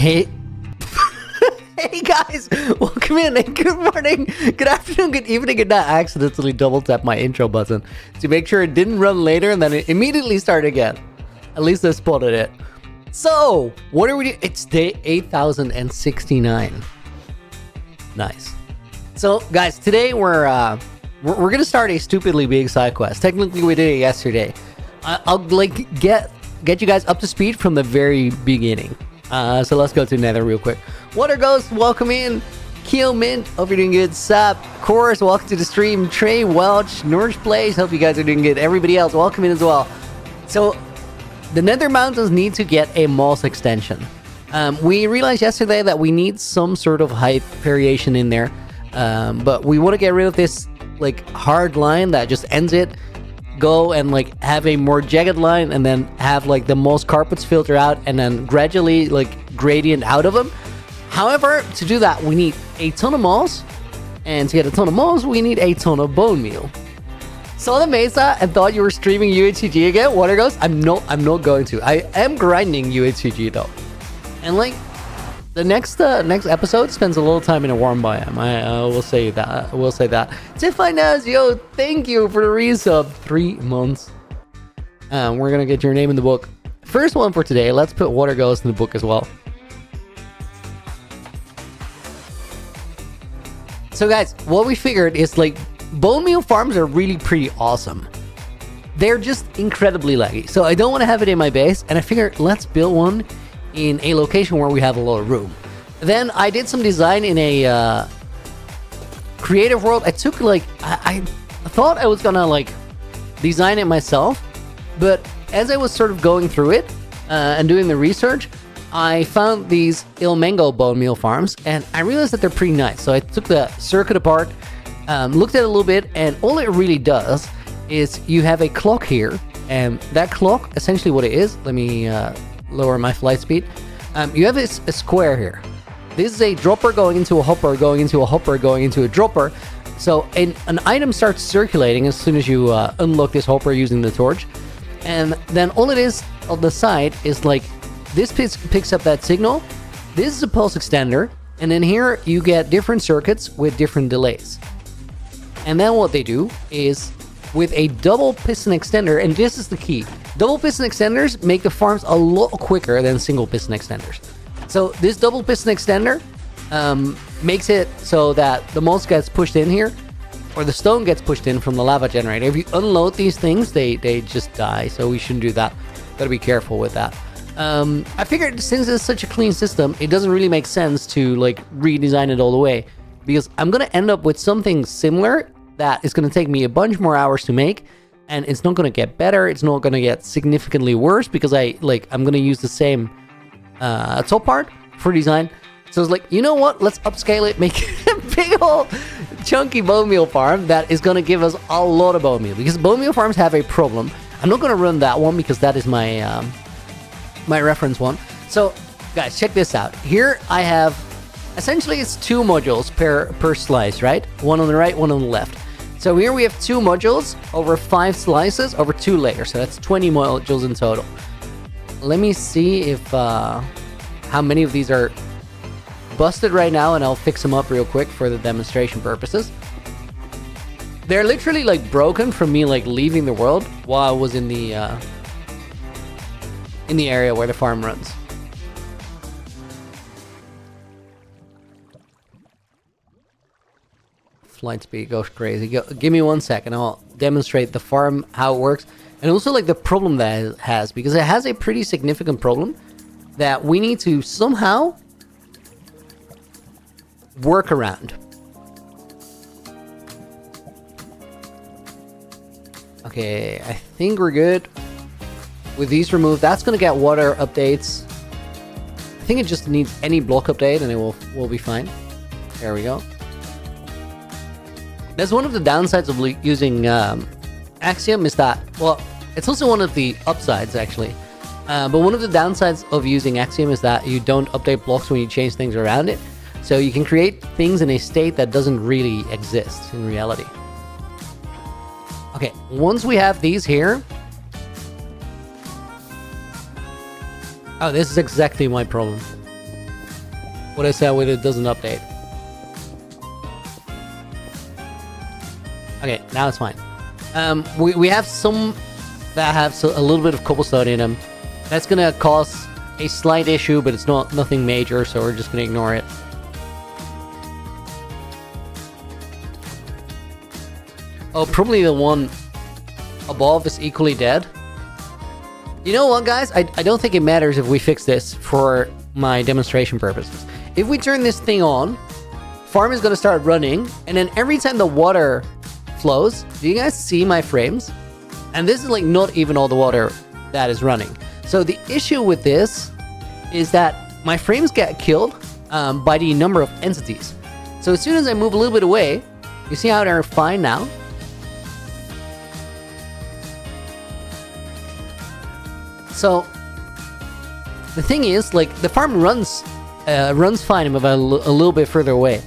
Hey, hey guys, welcome in and good morning, good afternoon, good evening, and I accidentally double tapped my intro button to make sure it didn't run later and then it immediately started again. At least I spotted it. So, what are we doing? It's day 8069. Nice. So, guys, today we're gonna start a stupidly big side quest. Technically, we did it yesterday. I'll like get you guys up to speed from the very beginning. So let's go to Nether real quick. Water Ghost, welcome in. Keel Mint, hope you're doing good. Sap, Chorus, welcome to the stream. Trey Welch, Norge Plays, hope you guys are doing good. Everybody else, welcome in as well. So, the Nether Mountains need to get a moss extension. We realized yesterday that we need some sort of height variation in there. But we want to get rid of this like hard line that just ends it. Go and like have a more jagged line and then have like the moss carpets filter out and then gradually like gradient out of them. However, to do that we need a ton of moss, and to get a ton of moss we need a ton of bone meal. Saw the mesa and thought you were streaming UHCG again. Water Ghost, I'm not going to. I am grinding UHCG though, and like the next episode spends a little time in a warm biome. I will say that. Tiffinaz, yo, thank you for the resub. 3 months. We're gonna get your name in the book. First one for today. Let's put Water Ghost in the book as well. So guys, what we figured is like bone meal farms are really pretty awesome. They're just incredibly laggy. So I don't want to have it in my base, and I figured let's build one in a location where we have a lot of room. Then I did some design in a creative world. I took like I thought I was gonna like design it myself, but as I was sort of going through it and doing the research, I found these Ilmengo bone meal farms, and I realized that they're pretty nice. So I took the circuit apart, looked at it a little bit, and all it really does is you have a clock here, and that clock, essentially what it is, let me lower my flight speed. You have a square here. This is a dropper going into a hopper, going into a hopper, going into a dropper. So an item starts circulating as soon as you unlock this hopper using the torch. And then all it is on the side is like, this picks up that signal. This is a pulse extender. And then here you get different circuits with different delays. And then what they do is with a double piston extender, and this is the key. Double piston extenders make the farms a lot quicker than single piston extenders. So this double piston extender makes it so that the moss gets pushed in here, or the stone gets pushed in from the lava generator. If you unload these things, they just die. So we shouldn't do that. Gotta be careful with that. I figured since it's such a clean system, it doesn't really make sense to like redesign it all the way, because I'm gonna end up with something similar that is gonna take me a bunch more hours to make. And it's not going to get better. It's not going to get significantly worse because I'm going to use the same top part for design. So it's like, you know what? Let's upscale it, make it a big old chunky bone meal farm that is going to give us a lot of bone meal, because bone meal farms have a problem. I'm not going to run that one because that is my my reference one. So guys, check this out. Here I have, essentially it's 2 modules per slice, right? One on the right, one on the left. So here we have 2 modules over 5 slices over 2 layers. So that's 20 modules in total. Let me see if how many of these are busted right now, and I'll fix them up real quick for the demonstration purposes. They're literally like broken from me like leaving the world while I was in the area where the farm runs. Flight speed goes crazy. Give me 1 second. I'll demonstrate the farm, how it works, and also like the problem that it has, because it has a pretty significant problem that we need to somehow work around. Okay, I think we're good with these removed. That's gonna get water updates. I think it just needs any block update and it will be fine. There we go. That's one of the downsides of using Axiom, is that, well, it's also one of the upsides actually. But one of the downsides of using Axiom is that you don't update blocks when you change things around it. So you can create things in a state that doesn't really exist in reality. Okay, once we have these here... Oh, this is exactly my problem. what I said with it doesn't update. Okay, now it's fine. We have some that have a little bit of cobblestone in them. That's gonna cause a slight issue, but it's nothing major, so we're just gonna ignore it. Oh, probably the one above is equally dead. You know what, guys? I don't think it matters if we fix this for my demonstration purposes. If we turn this thing on, farm is gonna start running, and then every time the water flows, do you guys see my frames? And this is like not even all the water that is running. So the issue with this is that my frames get killed by the number of entities. So as soon as I move a little bit away, you see how they're fine now? So the thing is, like, the farm runs fine if I'm a little bit further away.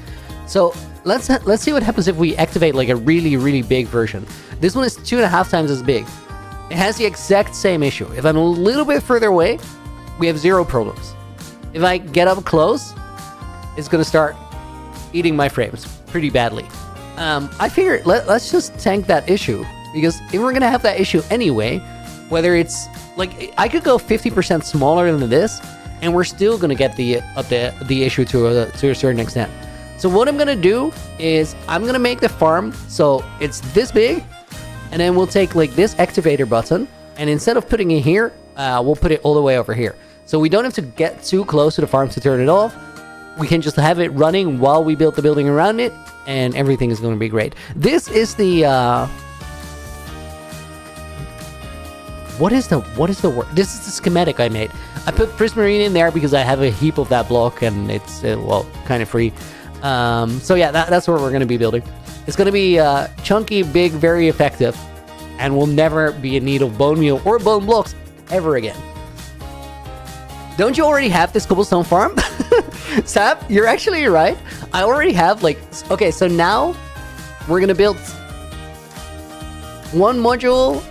So let's see what happens if we activate like a really big version. This one is 2.5 times as big. It has the exact same issue. If I'm a little bit further away, we have 0 problems. If I get up close, it's gonna start eating my frames pretty badly. I figured let's just tank that issue, because if we're gonna have that issue anyway, whether it's like, I could go 50% smaller than this, and we're still gonna get the issue to a certain extent. So what I'm gonna do is I'm gonna make the farm so it's this big, and then we'll take like this activator button, and instead of putting it here, we'll put it all the way over here. So we don't have to get too close to the farm to turn it off. We can just have it running while we build the building around it, and everything is gonna be great. This is the what is the word? This is the schematic I made. I put prismarine in there because I have a heap of that block, and it's well, kind of free. So yeah, that's what we're going to be building. It's going to be chunky, big, very effective, and we'll never be in need of bone meal or bone blocks ever again. Don't you already have this cobblestone farm? Sap, you're actually right. I already have, like, okay, so now we're going to build one module.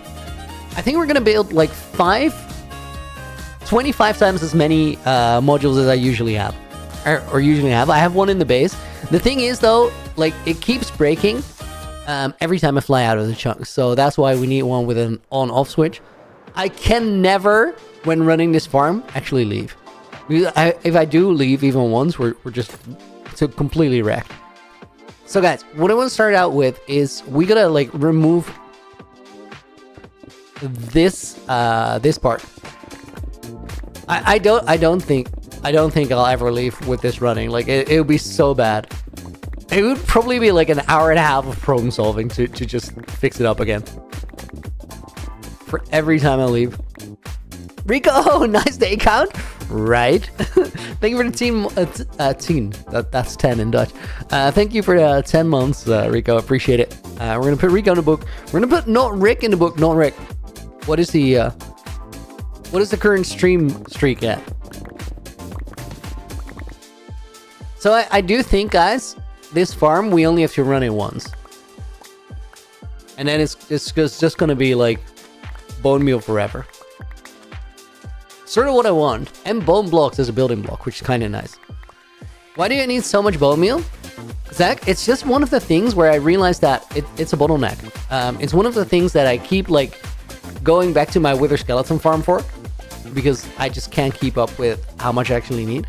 I think we're going to build like 25 times as many modules as I usually have. Or usually have. I have one in the base. The thing is, though, like, it keeps breaking every time I fly out of the chunk. So that's why we need one with an on-off switch. I can never, when running this farm, actually leave. If I do leave even once, we're just so completely wrecked. So guys, what I want to start out with is we gotta like remove this this part. I don't think I'll ever leave with this running. Like, it would be so bad. It would probably be like an hour and a half of problem solving to just fix it up again. For every time I leave. Rico, nice day count. Right. Thank you for the team. That's 10 in Dutch. Thank you for 10 months, Rico. Appreciate it. We're gonna put Rico in the book. We're gonna put not Rick in the book. Not Rick. What is the current stream streak at? So I do think, guys, this farm, we only have to run it once. And then it's just going to be like bone meal forever. Sort of what I want. And bone blocks as a building block, which is kind of nice. Why do you need so much bone meal? Zach, it's just one of the things where I realized that it's a bottleneck. It's one of the things that I keep like going back to my wither skeleton farm for, because I just can't keep up with how much I actually need.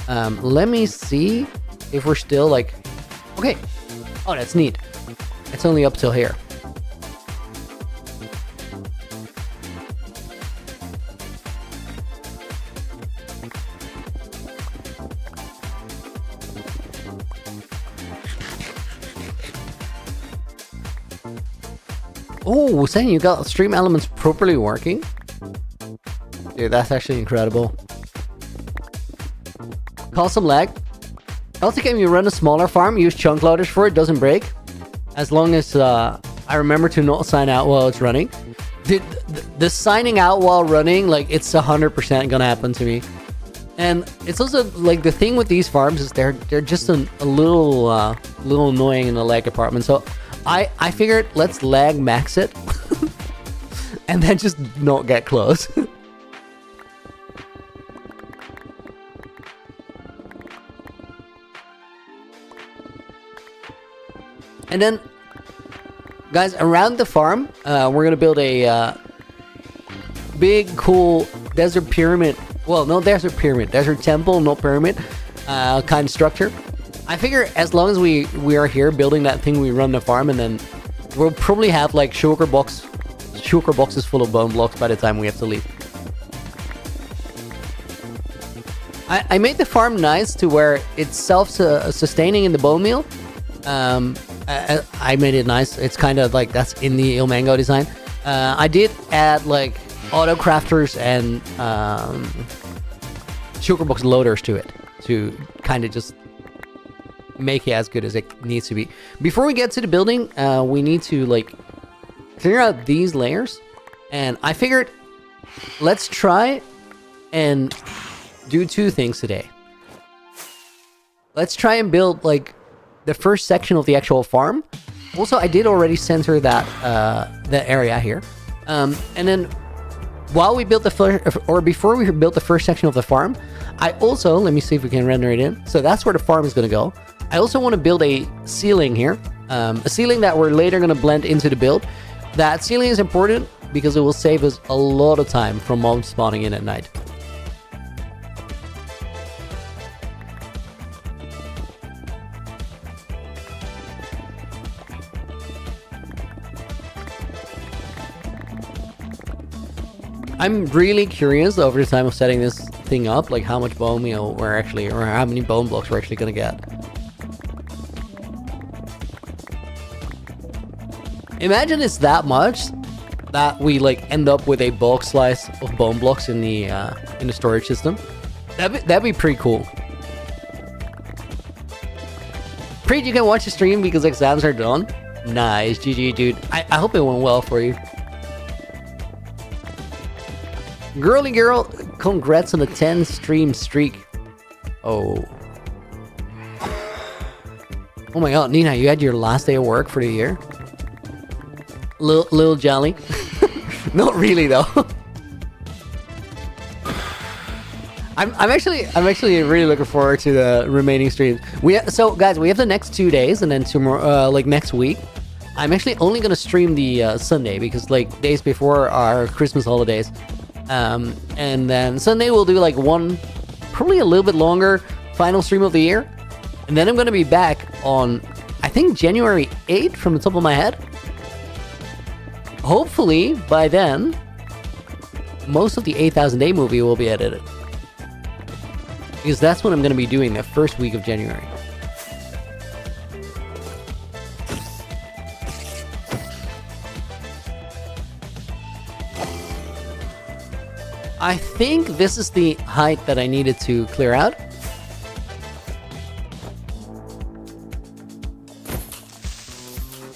Let me see if we're still like, okay. Oh, that's neat. It's only up till here. Oh, saying you got stream elements properly working? Dude, that's actually incredible. Cause some lag. Also, can you run a smaller farm? Use chunk loaders for it, doesn't break. As long as I remember to not sign out while it's running. The signing out while running, like, it's 100% gonna happen to me. And it's also like the thing with these farms is they're just a little annoying in the lag department. So I figured let's lag max it and then just not get close. And then, guys, around the farm, we're gonna build a big, cool desert pyramid. Well, no desert pyramid, desert temple, no pyramid, kind of structure. I figure as long as we are here building that thing, we run the farm, and then we'll probably have like shulker boxes full of bone blocks by the time we have to leave. I made the farm nice to where it's self-sustaining in the bone meal. I made it nice. It's kind of like that's in the Ilmango design. I did add like auto crafters and shulker box loaders to it to kind of just make it as good as it needs to be. Before we get to the building, we need to like clear out these layers, and I figured let's try and do two things today. Let's try and build like the first section of the actual farm. Also, I did already center that area here, and then while we built the first, or before we built the first section of the farm, I also, let me see if we can render it in. So that's where the farm is going to go. I also want to build a ceiling here, a ceiling that we're later going to blend into the build. That ceiling is important because it will save us a lot of time from mobs spawning in at night. I'm really curious over the time of setting this thing up, like how much bone meal we're actually, or how many bone blocks we're actually gonna get. Imagine it's that much that we like end up with a bulk slice of bone blocks in the storage system. That'd be pretty cool. Preet, you can watch the stream because exams are done. Nice, GG, dude. I hope it went well for you. Girly girl, congrats on the 10 stream streak. Oh my god, Nina, you had your last day of work for the year? Little jolly. Not really though. I'm actually really looking forward to the remaining streams. So guys, we have the next 2 days, and then tomorrow, like next week, I'm actually only gonna stream the Sunday because like days before our Christmas holidays. And then Sunday we'll do like one, probably a little bit longer final stream of the year. And then I'm going to be back on, I think, January 8th from the top of my head. Hopefully by then, most of the 8,000 Day movie will be edited. Because that's what I'm going to be doing the first week of January. I think this is the height that I needed to clear out.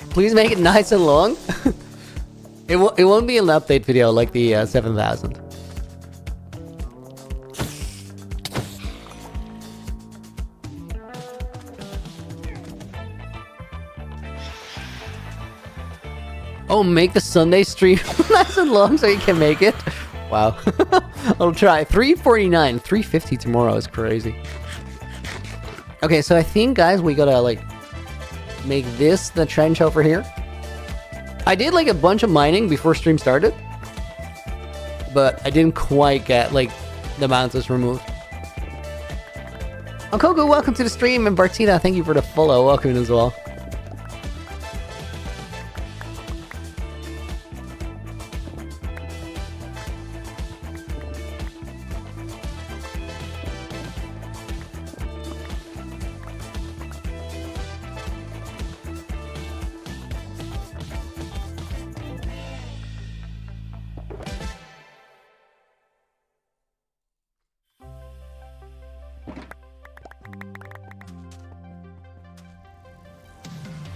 Please make it nice and long. It won't be an update video like the 7000. Oh, make the Sunday stream nice and long so you can make it. Wow. I'll try. 349, 350 tomorrow is crazy. Okay, so I think, guys, we gotta like make this the trench over here. I did like a bunch of mining before stream started, but I didn't quite get like the mountains removed. Okoku, welcome to the stream, and Bartina, thank you for the follow. Welcome as well.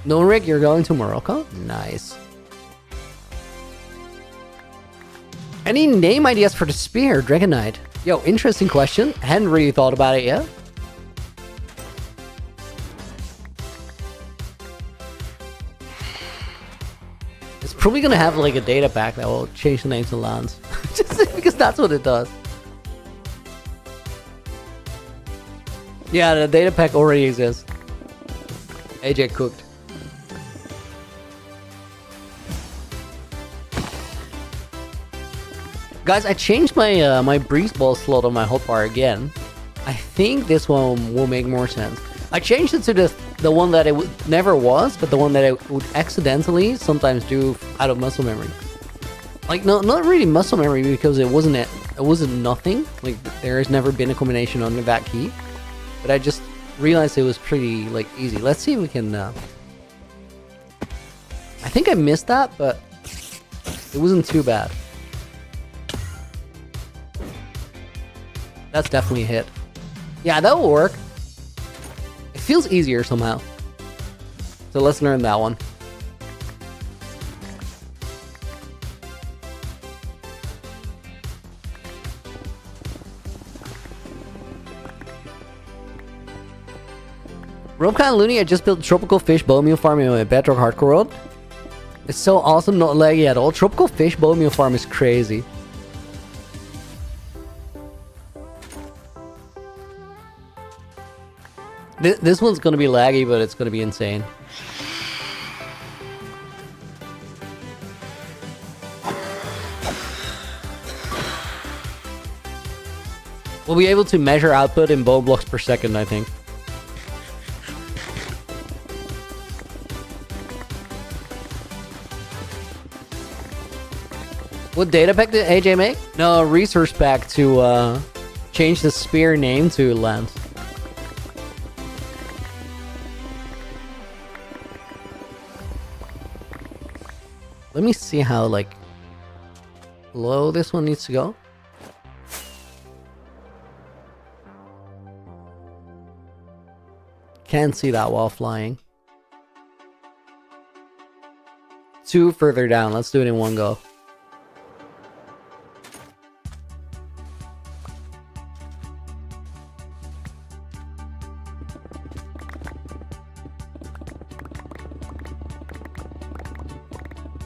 No, Rick, you're going to Morocco? Nice. Any name ideas for the spear, Dragon Knight? Yo, interesting question. Hadn't really thought about it yet. It's probably gonna have like a data pack that will change the names of lands. Just because that's what it does. Yeah, the data pack already exists. AJ cooked. Guys, I changed my my breeze ball slot on my hotbar again. I think this one will make more sense. I changed it to the one that it never was, but the one that I would accidentally sometimes do out of muscle memory. Like, no, not really muscle memory, because it wasn't nothing. Like, there has never been a combination under that key. But I just realized it was pretty, like, easy. Let's see if we can... I think I missed that, but it wasn't too bad. That's definitely a hit. Yeah, that will work. It feels easier somehow. So let's learn that one. Rope kind of loony. I just built a tropical fish bone meal farm in my Bedrock Hardcore world. It's so awesome, not laggy at all. Tropical fish bone meal farm is crazy. This one's gonna be laggy, but it's gonna be insane. We'll be able to measure output in bone blocks per second, I think. What data pack did AJ make? No, a resource pack to change the spear name to lance. Let me see how, like, low this one needs to go. Can't see that while flying. 2 further down. Let's do it in one go.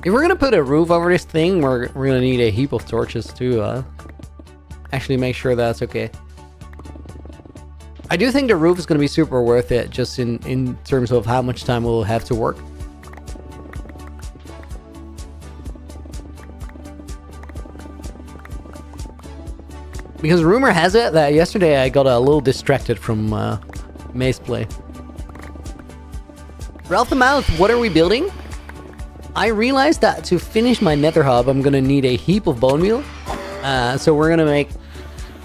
If we're gonna put a roof over this thing, we're gonna need a heap of torches to actually make sure that's okay. I do think the roof is gonna be super worth it, just in terms of how much time we'll have to work. Because rumor has it that yesterday I got a little distracted from maze play. Ralph the Mouth, what are we building? I realized that to finish my nether hub, I'm gonna need a heap of bone meal. So we're gonna make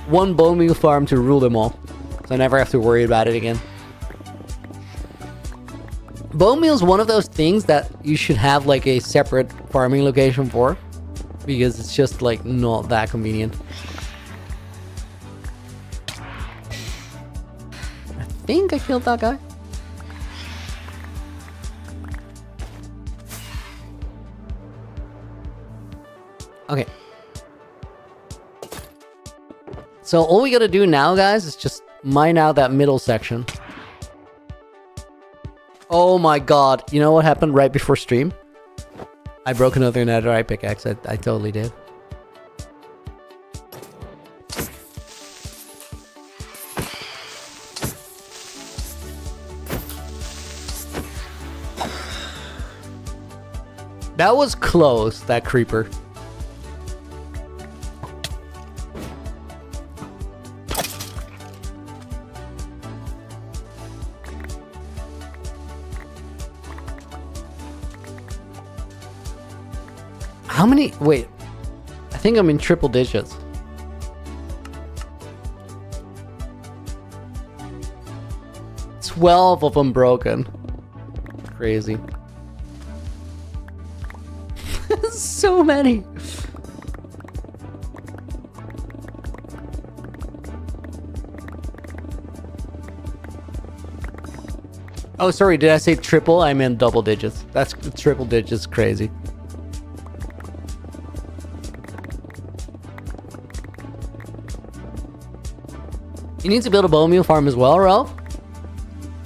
one bone meal farm to rule them all. So I never have to worry about it again. Bone meal is one of those things that you should have like a separate farming location for. Because it's just like not that convenient. I think I killed that guy. Okay. So all we gotta do now, guys, is just mine out that middle section. Oh my god. You know what happened right before stream? I broke another netherite pickaxe. I totally did. That was close, that creeper. How many? Wait. I think I'm in triple digits. $12 of them broken. Crazy. So many. Oh, sorry. Did I say triple? I meant double digits. That's triple digits. Crazy. You need to build a bone meal farm as well, Ralph.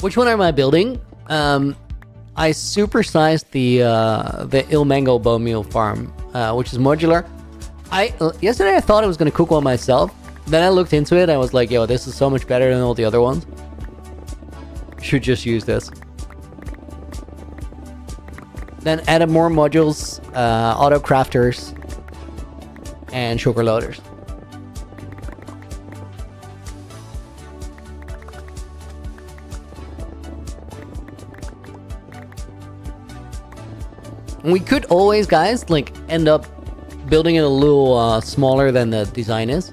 Which one am I building? I supersized the Ilmango bone meal farm, which is modular. Yesterday I thought I was gonna cook one myself. Then I looked into it and I was like, yo, this is so much better than all the other ones. Should just use this. Then added more modules, auto crafters. and sugar loaders. We could always, guys, like end up building it a little smaller than the design is,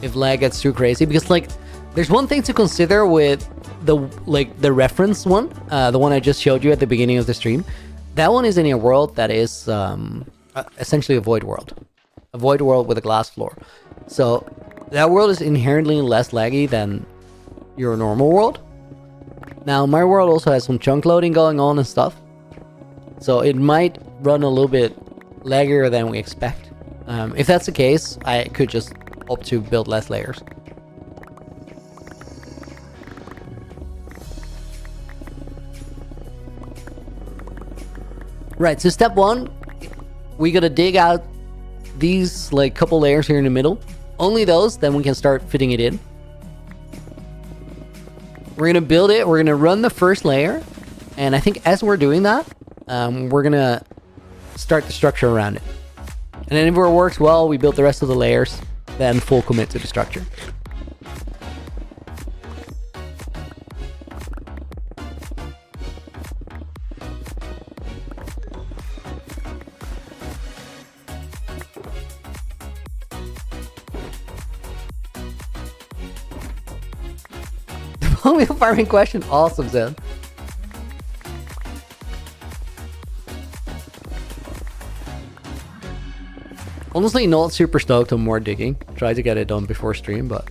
if lag gets too crazy. Because like, there's one thing to consider with the reference one, the one I just showed you at the beginning of the stream. That one is in a world that is essentially a void world with a glass floor. So that world is inherently less laggy than your normal world. Now, my world also has some chunk loading going on and stuff, so it might run a little bit laggier than we expect. If that's the case, I could just opt to build less layers. Right, so step one, we gotta dig out these like couple layers here in the middle. Only those, then we can start fitting it in. We're gonna build it, we're gonna run the first layer, and I think as we're doing that, we're gonna start the structure around it. And then if it works well, we build the rest of the layers, then full commit to the structure. The farming question, awesome, Zen. Honestly, not super stoked on more digging. Try to get it done before stream, but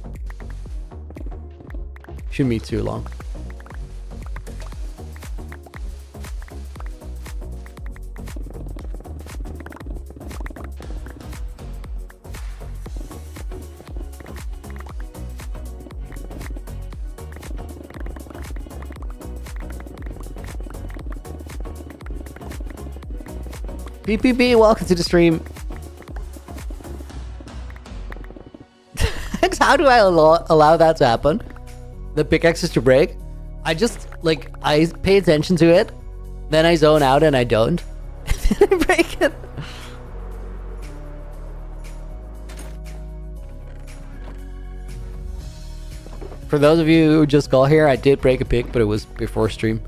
shouldn't be too long. PPB, welcome to the stream. How do I allow that to happen? The pickaxes to break? I just, like, I pay attention to it, then I zone out and I don't. And then I break it. For those of you who just got here, I did break a pick, but it was before stream.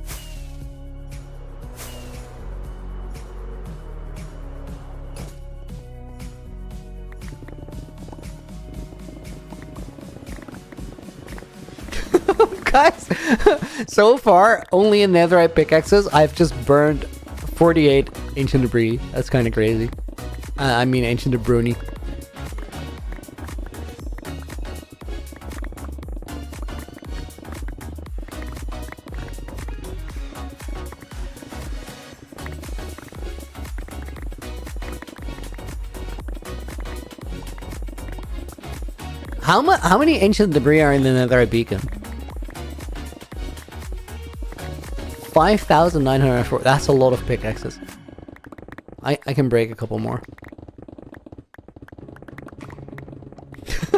Guys, so far, only in netherite pickaxes, I've just burned 48 ancient debris. That's kind of crazy. I mean ancient debris. How many ancient debris are in the netherite beacon? 5,904. That's a lot of pickaxes. I can break a couple more.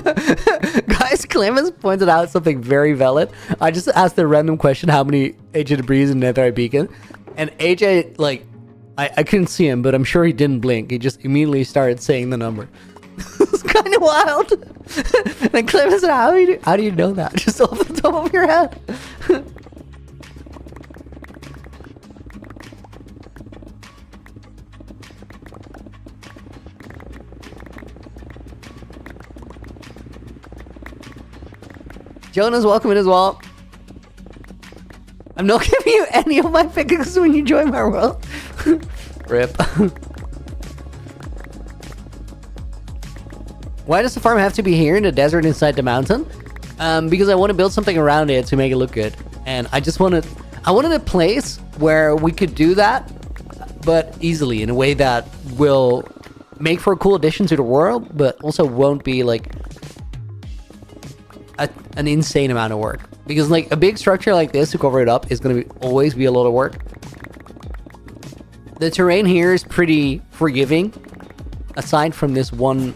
Guys, Clemens pointed out something very valid. I just asked a random question, how many ancient debris is in netherite beacon? And AJ, like, I couldn't see him, but I'm sure he didn't blink. He just immediately started saying the number. It's kind of wild. And Clemens said, how do you know that? Just off the top of your head. Jonah's welcome in as well. I'm not giving you any of my pickaxes when you join my world. Rip. Why does the farm have to be here in the desert inside the mountain? Because I want to build something around it to make it look good. And I wanted a place where we could do that, but easily, in a way that will make for a cool addition to the world, but also won't be like an insane amount of work. Because like a big structure like this to cover it up is going to always be a lot of work. The terrain here is pretty forgiving, aside from this one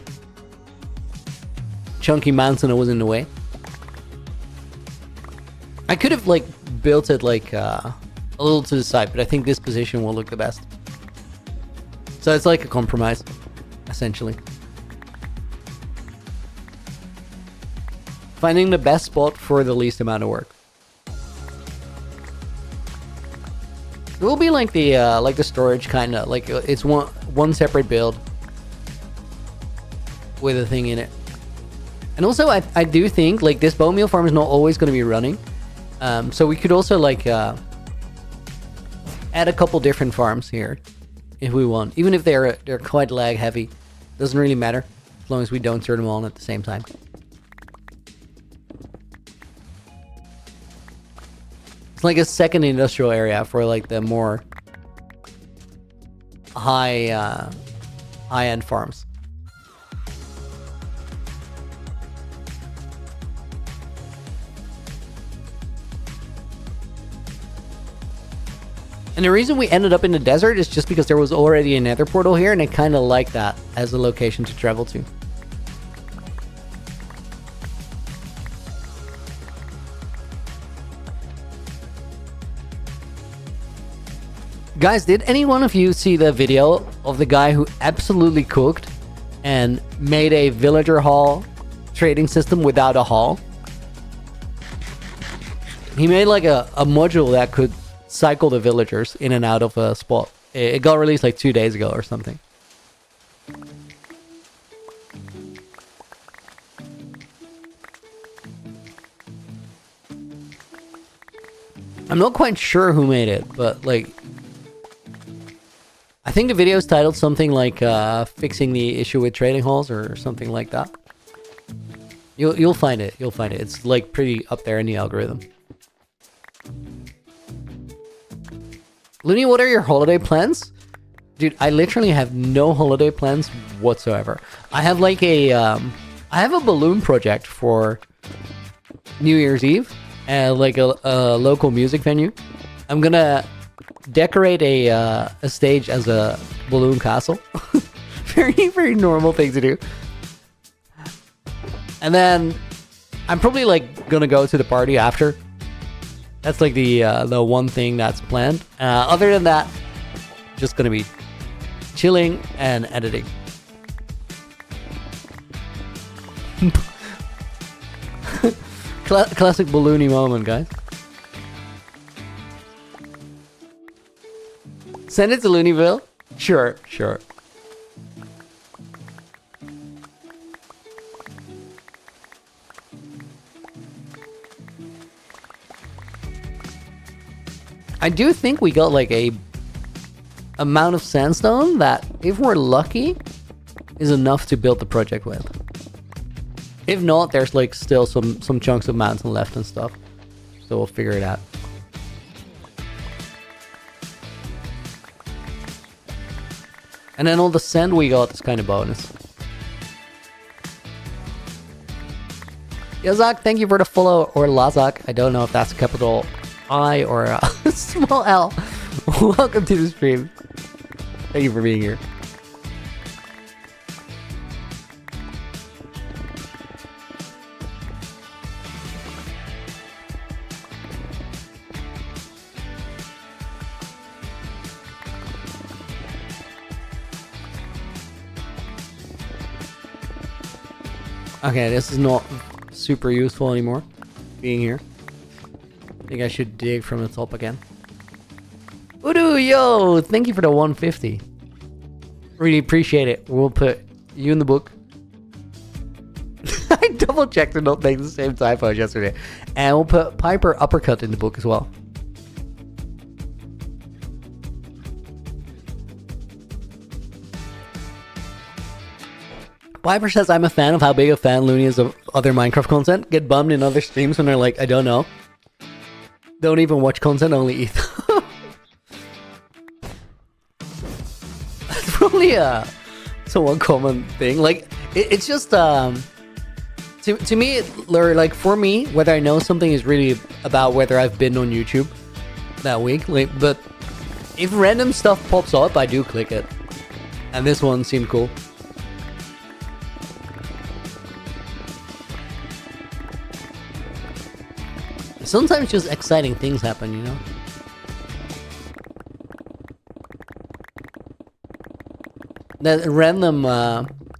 chunky mountain that was in the way. I could have like built it like a little to the side, but I think this position will look the best. So it's like a compromise. essentially. Finding the best spot for the least amount of work. It will be like the storage kind of, like it's one separate build with a thing in it. And also I do think like this bone meal farm is not always going to be running, so we could also like add a couple different farms here if we want, even if they're quite lag heavy. Doesn't really matter as long as we don't turn them on at the same time. It's like a second industrial area for like the more high-end farms. And the reason we ended up in the desert is just because there was already a nether portal here, and I kind of like that as a location to travel to. Guys, did any one of you see the video of the guy who absolutely cooked and made a villager hall trading system without a hall? He made like a module that could cycle the villagers in and out of a spot. It got released like 2 days ago or something. I'm not quite sure who made it, but like, I think the video is titled something like fixing the issue with trading halls or something like that. You'll find it. You'll find it. It's like pretty up there in the algorithm. Looney, what are your holiday plans? Dude, I literally have no holiday plans whatsoever. I have like I have a balloon project for New Year's Eve at like a local music venue. I'm gonna decorate a stage as a balloon castle. Very normal thing to do. And then I'm probably like gonna go to the party after. That's like the one thing that's planned. Other than that, just gonna be chilling and editing. Classic balloony moment, guys. Send it to Looneyville? Sure. I do think we got like a amount of sandstone that, if we're lucky, is enough to build the project with. If not, there's like still some chunks of mountain left and stuff. So we'll figure it out. And then all the sand we got is kind of bonus. Yazak, thank you for the follow, or Lazak. I don't know if that's capital I or a small L. Welcome to the stream. Thank you for being here. Okay, this is not super useful anymore, being here. I think I should dig from the top again. Udu, yo! Thank you for the 150. Really appreciate it. We'll put you in the book. I double checked to not make the same typo as yesterday. And we'll put Piper Uppercut in the book as well. Piper says, I'm a fan of how big a fan Looney is of other Minecraft content. Get bummed in other streams when they're like, I don't know. Don't even watch content, only eat. That's probably a somewhat common thing. Like, it's just, to me, or like for me, whether I know something is really about whether I've been on YouTube that week. Like, but if random stuff pops up, I do click it. And this one seemed cool. Sometimes just exciting things happen, you know? That random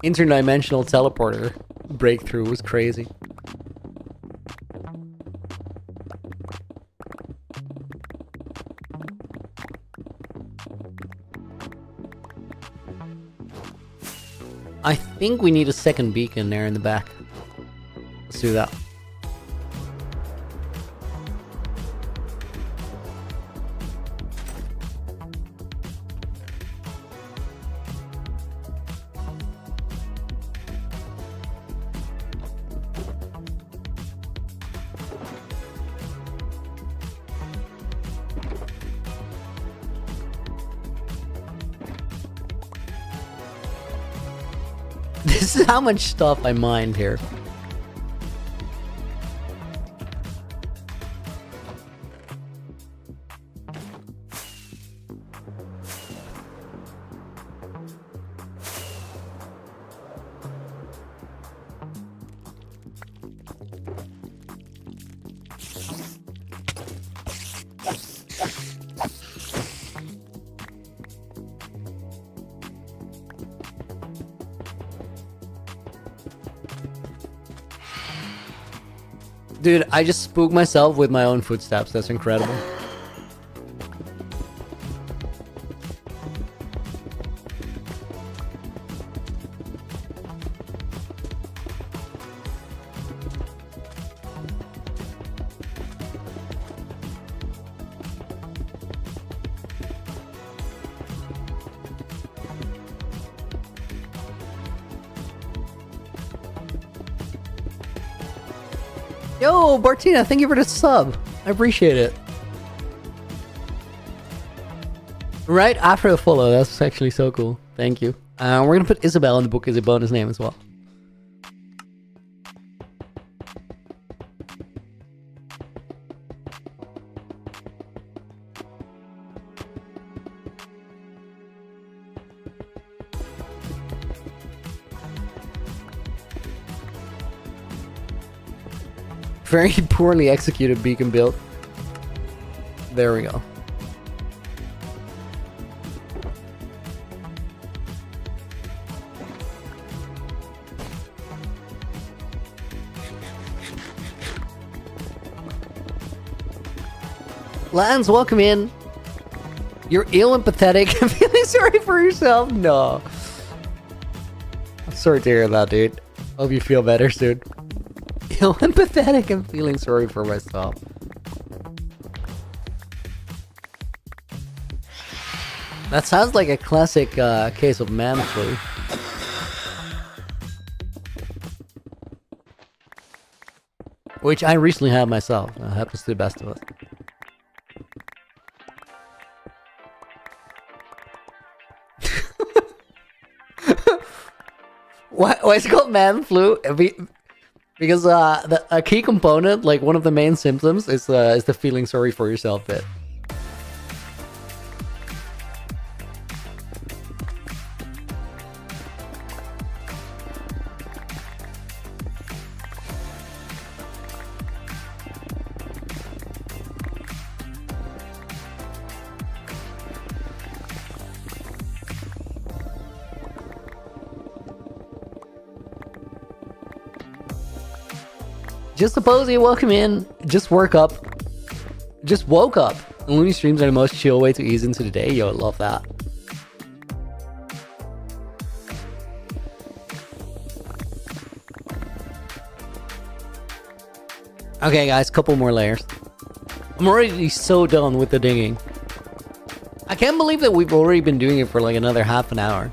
interdimensional teleporter breakthrough was crazy. I think we need a second beacon there in the back. Let's do that. This is how much stuff I mined here. Dude, I just spooked myself with my own footsteps. That's incredible. Yo, Bartina, thank you for the sub. I appreciate it. Right after the follow, that's actually so cool. Thank you. We're gonna put Isabel in the book as a bonus name as well. Very poorly executed beacon build. There we go. Lance, welcome in. You're ill and pathetic. I'm feeling sorry for yourself. No. I'm sorry to hear that, dude. Hope you feel better soon. Ill and pathetic. I'm feeling sorry for myself. That sounds like a classic case of man flu. Which I recently had myself. It happens to the best of us. Why is it called man flu? Because a key component, like one of the main symptoms, is the feeling sorry for yourself bit. Just suppose you welcome in, just woke up. And Looney streams are the most chill way to ease into the day. Yo, I love that. Okay, guys, couple more layers. I'm already so done with the digging. I can't believe that we've already been doing it for like another half an hour.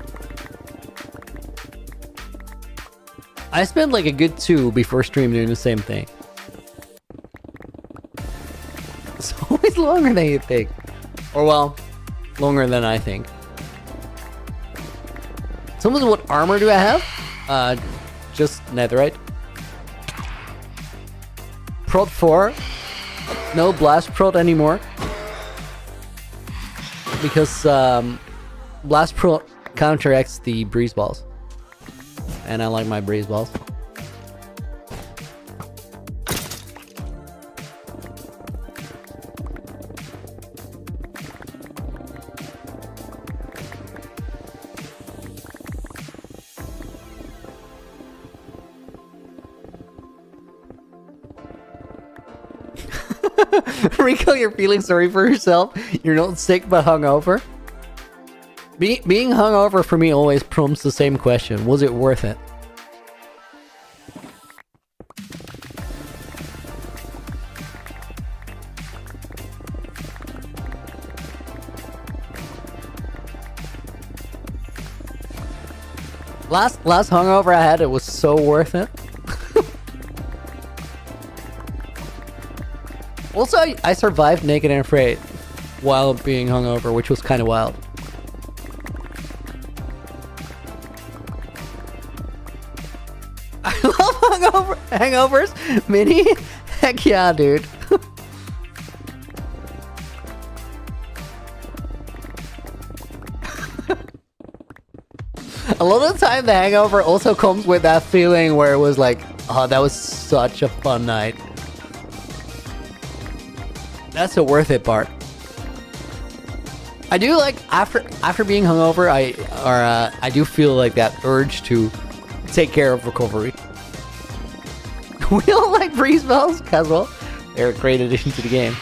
I spent like a good 2 before stream doing the same thing. It's always longer than you think. Or well, longer than I think. Someone, what armor do I have? Just netherite. Prot 4. No blast prot anymore. Because blast prot counteracts the breeze balls. And I like my breeze balls. Rico, you're feeling sorry for yourself. You're not sick but hungover. Being hungover for me always prompts the same question. Was it worth it? Last hungover I had, it was so worth it. Also, I survived Naked and Afraid while being hungover, which was kind of wild. I love hangovers. Mini? Heck yeah, dude. A lot of the time, the hangover also comes with that feeling where it was like, oh, that was such a fun night. That's a worth it part. I do like after being hungover, I do feel like that urge to take care of recovery. We don't like breeze bells, casual. They're a great addition to the game.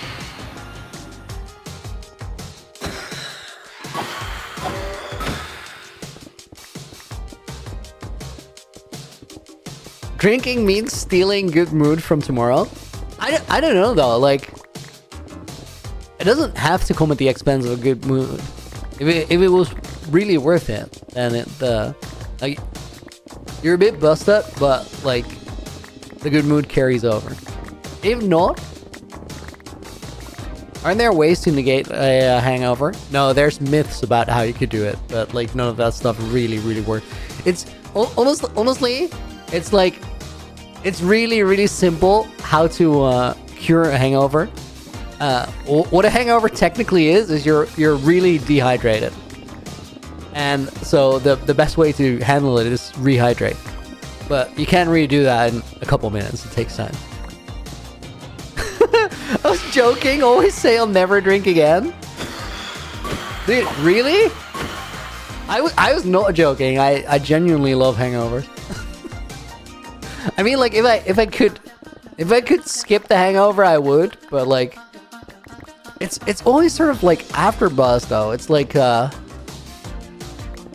Drinking means stealing good mood from tomorrow. I don't know though. Like, it doesn't have to come at the expense of a good mood. If it was really worth it, then like you're a bit busted, but like the good mood carries over. If not, aren't there ways to negate a hangover? No, there's myths about how you could do it, but like none of that stuff really works. It's honestly, it's like it's really simple how to cure a hangover. What a hangover technically is you're really dehydrated, and so the best way to handle it is rehydrate. But you can't really do that in a couple minutes. It takes time. I was joking. Always say I'll never drink again. Dude, really? I was not joking. I genuinely love hangovers. I mean, like if I could skip the hangover, I would. But like, it's always sort of like after buzz though. It's like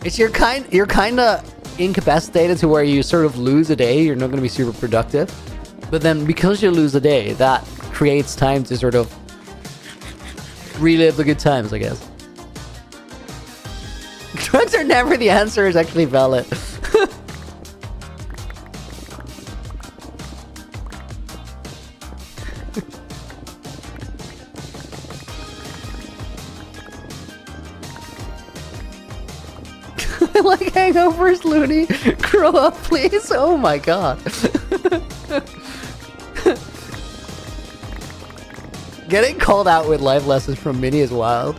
it's you're kind of incapacitated to where you sort of lose a day. You're not going to be super productive. But then because you lose a day, that creates time to sort of relive the good times, I guess. Drugs are never the answer is actually valid. I like hangovers, Looney. Grow up, please. Oh my god. Getting called out with life lessons from Minnie is wild.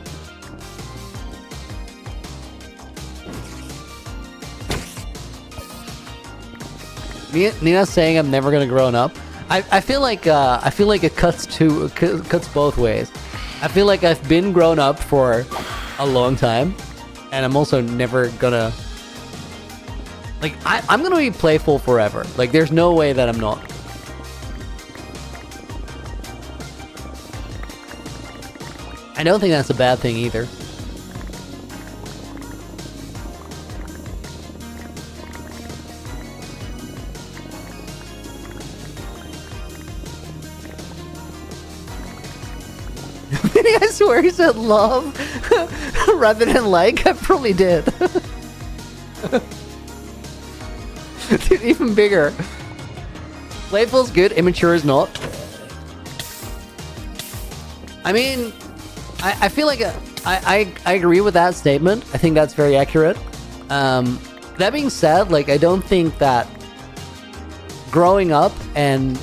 Nina's saying I'm never gonna grow up. I feel like it cuts both ways. I feel like I've been grown up for a long time, and I'm also never gonna like I'm gonna be playful forever. Like there's no way that I'm not. I don't think that's a bad thing either. I swear he said love rather than like. I probably did. Dude, even bigger. Playful's good, immature is not. I mean, I feel like I agree with that statement. I think that's very accurate. That being said, like I don't think that growing up and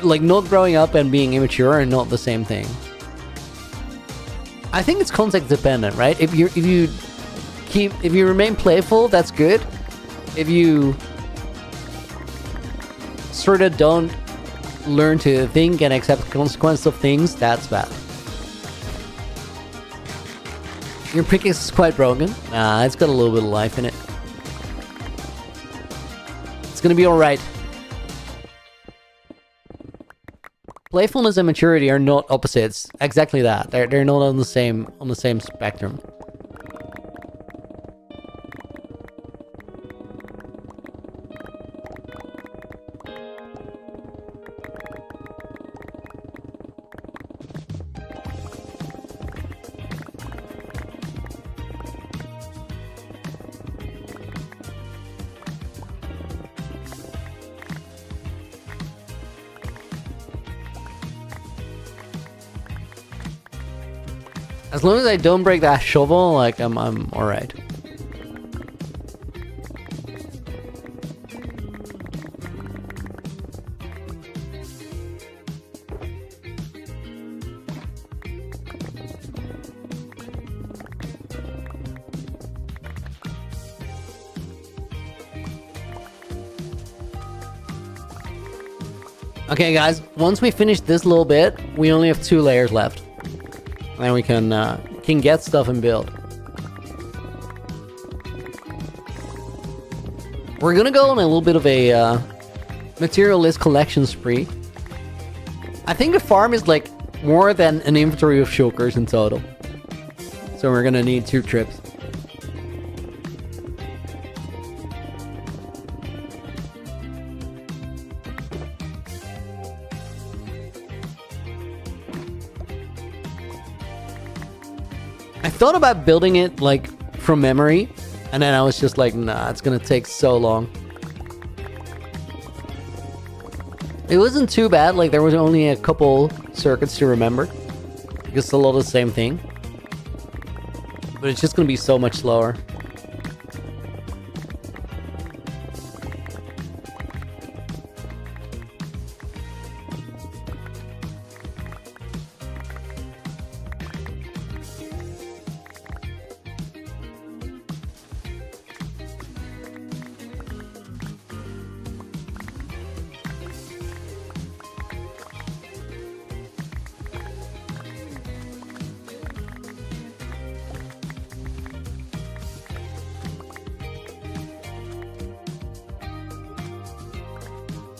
like not growing up and being immature are not the same thing. I think it's context dependent, right? If you remain playful, that's good. If you sort of don't learn to think and accept consequences of things, that's bad. Your pickaxe is quite broken. Nah, it's got a little bit of life in it. It's gonna be alright. Playfulness and maturity are not opposites. Exactly that. They're not on the same spectrum. As long as I don't break that shovel, like I'm alright. Okay guys, once we finish this little bit, we only have 2 layers left. And we can get stuff and build. We're gonna go on a little bit of a materialist collection spree. I think the farm is like more than an inventory of shulkers in total. So we're gonna need 2 trips. I thought about building it like from memory, and then I was just like, nah, it's gonna take so long. It wasn't too bad, like there was only a couple circuits to remember. It's a lot of the same thing. But it's just gonna be so much slower.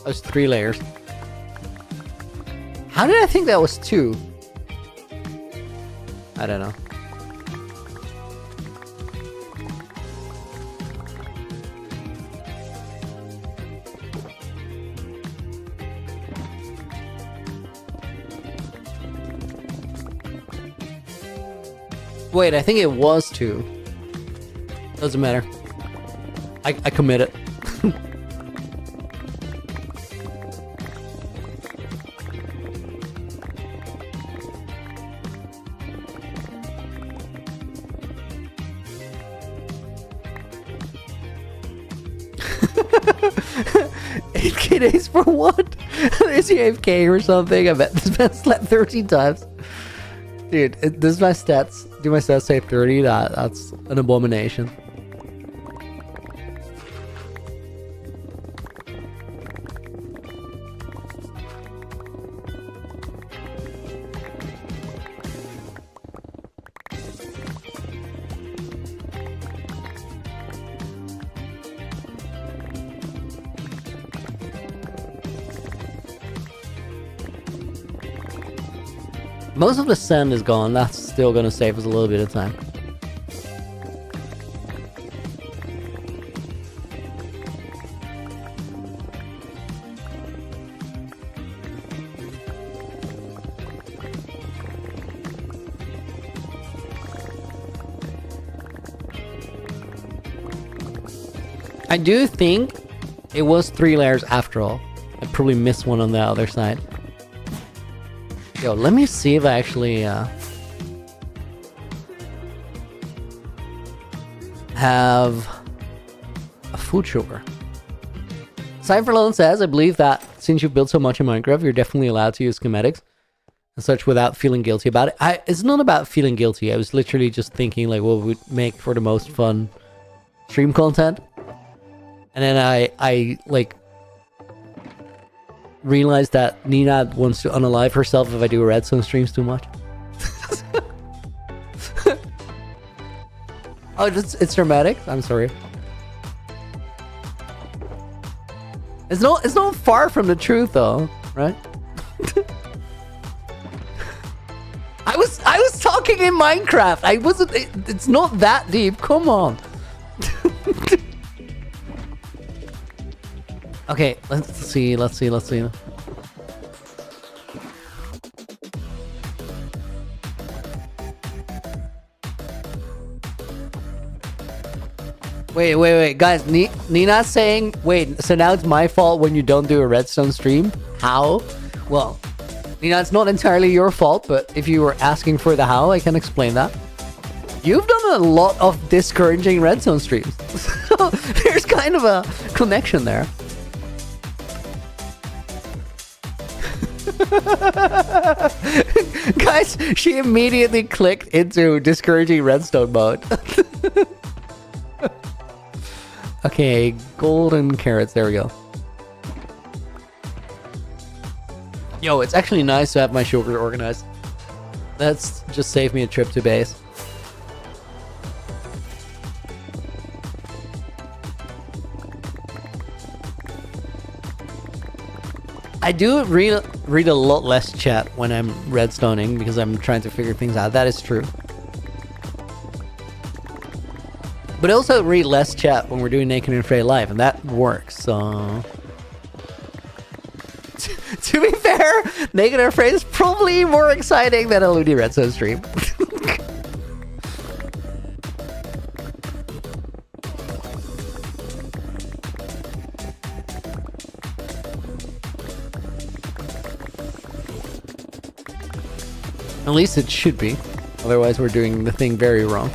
That's 3 layers. How did I think that was 2? I don't know. Wait, I think it was 2. Doesn't matter. I commit it. Days for what? Is he AFK or something? I bet this man slept 13 times. Dude, this is my stats. Do my stats say 30? That's an abomination. Most of the sand is gone. That's still gonna save us a little bit of time. I do think it was 3 layers after all. I probably missed one on the other side. Yo, let me see if I actually have a food sugar. Cypherlone says, I believe that since you've built so much in Minecraft, you're definitely allowed to use schematics and such without feeling guilty about it. It's not about feeling guilty. I was literally just thinking like what would make for the most fun stream content. And then I like realized that Nina wants to unalive herself if I do redstone streams too much. Oh, it's dramatic. I'm sorry. It's not far from the truth though, right? I was talking in Minecraft. I wasn't. It's not that deep. Come on. Okay, let's see. Wait, guys. Nina's saying, wait, so now it's my fault when you don't do a redstone stream? How? Well, Nina, it's not entirely your fault, but if you were asking for the how, I can explain that. You've done a lot of discouraging redstone streams. So there's kind of a connection there. Guys, she immediately clicked into discouraging redstone mode. Okay, golden carrots, there we go. Yo, it's actually nice to have my sugar organized. That's just saved me a trip to base. I do read a lot less chat when I'm redstoning because I'm trying to figure things out. That is true. But I also read less chat when we're doing Naked and Afraid live, and that works, so... To be fair, Naked and Afraid is probably more exciting than a Looney Redstone stream. At least it should be. Otherwise, we're doing the thing very wrong.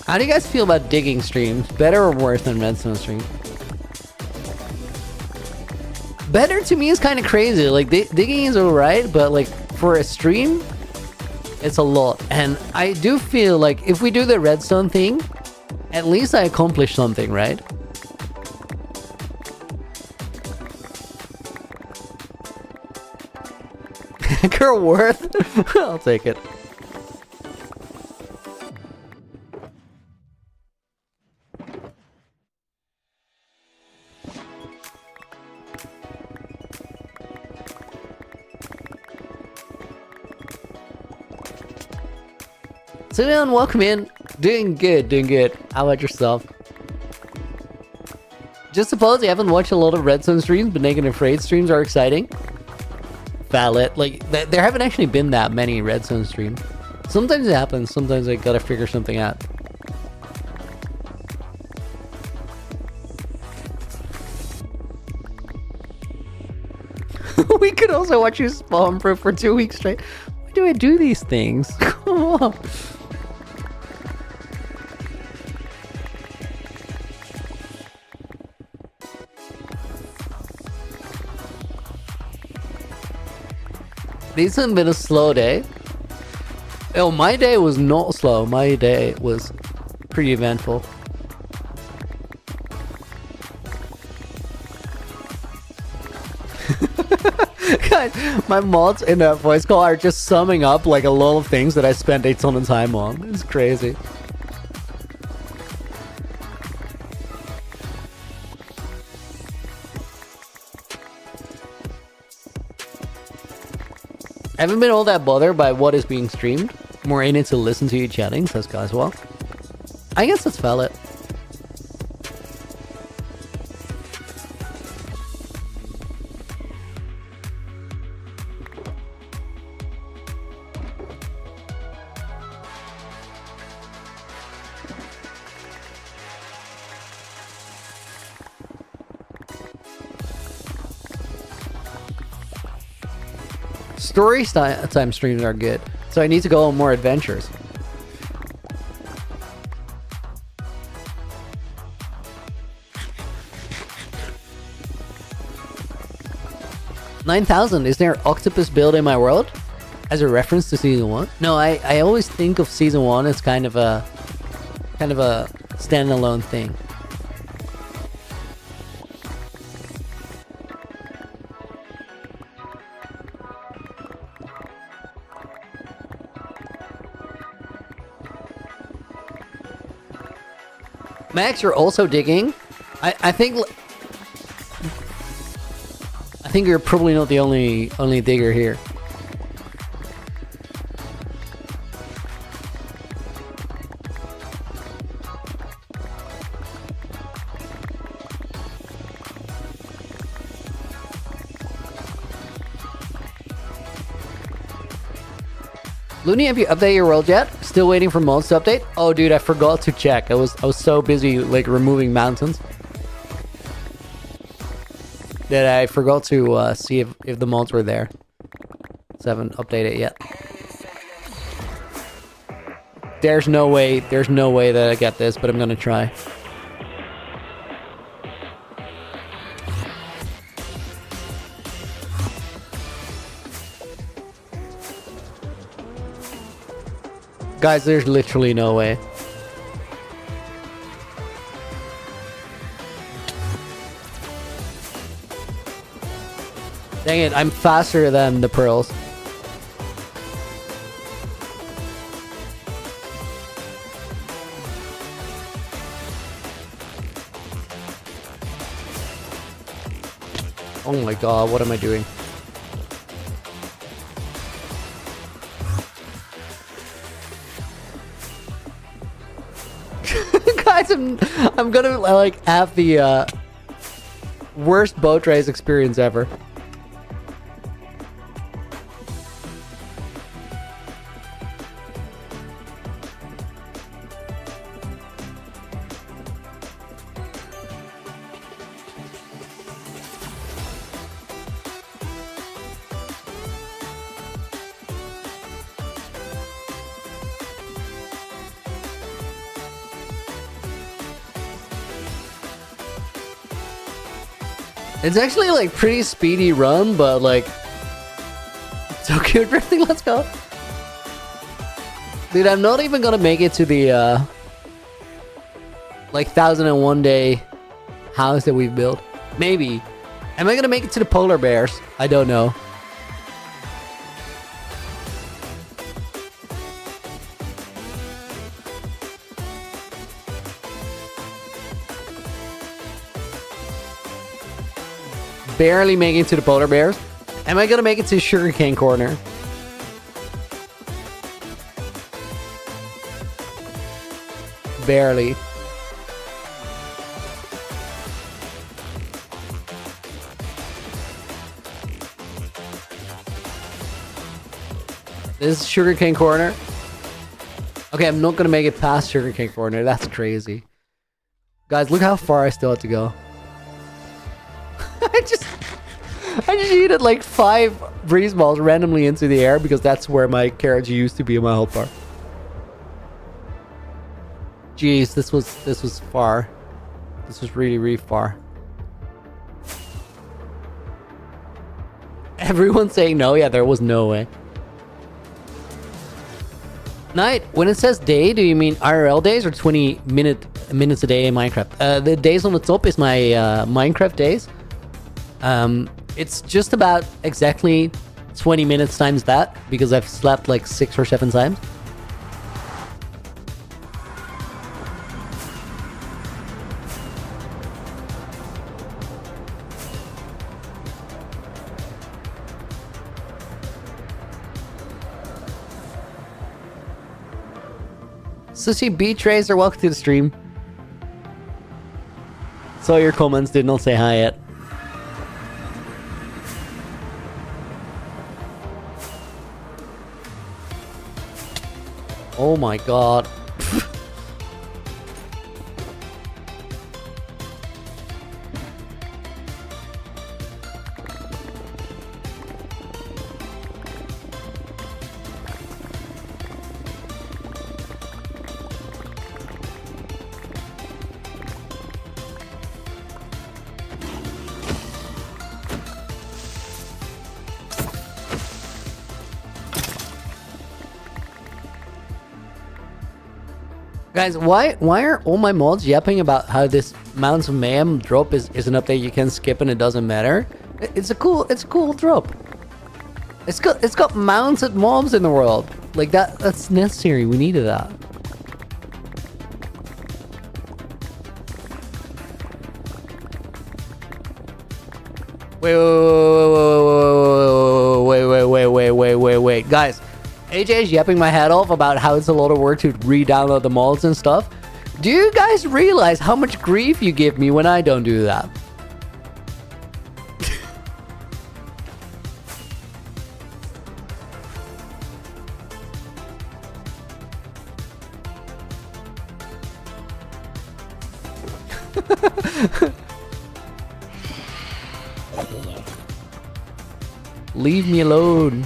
How do you guys feel about digging streams? Better or worse than redstone streams? Better to me is kind of crazy. Like, digging is alright, but like, for a stream, it's a lot. And I do feel like if we do the redstone thing, at least I accomplished something, right? Girl worth? I'll take it. So everyone, welcome in. Doing good. How about yourself? Just suppose you haven't watched a lot of redstone streams, but Naked and Afraid streams are exciting. Valid. Like, there haven't actually been that many redstone streams. Sometimes it happens, sometimes I gotta figure something out. We could also watch you spawn proof for 2 weeks straight. Why do I do these things? Come on. This has been a slow day. Oh, my day was not slow. My day was pretty eventful. Guys, my mods in that voice call are just summing up like a lot of things that I spent a ton of time on. It's crazy. I haven't been all that bothered by what is being streamed. More in it to listen to you chatting, says guys. Well, I guess that's valid. Story time streams are good, so I need to go on more adventures. $9,000. Is there an octopus build in my world? As a reference to season 1? No, I always think of season 1 as kind of a standalone thing. Max, you're also digging. I think you're probably not the only digger here. Looney, have you updated your world yet? Still waiting for mods to update? Oh, dude, I forgot to check. I was so busy like removing mountains that I forgot to see if the mods were there. So I haven't updated it yet. There's no way that I get this, but I'm gonna try. Guys, there's literally no way. Dang it, I'm faster than the pearls. Oh my god, what am I doing? Guys, I'm gonna like have the worst boat race experience ever. It's actually like pretty speedy run, but like Tokyo drifting, let's go. Dude, I'm not even gonna make it to the like 1001 day house that we've built. Maybe. Am I gonna make it to the polar bears? I don't know. Barely making it to the polar bears. Am I gonna make it to sugarcane corner? Barely. This is sugarcane corner. Okay, I'm not gonna make it past sugarcane corner. That's crazy. Guys, look how far I still have to go. I just yeeted like 5 breeze balls randomly into the air because that's where my carriage used to be in my health bar. Jeez, this was far. This was really far. Everyone's saying no. Yeah, there was no way. Night, when it says day, do you mean IRL days or 20 minutes a day in Minecraft? The days on the top is my Minecraft days. It's just about exactly 20 minutes times that because I've slept like 6 or 7 times. Sushi Beach Racer, welcome to the stream. Saw your comments, did not say hi yet. Oh my god. Guys, why are all my mods yapping about how this Mounds of Mayhem drop is an update you can skip and it doesn't matter? It's a cool drop. It's got mounted mobs in the world. Like that's necessary. We needed that. Wait. Guys, AJ is yapping my head off about how it's a lot of work to re-download the mods and stuff. Do you guys realize how much grief you give me when I don't do that? Leave me alone.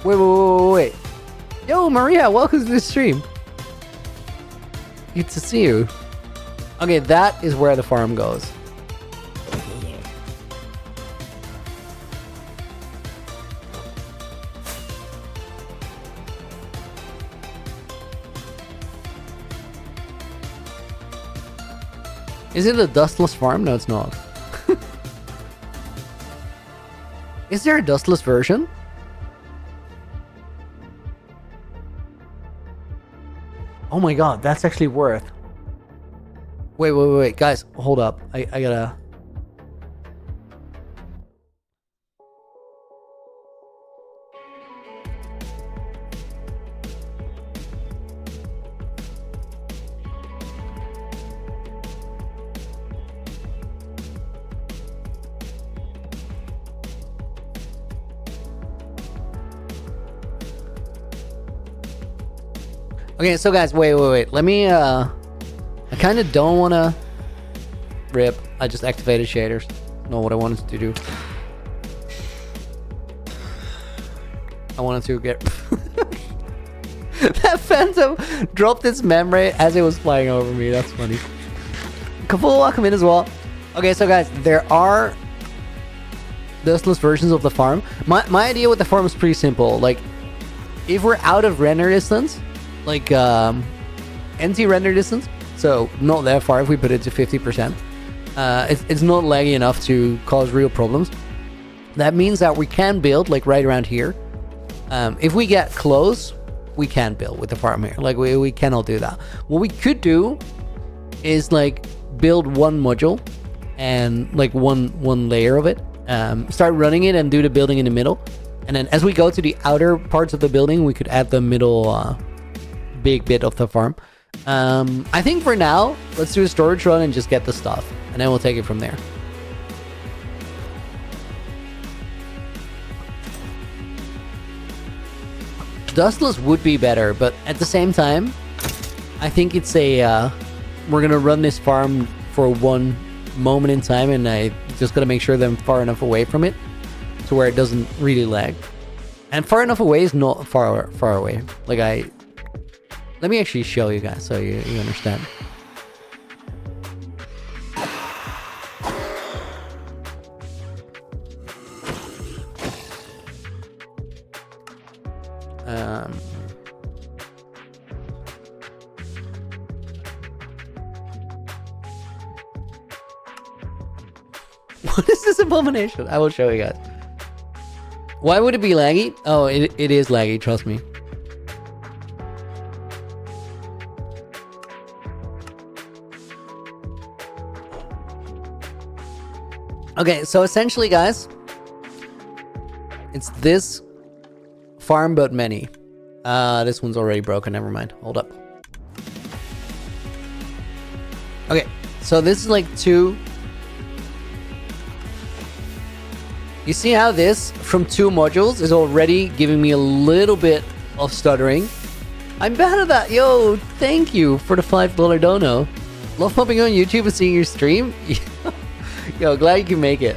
Wait. Yo, Maria, welcome to the stream. Good to see you. Okay, that is where the farm goes. Is it a dustless farm? No, it's not. Is there a dustless version? Oh my god, that's actually worth. Wait, guys, hold up. I gotta. Okay, so guys, wait. Let me, I kind of don't want to rip. I just activated shaders. Not what I wanted to do. I wanted to get... That phantom dropped its memory as it was flying over me. That's funny. Kaful, welcome in as well. Okay, so guys, there are dustless versions of the farm. My idea with the farm is pretty simple. Like, if we're out of render distance... like NT render distance, so not that far if we put it to 50%. It's not laggy enough to cause real problems. That means that we can build like right around here. If we get close, we can build with the farm here. Like we cannot do that. What we could do is like build one module and like one layer of it. Start running it and do the building in the middle. And then as we go to the outer parts of the building, we could add the middle big bit of the farm. I think for now, let's do a storage run and just get the stuff, and then we'll take it from there. Dustless would be better, but at the same time, I think it's a we're gonna run this farm for one moment in time, and I just gotta make sure that I'm far enough away from it to where it doesn't really lag. And far enough away is not far away. Like let me actually show you guys so you understand. What is this abomination? I will show you guys. Why would it be laggy? Oh, it is laggy, trust me. Okay, so essentially, guys, it's this farm but many. This one's already broken, never mind. Hold up. Okay, so this is like two. You see how this from two modules is already giving me a little bit of stuttering? I'm bad at that. Yo, thank you for the $5 dono. Love popping on YouTube and seeing your stream. Yo, glad you can make it.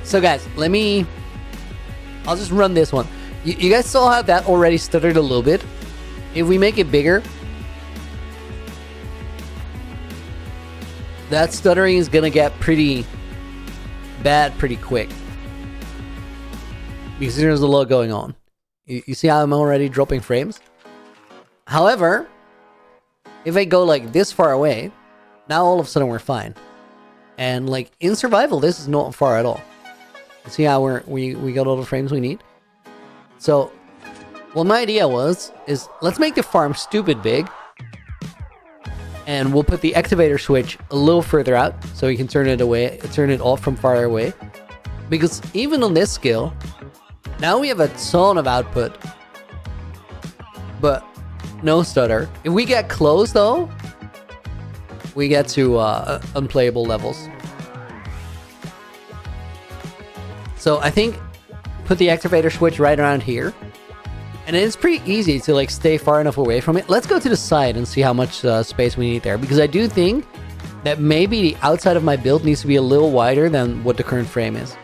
So guys, I'll just run this one. You guys saw how that already stuttered a little bit. If we make it bigger, that stuttering is gonna get pretty bad pretty quick. Because there's a lot going on. You see how I'm already dropping frames? However, if I go like this far away, now all of a sudden we're fine. And like in survival, this is not far at all. See how we got all the frames we need? So what my idea is let's make the farm stupid big. And we'll put the activator switch a little further out so we can turn it off from farther away. Because even on this skill, now we have a ton of output, but no stutter. If we get close though, we get to unplayable levels. So I think put the activator switch right around here. And it's pretty easy to like stay far enough away from it. Let's go to the side and see how much space we need there. Because I do think that maybe the outside of my build needs to be a little wider than what the current frame is.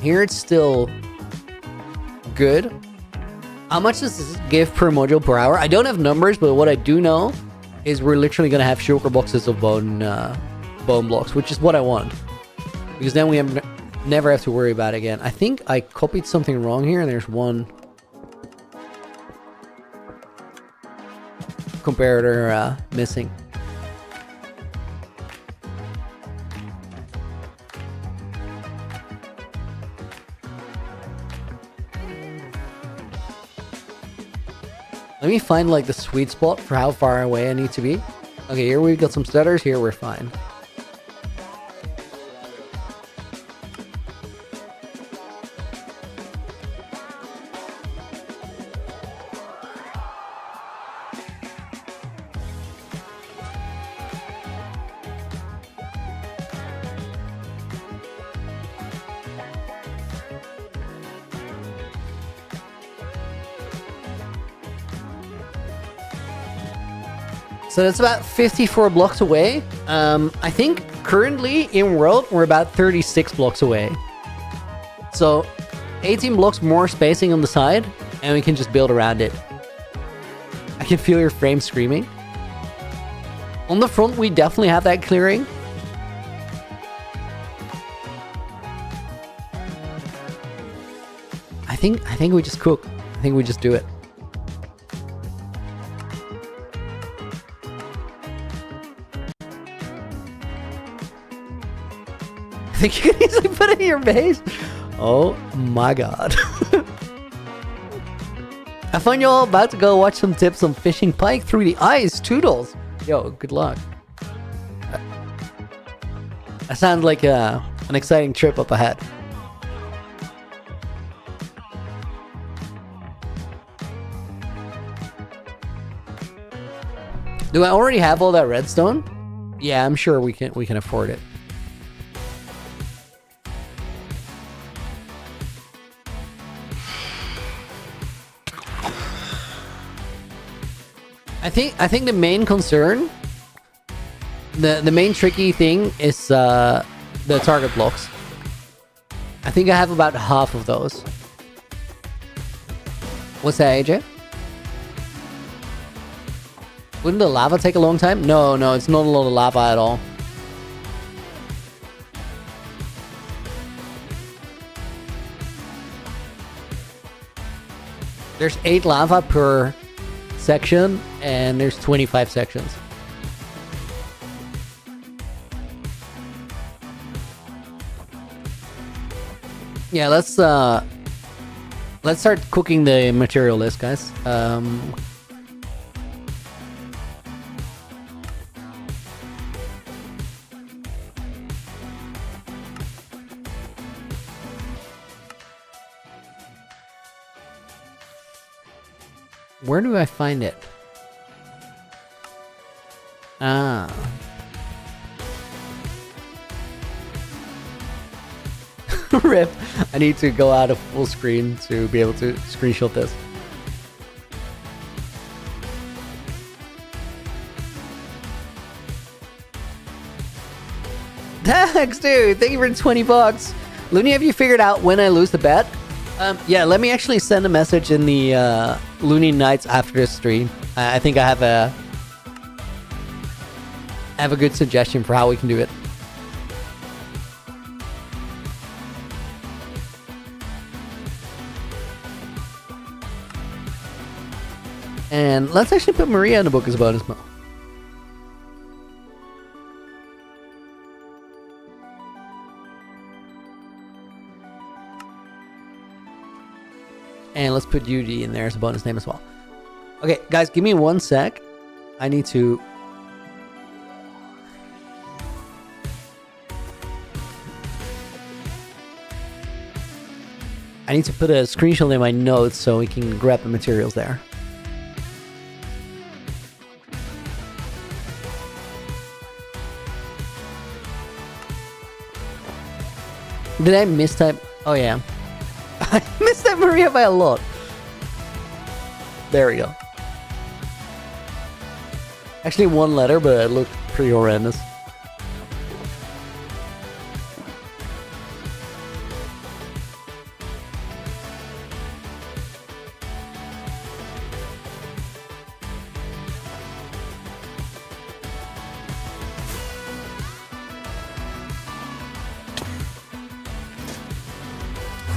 Here it's still good. How much does this give per module per hour? I don't have numbers, but what I do know is we're literally going to have shulker boxes of bone blocks, which is what I want, because then we never have to worry about it again. I think I copied something wrong here, and there's one comparator missing. Let me find like the sweet spot for how far away I need to be. Okay, here we've got some stutters, here we're fine. So that's about 54 blocks away. I think currently in world, we're about 36 blocks away. So 18 blocks more spacing on the side, and we can just build around it. I can feel your frame screaming. On the front, we definitely have that clearing. I think we just cook. I think we just do it. I think you can easily put it in your base. Oh my god. I find you all about to go watch some tips on fishing pike through the ice. Toodles. Yo, good luck. That sounds like an exciting trip up ahead. Do I already have all that redstone? Yeah, I'm sure we can afford it. I think the main concern, the main tricky thing is the target blocks. I think I have about half of those. What's that, AJ? Wouldn't the lava take a long time? No, it's not a lot of lava at all. There's 8 lava per section, and there's 25 sections. Yeah, let's start cooking the material list, guys. Where do I find it? Ah. Rip. I need to go out of full screen to be able to screenshot this. Thanks, dude. Thank you for 20 bucks. Looney, have you figured out when I lose the bet? Yeah, let me actually send a message in the Looney Nights after this stream. I think I have a good suggestion for how we can do it. And let's actually put Maria in the book as a bonus mo. And let's put Yuji in there as a bonus name as well. Okay, guys, give me 1 sec. I need to... put a screenshot in my notes so we can grab the materials there. Did I mistype? Oh yeah. I mistyped Maria by a lot. There we go. Actually 1 letter, but it looked pretty horrendous.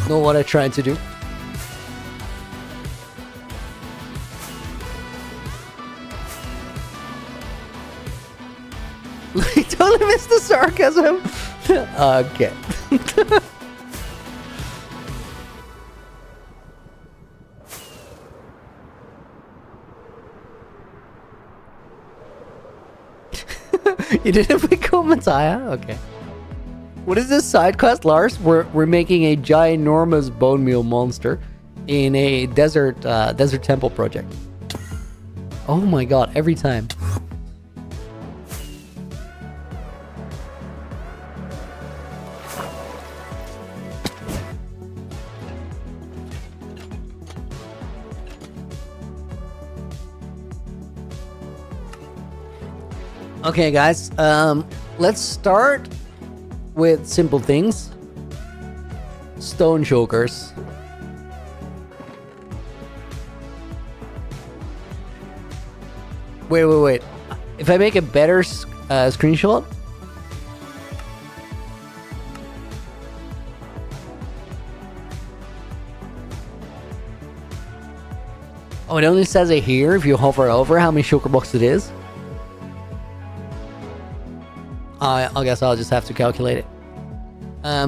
Know what I tried to do? I totally missed the sarcasm. Okay. You didn't become Mataya? Okay. What is this side quest, Lars? We're making a ginormous bone meal monster in a desert temple project. Oh my god, every time. Okay, guys. Let's start with simple things. Stone chokers. Wait. If I make a better screenshot. Oh, it only says it here if you hover over how many choker blocks it is. I guess I'll just have to calculate it.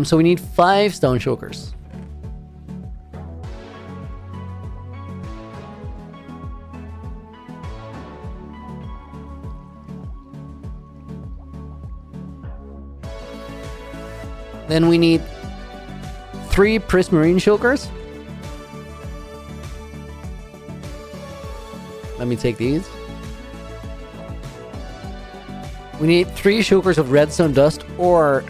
So we need 5 stone chokers. Then we need 3 prismarine chokers. Let me take these. We need 3 chokers of redstone dust or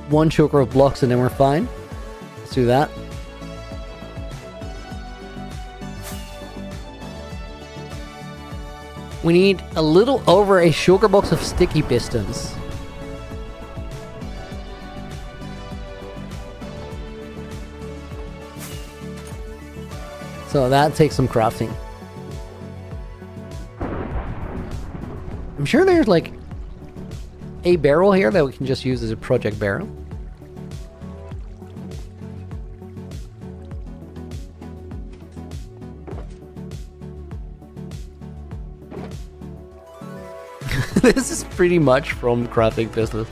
1 choker of blocks and then we're fine. Let's do that. We need a little over a choker box of sticky pistons. So that takes some crafting. I'm sure there's like a barrel here that we can just use as a project barrel. This is pretty much from crafting business.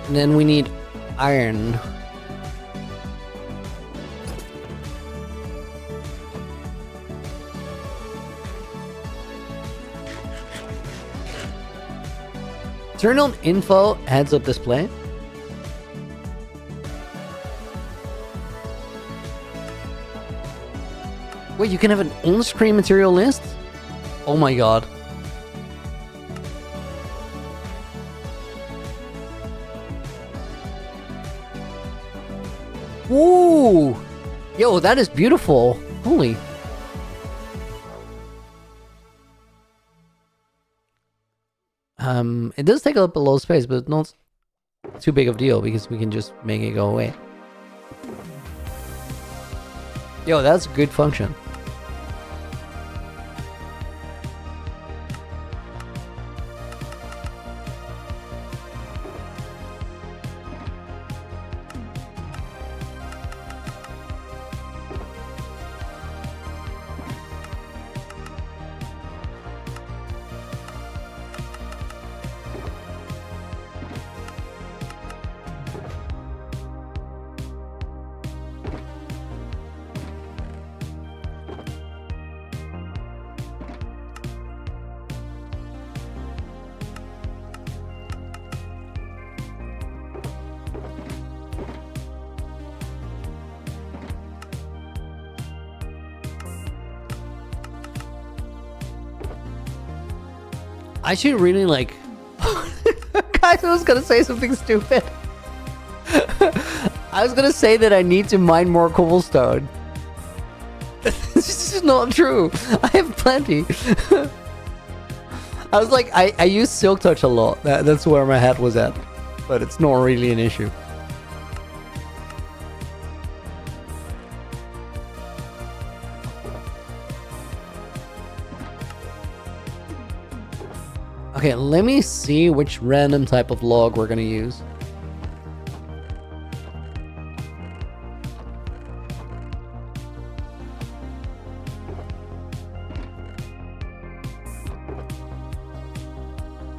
And then we need iron. Turn on info heads up display. Wait, you can have an on-screen material list? Oh my god. Whoa! Yo, that is beautiful. Holy. It does take up a lot of space, but not too big of a deal because we can just make it go away. Yo, that's a good function. I should really like... Guys, I was gonna say something stupid. I was gonna say that I need to mine more cobblestone. This is not true. I have plenty. I was like, I use Silk Touch a lot. That's where my head was at. But it's not really an issue. Okay, let me see which random type of log we're gonna use.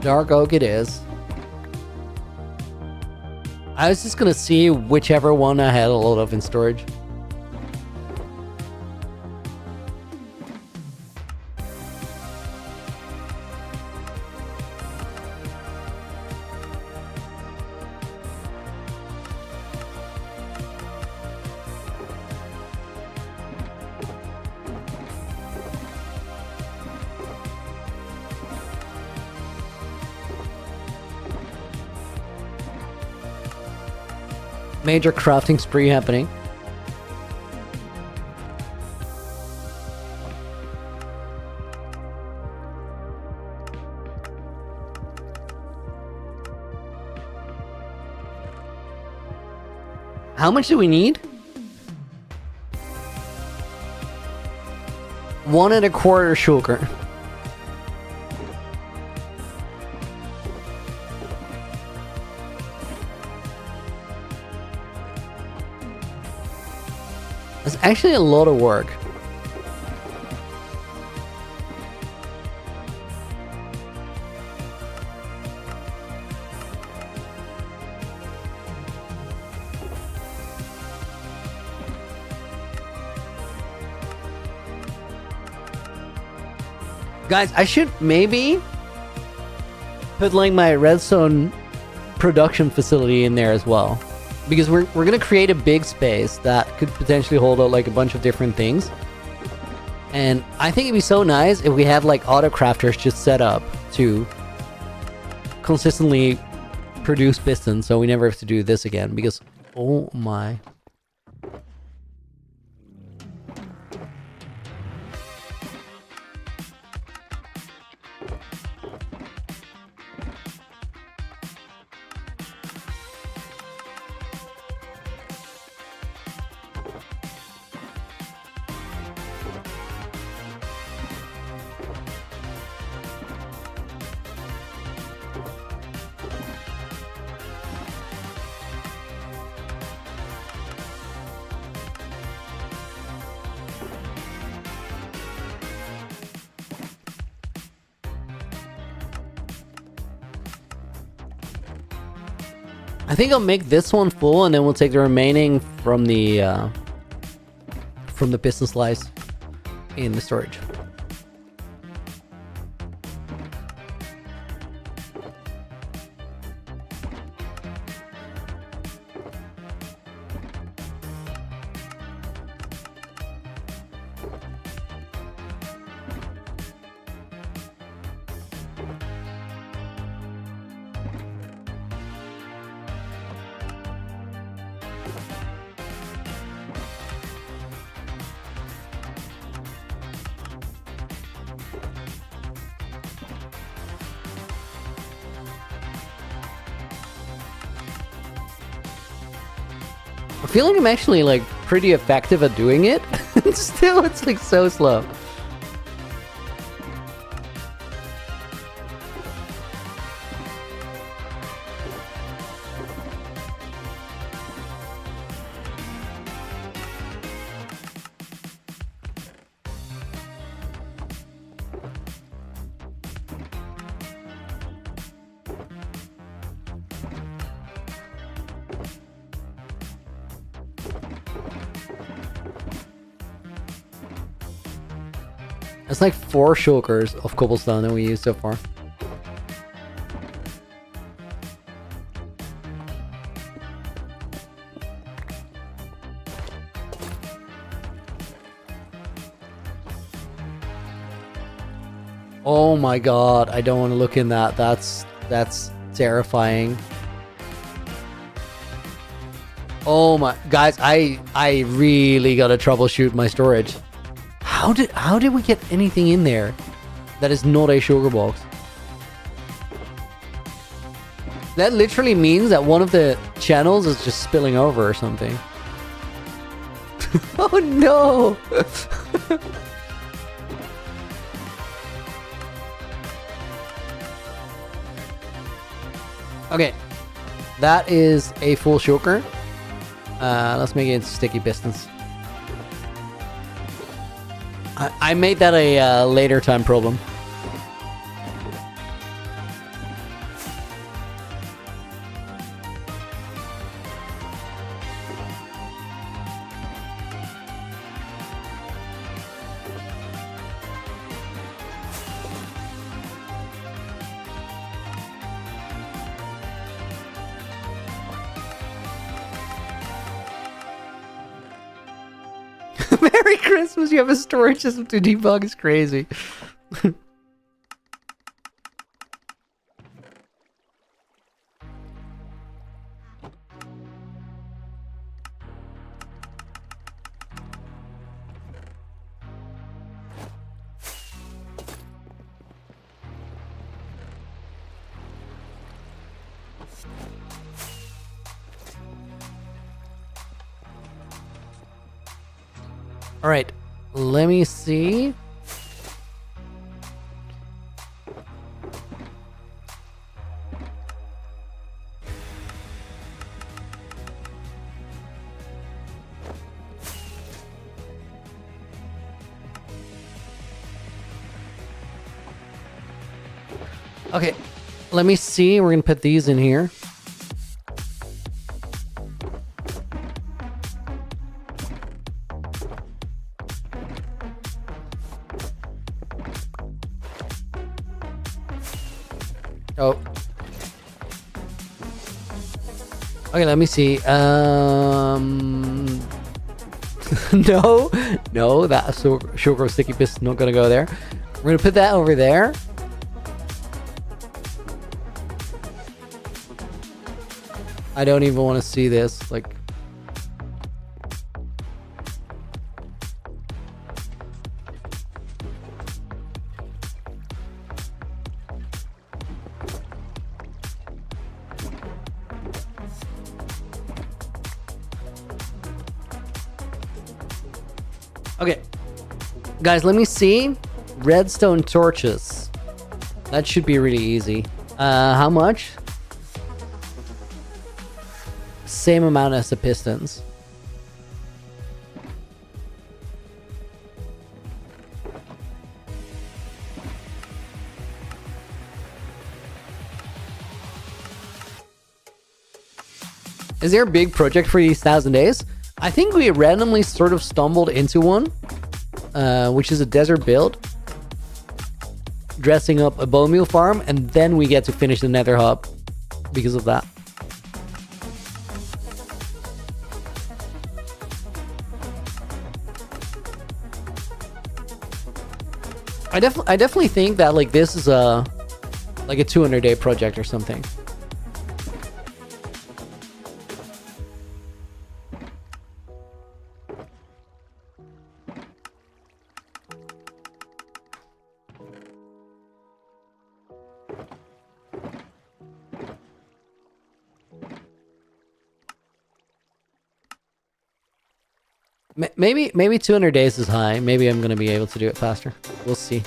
Dark oak it is. I was just gonna see whichever one I had a lot of in storage. Major crafting spree happening. How much do we need? 1 1/4 sugar. That's actually a lot of work. Guys, I should maybe put like my redstone production facility in there as well. Because we're gonna create a big space that could potentially hold out like a bunch of different things. And I think it'd be so nice if we had like auto crafters just set up to consistently produce pistons so we never have to do this again, because oh my. I think I'll make this one full, and then we'll take the remaining from the piston slice in the storage. I feel like I'm actually like pretty effective at doing it. Still, it's like so slow. That's like 4 shulkers of cobblestone that we used so far. Oh my god, I don't want to look in that. That's terrifying. Oh my guys, I really gotta troubleshoot my storage. How did we get anything in there that is not a sugar box? That literally means that one of the channels is just spilling over or something. Oh no! Okay, that is a full shulker. Let's make it into sticky pistons. I made that a later time problem. Merry Christmas, you have a storage system to debug, is crazy. All right, let me see. Okay, let me see. We're gonna put these in here. Oh. Okay, let me see. No, that sugar sticky piston not gonna go there. We're gonna put that over there. I don't even want to see this. Like, okay, guys, let me see. Redstone torches. That should be really easy. How much? Same amount as the pistons. Is there a big project for these 1,000 days? I think we randomly sort of stumbled into one, which is a desert build, dressing up a bone meal farm, and then we get to finish the nether hub because of that. I definitely think that like this is a 200-day project or something. Maybe 200 days is high. Maybe I'm gonna be able to do it faster. We'll see.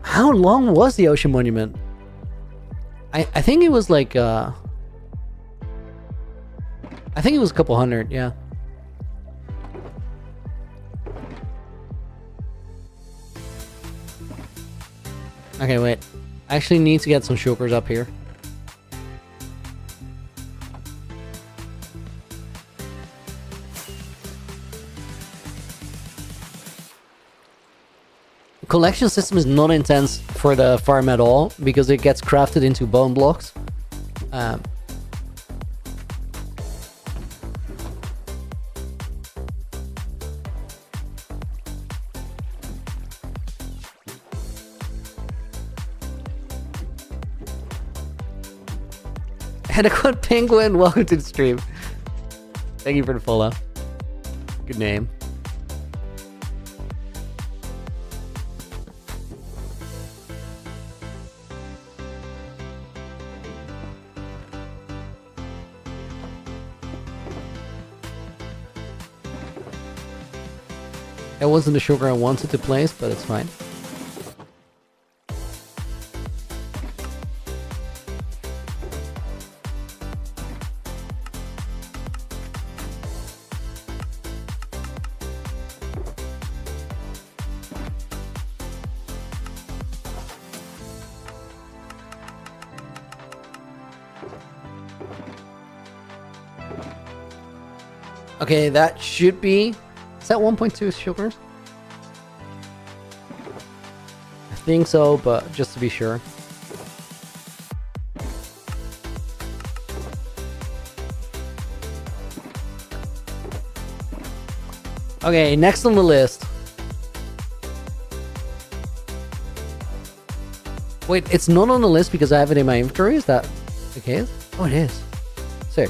How long was the ocean monument? I think it was like I think it was a couple hundred, yeah. Okay, wait. I actually need to get some shulkers up here. Collection system is not intense for the farm at all because it gets crafted into bone blocks. Adequate Penguin, welcome to the stream. Thank you for the follow. Good name. That wasn't the sugar I wanted to place, but it's fine. Okay, that should be... Is that 1.2 sugars? I think so, but just to be sure. Okay, next on the list. Wait, it's not on the list because I have it in my inventory? Is that the case? Oh, it is. Sick.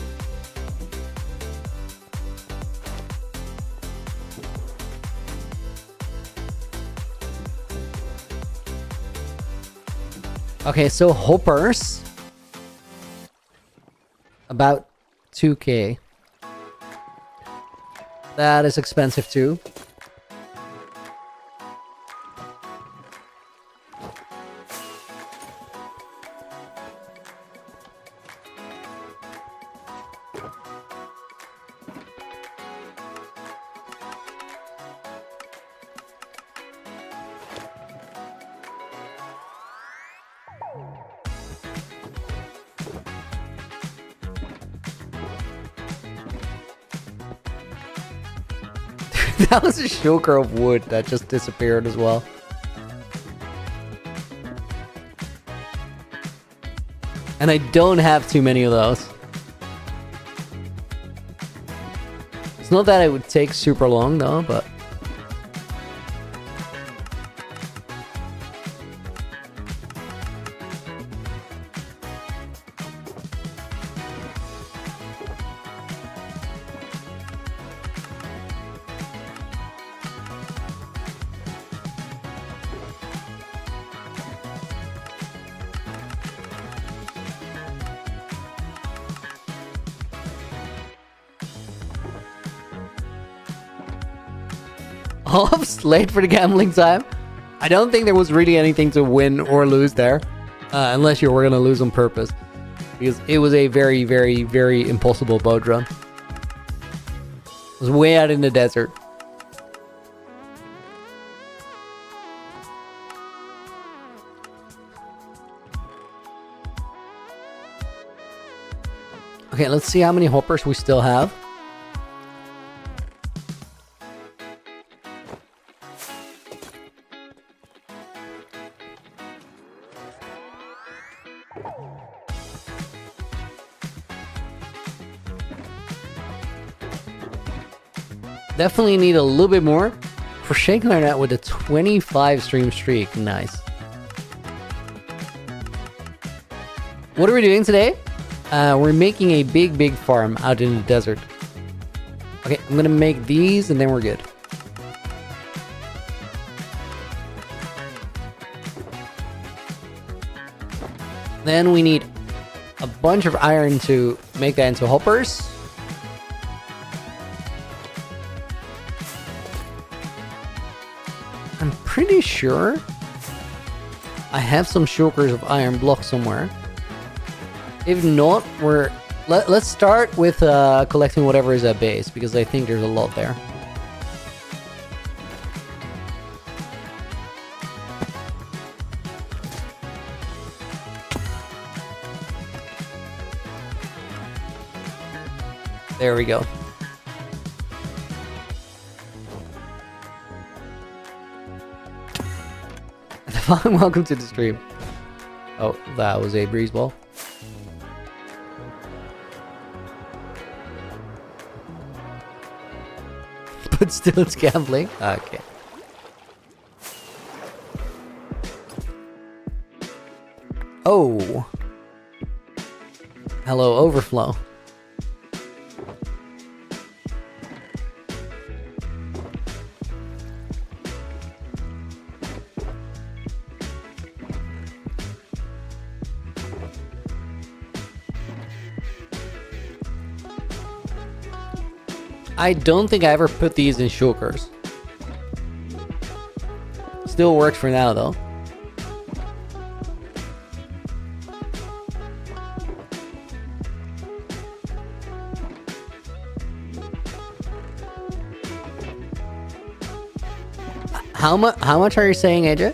Okay, so hoppers, about 2k. That is expensive too. That was a shulker of wood that just disappeared as well. And I don't have too many of those. It's not that it would take super long though, but... Hops, late for the gambling time. I don't think there was really anything to win or lose there. Unless you were going to lose on purpose. Because it was a very, very, very impossible boat run. It was way out in the desert. Okay, let's see how many hoppers we still have. Definitely need a little bit more. For shaking like that with a 25 stream streak. Nice. What are we doing today? We're making a big, big farm out in the desert. Okay, I'm gonna make these and then we're good. Then we need a bunch of iron to make that into hoppers. I'm pretty sure I have some shulkers of iron blocks somewhere. If not, let's start with collecting whatever is at base, because I think there's a lot there. There we go. Welcome to the stream. Oh, that was a breeze ball. But still it's gambling. Okay. Oh. Hello, overflow. I don't think I ever put these in shulkers. Still works for now, though. How much are you saying, AJ?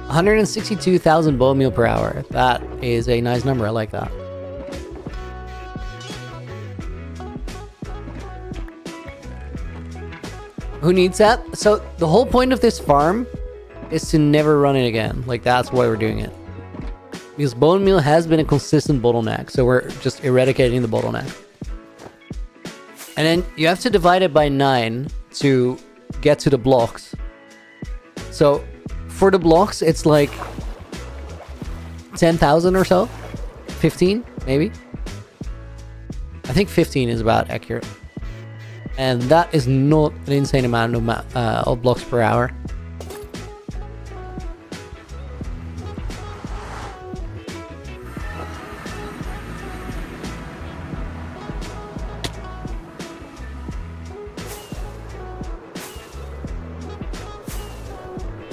162,000 bone meal per hour. That is a nice number. I like that. Who needs that? So the whole point of this farm is to never run it again. Like, that's why we're doing it. Because bone meal has been a consistent bottleneck, so we're just eradicating the bottleneck. And then you have to divide it by 9 to get to the blocks. So for the blocks, it's like 10,000 or so. 15, maybe. I think 15 is about accurate. And that is not an insane amount of blocks per hour.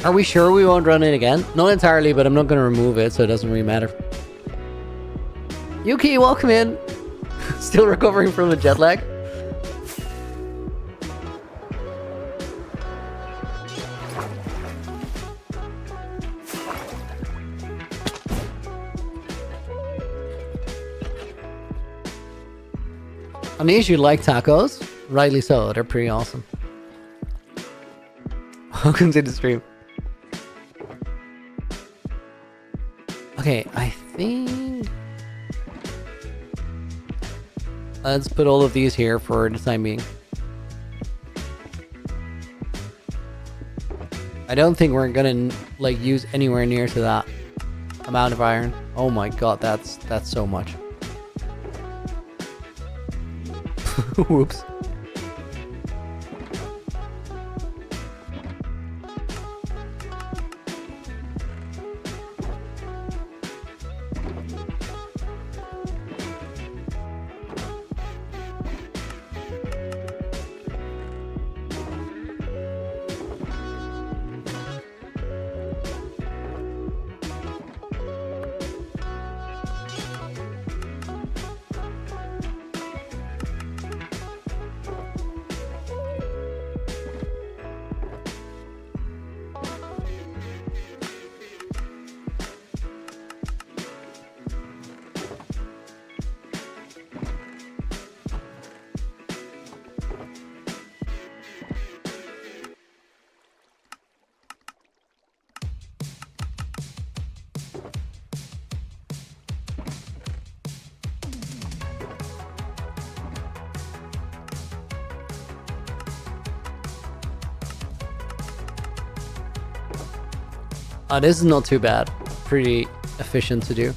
Are we sure we won't run it again? Not entirely, but I'm not going to remove it, so it doesn't really matter. Yuki, welcome in. Still recovering from the jet lag. Anish, you like tacos? Rightly so, they're pretty awesome. Welcome to the stream. Okay, I think... let's put all of these here for the time being. I don't think we're gonna like use anywhere near to that amount of iron. Oh my god, that's so much. Whoops. This is not too bad. Pretty efficient to do.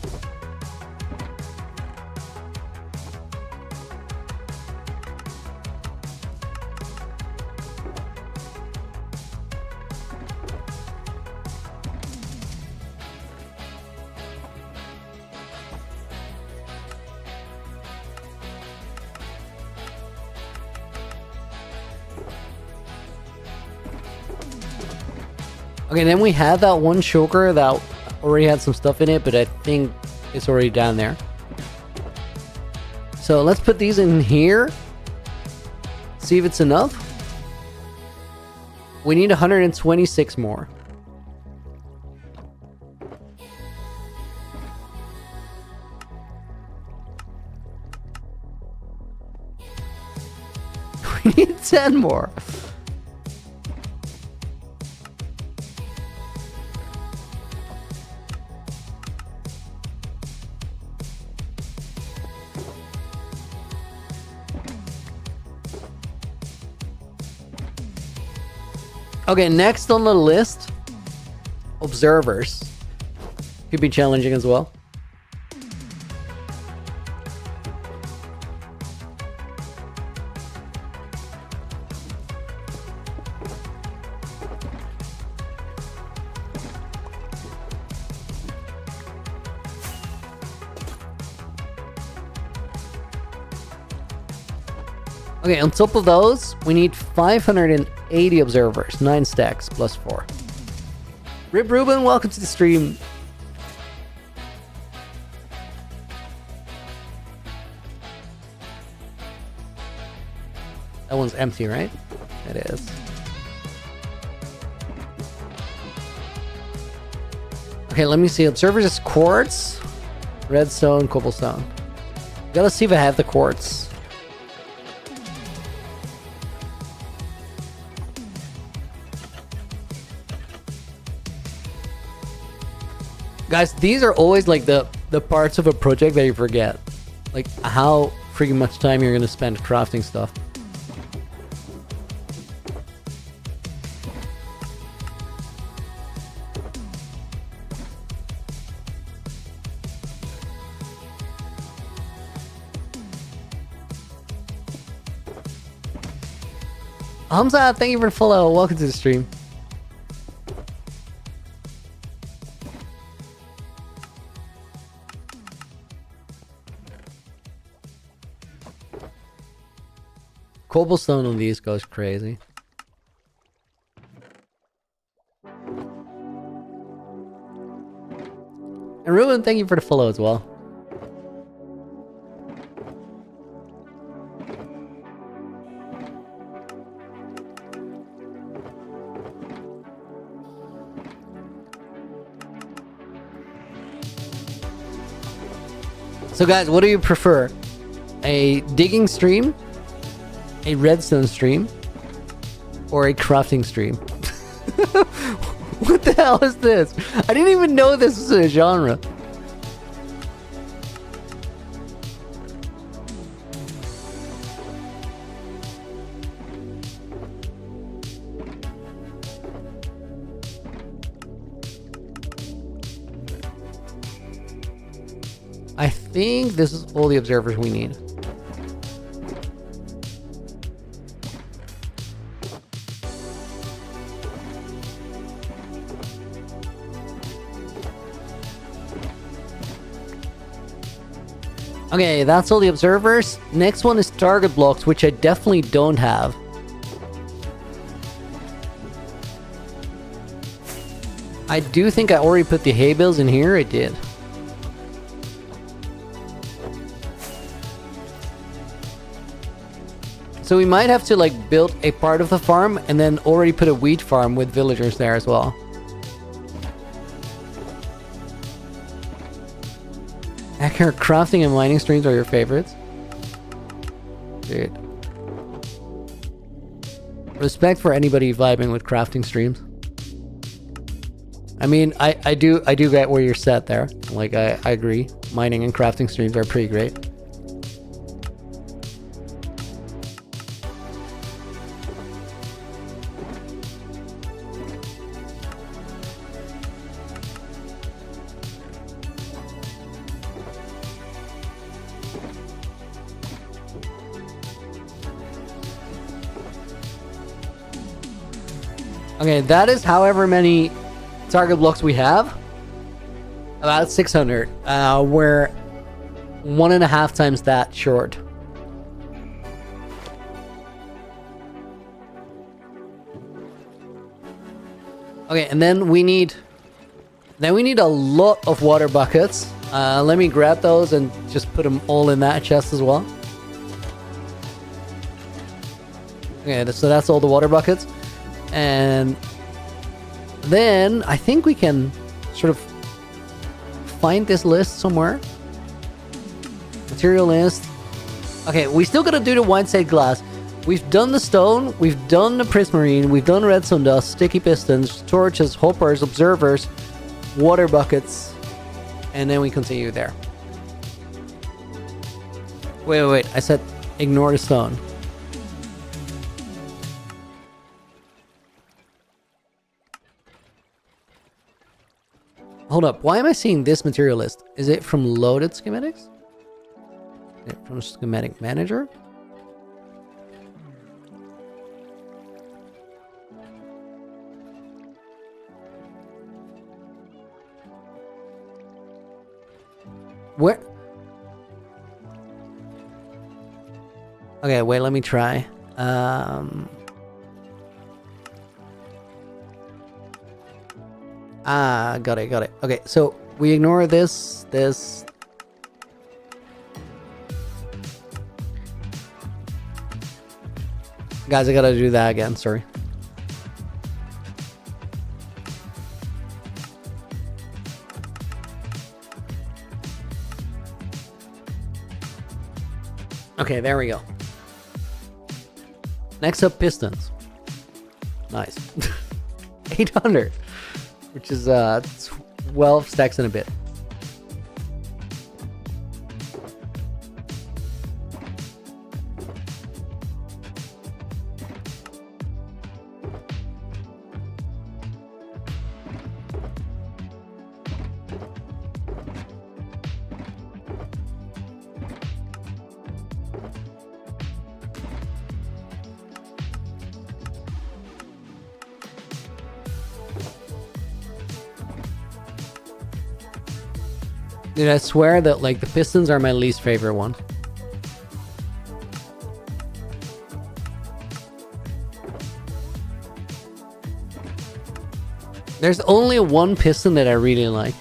Okay, then we had that one shulker that already had some stuff in it, but I think it's already down there. So let's put these in here. See if it's enough. We need 126 more. We need 10 more. Okay, next on the list, observers. Could be challenging as well. Okay, on top of those, we need 580 observers, 9 stacks plus 4. Rip Ruben, welcome to the stream. That one's empty, right? It is. Okay, let me see. Observers is quartz, redstone, cobblestone. Gotta see if I have the quartz. Guys, these are always like the parts of a project that you forget. Like how freaking much time you're gonna spend crafting stuff. Hamza, thank you for the follow. Welcome to the stream. Cobblestone on these goes crazy. And Ruben, thank you for the follow as well. So guys, what do you prefer? A digging stream? A redstone stream? Or a crafting stream? What the hell is this? I didn't even know this was a genre. I think this is all the observers we need. Okay, that's all the observers. Next one is target blocks, which I definitely don't have. I do think I already put the hay bales in here. I did. So we might have to like build a part of the farm and then already put a wheat farm with villagers there as well. Hacker, crafting and mining streams are your favorites? Dude. Respect for anybody vibing with crafting streams. I mean, I do get where you're set there. Like, I agree. Mining and crafting streams are pretty great. Okay, that is however many target blocks we have. About 600. We're 1.5 times that short. Okay, and then we need a lot of water buckets. Let me grab those and just put them all in that chest as well. Okay, so that's all the water buckets. And then I think we can sort of find this list somewhere. Material list. Okay, we still gotta do the white side glass. We've done the stone, we've done the prismarine, we've done redstone dust, sticky pistons, torches, hoppers, observers, water buckets, and then we continue there. Wait, I said ignore the stone. Hold up. Why am I seeing this material list? Is it from loaded schematics? Is it from schematic manager? Where? Okay, wait, let me try. Got it. Okay, so we ignore this. Guys, I gotta do that again, sorry. Okay, there we go. Next up, pistons. Nice. 800, which is 12 stacks in a bit. Dude, I swear that like the pistons are my least favorite one. There's only one piston that I really like.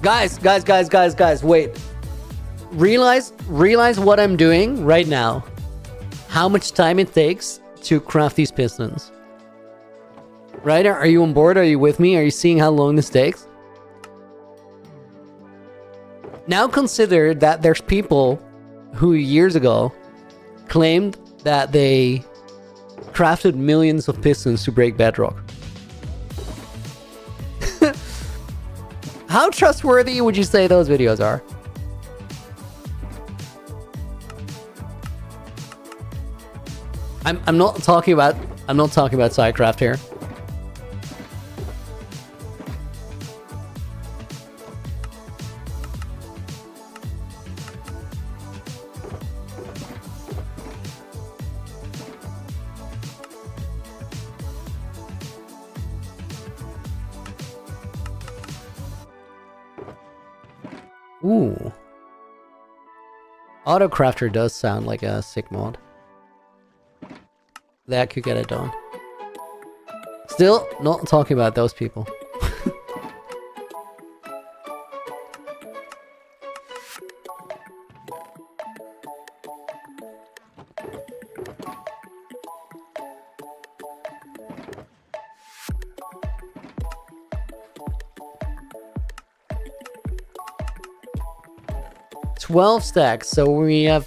Guys, wait. Realize what I'm doing right now. How much time it takes to craft these pistons. Right? Are you on board? Are you with me? Are you seeing how long this takes? Now consider that there's people who years ago claimed that they crafted millions of pistons to break bedrock. How trustworthy would you say those videos are? I'm not talking about sidecraft here. Ooh. Autocrafter does sound like a sick mod. That could get it done. Still not talking about those people. $12 stacks, so we have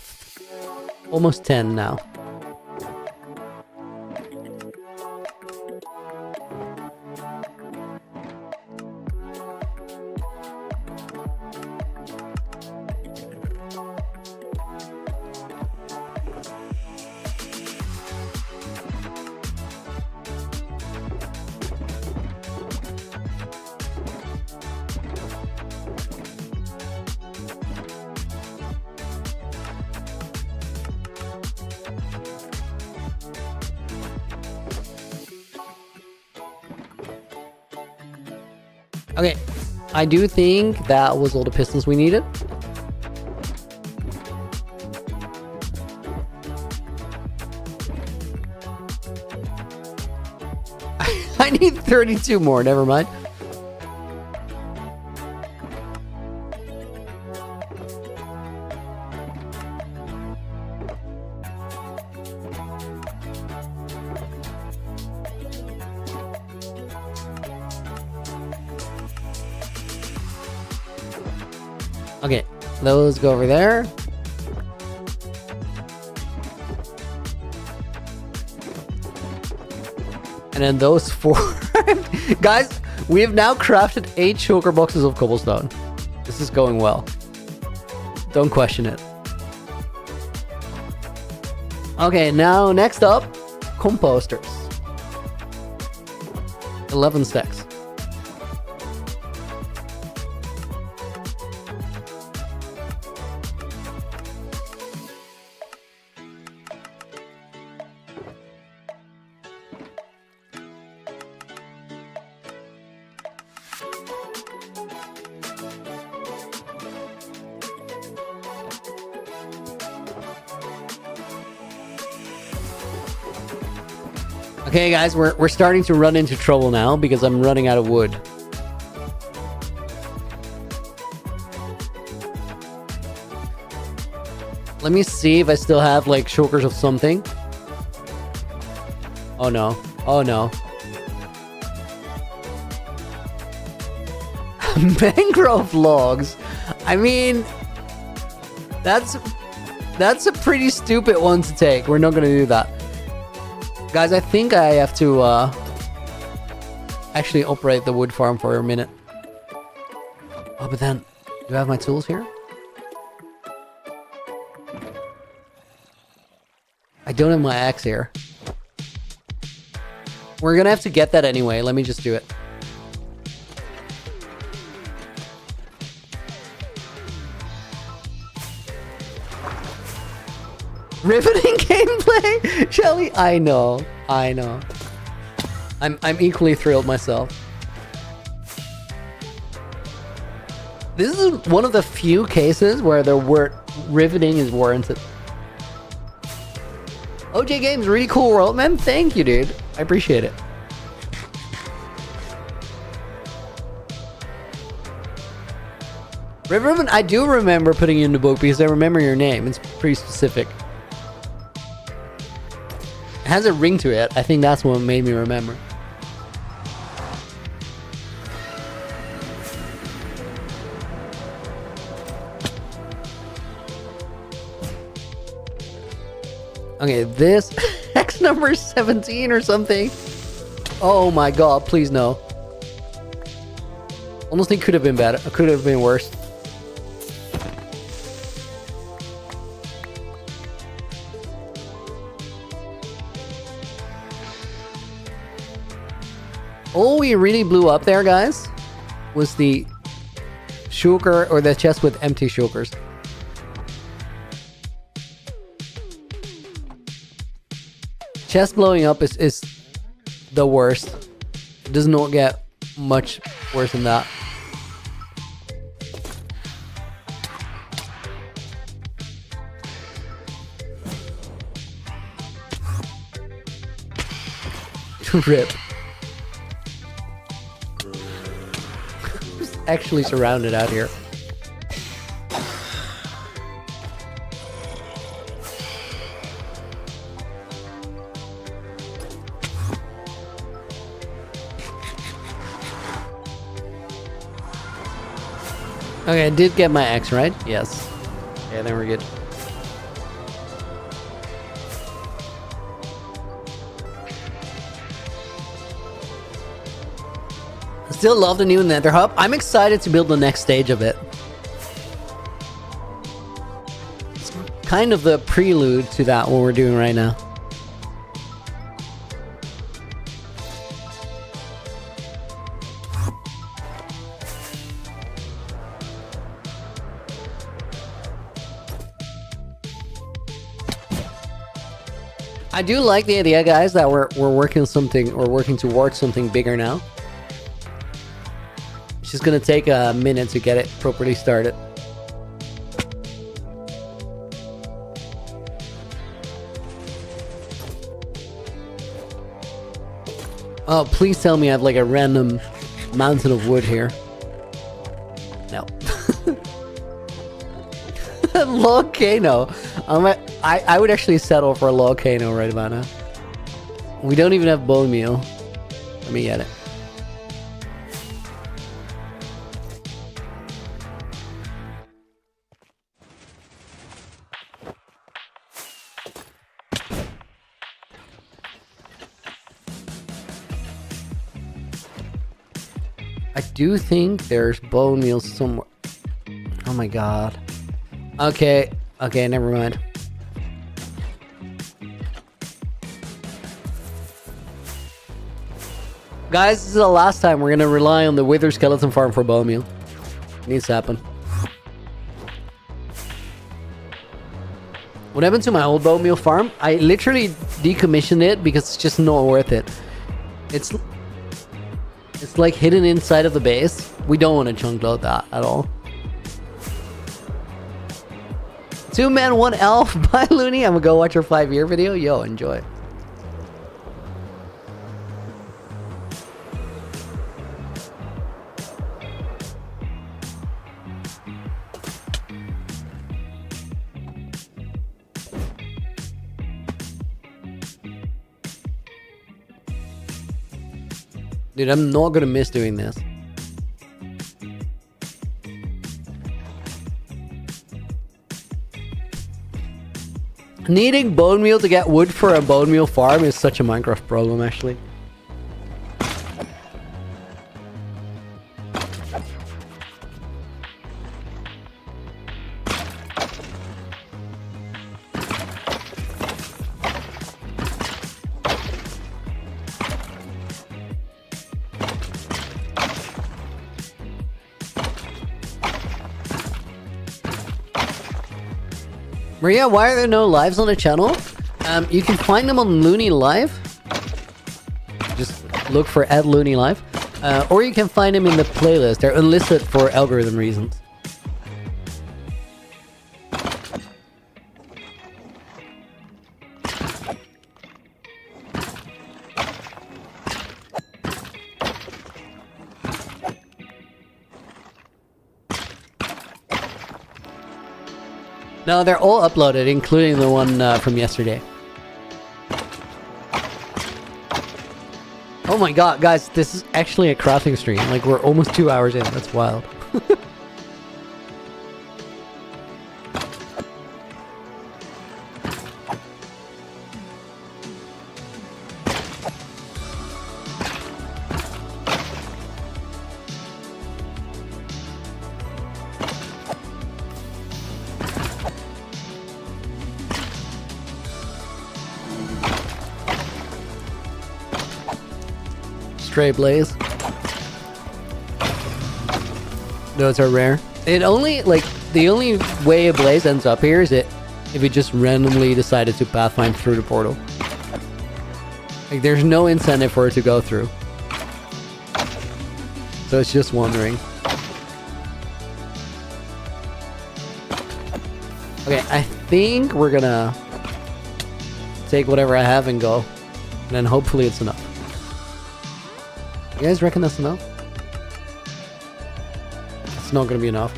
almost 10 now. Okay, I do think that was all the pistons we needed. I need 32 more, never mind. Okay, those go over there. And then those 4. Guys, we have now crafted 8 shulker boxes of cobblestone. This is going well. Don't question it. Okay, now next up, composters. 11 stacks. Okay, guys, we're starting to run into trouble now because I'm running out of wood. Let me see if I still have, like, shulkers of something. Oh, no. Oh, no. Mangrove logs. I mean, that's a pretty stupid one to take. We're not going to do that. Guys, I think I have to actually operate the wood farm for a minute. Oh, but then, do I have my tools here? I don't have my axe here. We're gonna have to get that anyway. Let me just do it. Riveting gameplay, Shelly. I know. I'm equally thrilled myself. This is one of the few cases where the word riveting is warranted. OJ Games, really cool world, man. Thank you, dude. I appreciate it. Riven, I do remember putting you in the book because I remember your name. It's pretty specific. It has a ring to it. I think that's what made me remember. Okay, this X number 17 or something. Oh my god, please no. Honestly, could have been better. It could have been worse. All we really blew up there, guys, was the shulker or the chest with empty shulkers. Chest blowing up is the worst. It does not get much worse than that. Rip. Who's actually surrounded out here? Okay, I did get my X, right? Yes. Okay, then we're good. I still love the new Nether Hub. I'm excited to build the next stage of it. It's kind of the prelude to that, what we're doing right now. I do like the idea, guys, that we're working on something or working towards something bigger now. It's just gonna take a minute to get it properly started. Oh, please tell me I have like a random mountain of wood here. No. Volcano. I would actually settle for a volcano right about now. We don't even have bone meal. Let me get it. I do think there's bone meal somewhere. Oh my god. Okay, never mind. Guys, this is the last time we're gonna rely on the Wither Skeleton Farm for bone meal. It needs to happen. What happened to my old bone meal farm? I literally decommissioned it because it's just not worth it. It's like hidden inside of the base. We don't want to chunk load that at all. 2 men, 1 elf. Bye, Looney. I'm gonna go watch your 5-year video. Yo, enjoy. Dude, I'm not gonna miss doing this. Needing bone meal to get wood for a bone meal farm is such a Minecraft problem, actually. Maria, why are there no lives on the channel? You can find them on Looney Live. Just look for @LooneyLive. Or you can find them in the playlist. They're unlisted for algorithm reasons. No, they're all uploaded, including the one from yesterday. Oh my god, guys, this is actually a crafting stream. Like, we're almost 2 hours in. That's wild. Stray blaze. Those are rare. It only, like, the only way a blaze ends up here is if it just randomly decided to pathfind through the portal. Like, there's no incentive for it to go through. So it's just wandering. Okay, I think we're gonna take whatever I have and go. And then hopefully it's enough. You guys reckon that's enough? It's not gonna be enough.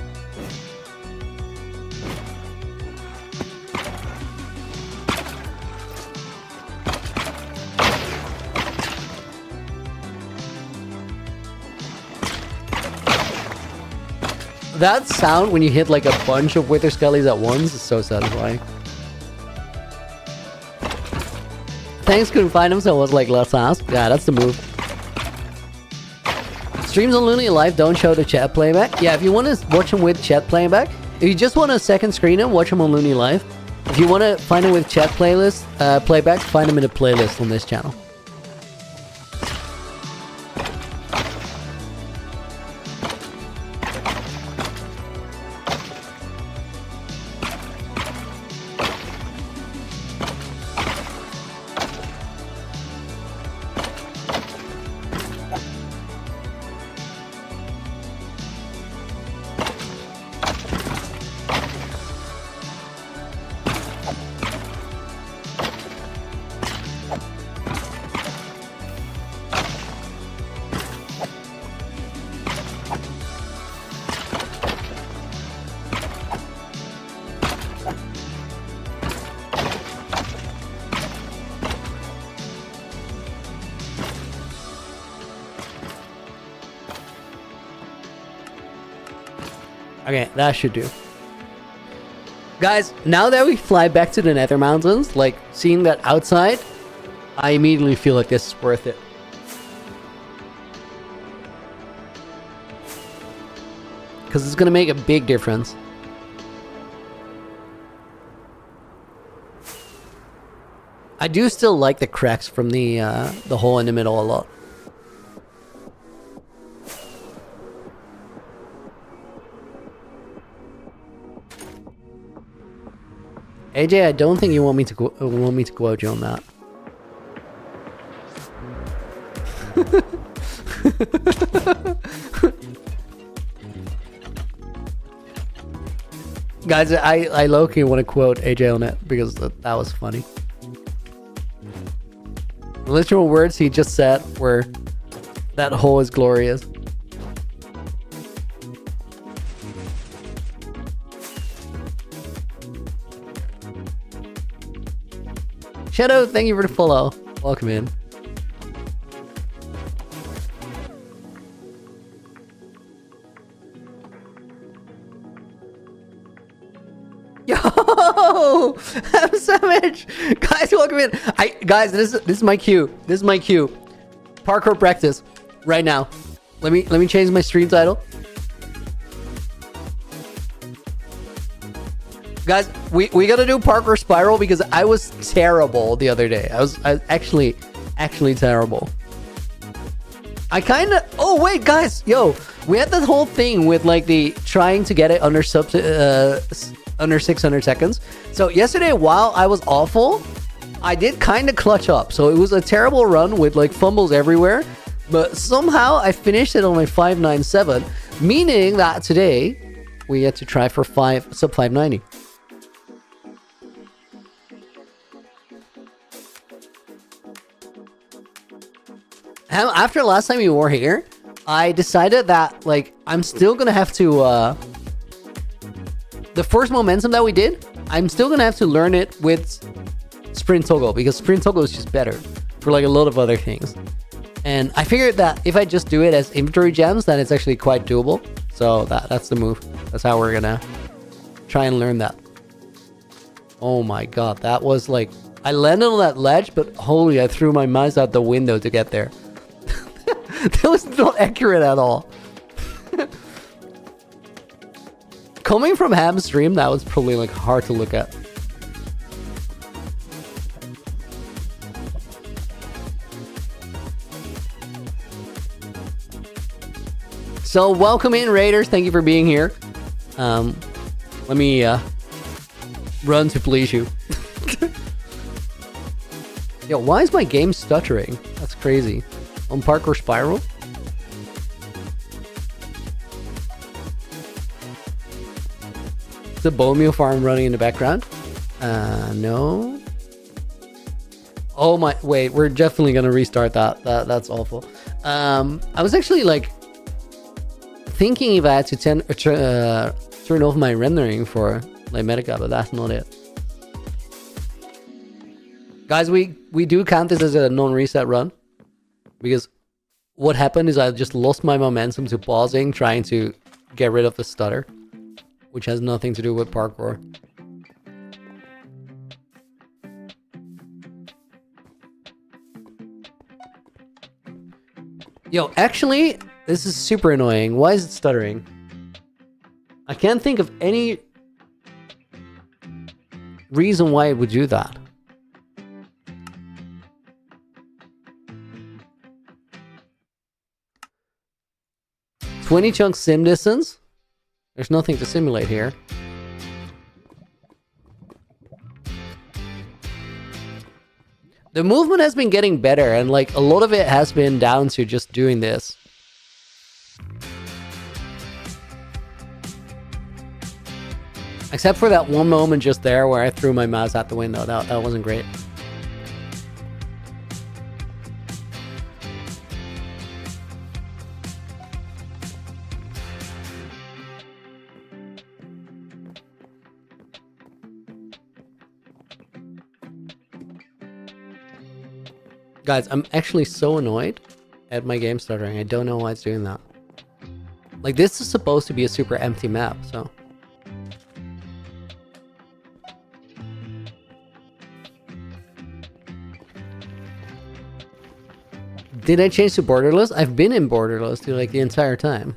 That sound when you hit like a bunch of Wither Skellies at once is so satisfying. Thanks, couldn't find him, so I was like, let's ask. Yeah, that's the move. Streams on Looney Live don't show the chat playback. Yeah, if you want to watch them with chat playback, if you just want to second screen them, watch them on Looney Live. If you want to find them with chat playlist playback, find them in a playlist on this channel. Okay, that should do. Guys, now that we fly back to the Nether Mountains, like, seeing that outside, I immediately feel like this is worth it. Because it's going to make a big difference. I do still like the cracks from the hole in the middle a lot. AJ, I don't think you want me to quote you on that. Guys, I low-key want to quote AJ on it because that was funny. The literal words he just said were, "That hole is glorious." Shadow, thank you for the follow. Welcome in. Yo, I'm savage. Guys, welcome in. Guys, this is my cue. This is my cue. Parkour practice right now. Let me change my stream title. Guys, we gotta do parkour spiral because I was terrible the other day. I was actually terrible. I kind of... Oh, wait, guys. Yo, we had this whole thing with like the trying to get it under 600 seconds. So yesterday, while I was awful, I did kind of clutch up. So it was a terrible run with like fumbles everywhere. But somehow I finished it on my 597, meaning that today we get to try for sub 590. After last time you were here, I decided that like I'm still gonna have to the first momentum that we did, I'm still gonna have to learn it with sprint toggle because sprint toggle is just better for like a lot of other things. And I figured that if I just do it as inventory gems, then it's actually quite doable. So that's the move. That's how we're gonna try and learn that. Oh my god, that was like, I landed on that ledge, but holy, I threw my mouse out the window to get there. That was not accurate at all. Coming from Ham's stream, that was probably like hard to look at. So welcome in, Raiders. Thank you for being here. Let me run to please you. Yo, why is my game stuttering? That's crazy. On Parkour Spiral? Is the bone meal farm running in the background? No. Oh my, wait, we're definitely gonna restart that. That's awful. I was actually like thinking if I had to turn off my rendering for like Medica, but that's not it. Guys, we do count this as a non-reset run because what happened is I just lost my momentum to pausing, trying to get rid of the stutter, which has nothing to do with parkour. Yo, actually, this is super annoying. Why is it stuttering? I can't think of any reason why it would do that. $20 chunks sim distance? There's nothing to simulate here. The movement has been getting better, and like a lot of it has been down to just doing this. Except for that one moment just there where I threw my mouse out the window. That wasn't great. Guys, I'm actually so annoyed at my game stuttering. I don't know why it's doing that. Like, this is supposed to be a super empty map, so... Did I change to borderless? I've been in borderless like the entire time.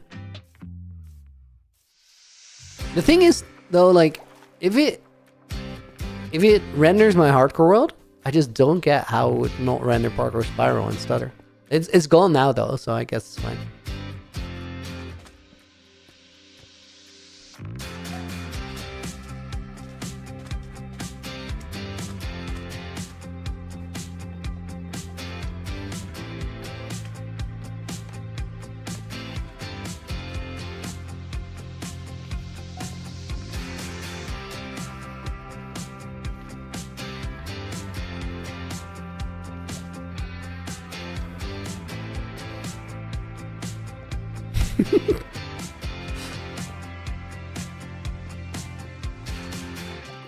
The thing is, though, like, if it renders my hardcore world, I just don't get how it would not render Parkour Spiral and stutter. It's gone now though, so I guess it's fine.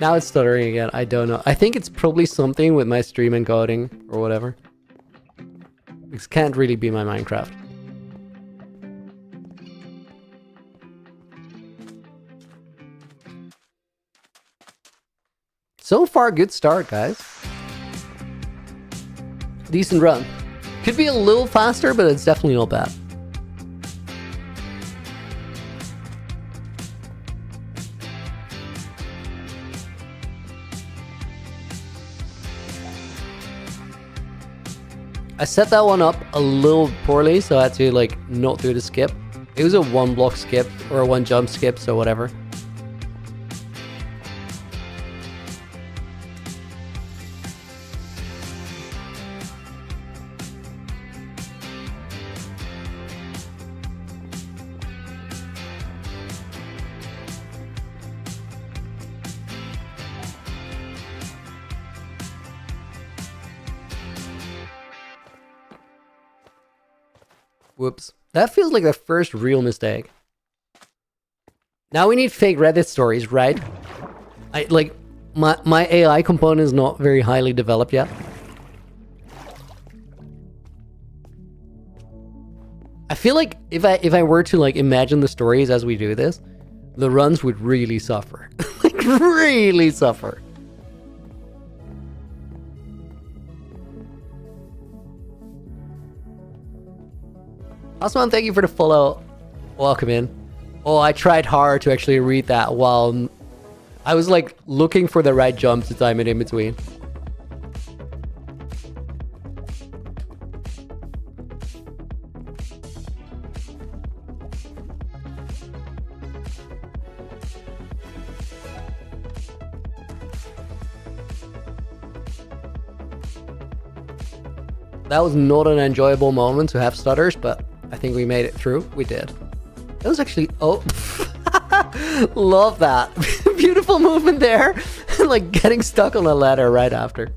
Now it's stuttering again. I don't know. I think it's probably something with my stream encoding or whatever. This can't really be my Minecraft. So far, good start, guys. Decent run. Could be a little faster, but it's definitely not bad. I set that one up a little poorly, so I had to like not do the skip. It was a 1 block skip or a 1 jump skip, so whatever. Whoops. That feels like the first real mistake. Now we need fake Reddit stories, right? My AI component is not very highly developed yet. I feel like if I were to like imagine the stories as we do this, the runs would really suffer. Like really suffer. Osman, thank you for the follow. Welcome in. Oh, I tried hard to actually read that while I was like looking for the right jump to time it in between. That was not an enjoyable moment to have stutters, but I think we made it through. We did. That was actually... Oh. Love that. Beautiful movement there. Like getting stuck on a ladder right after.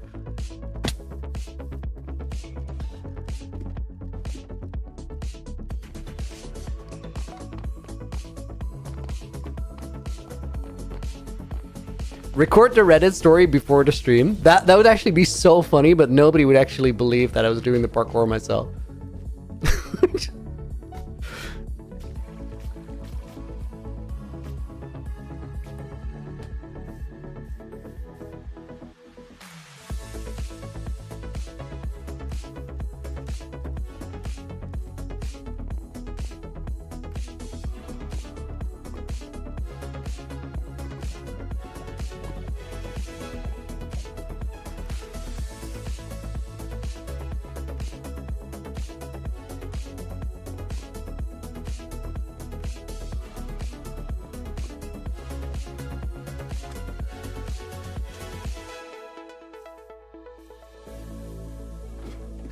Record the Reddit story before the stream. That would actually be so funny, but nobody would actually believe that I was doing the parkour myself.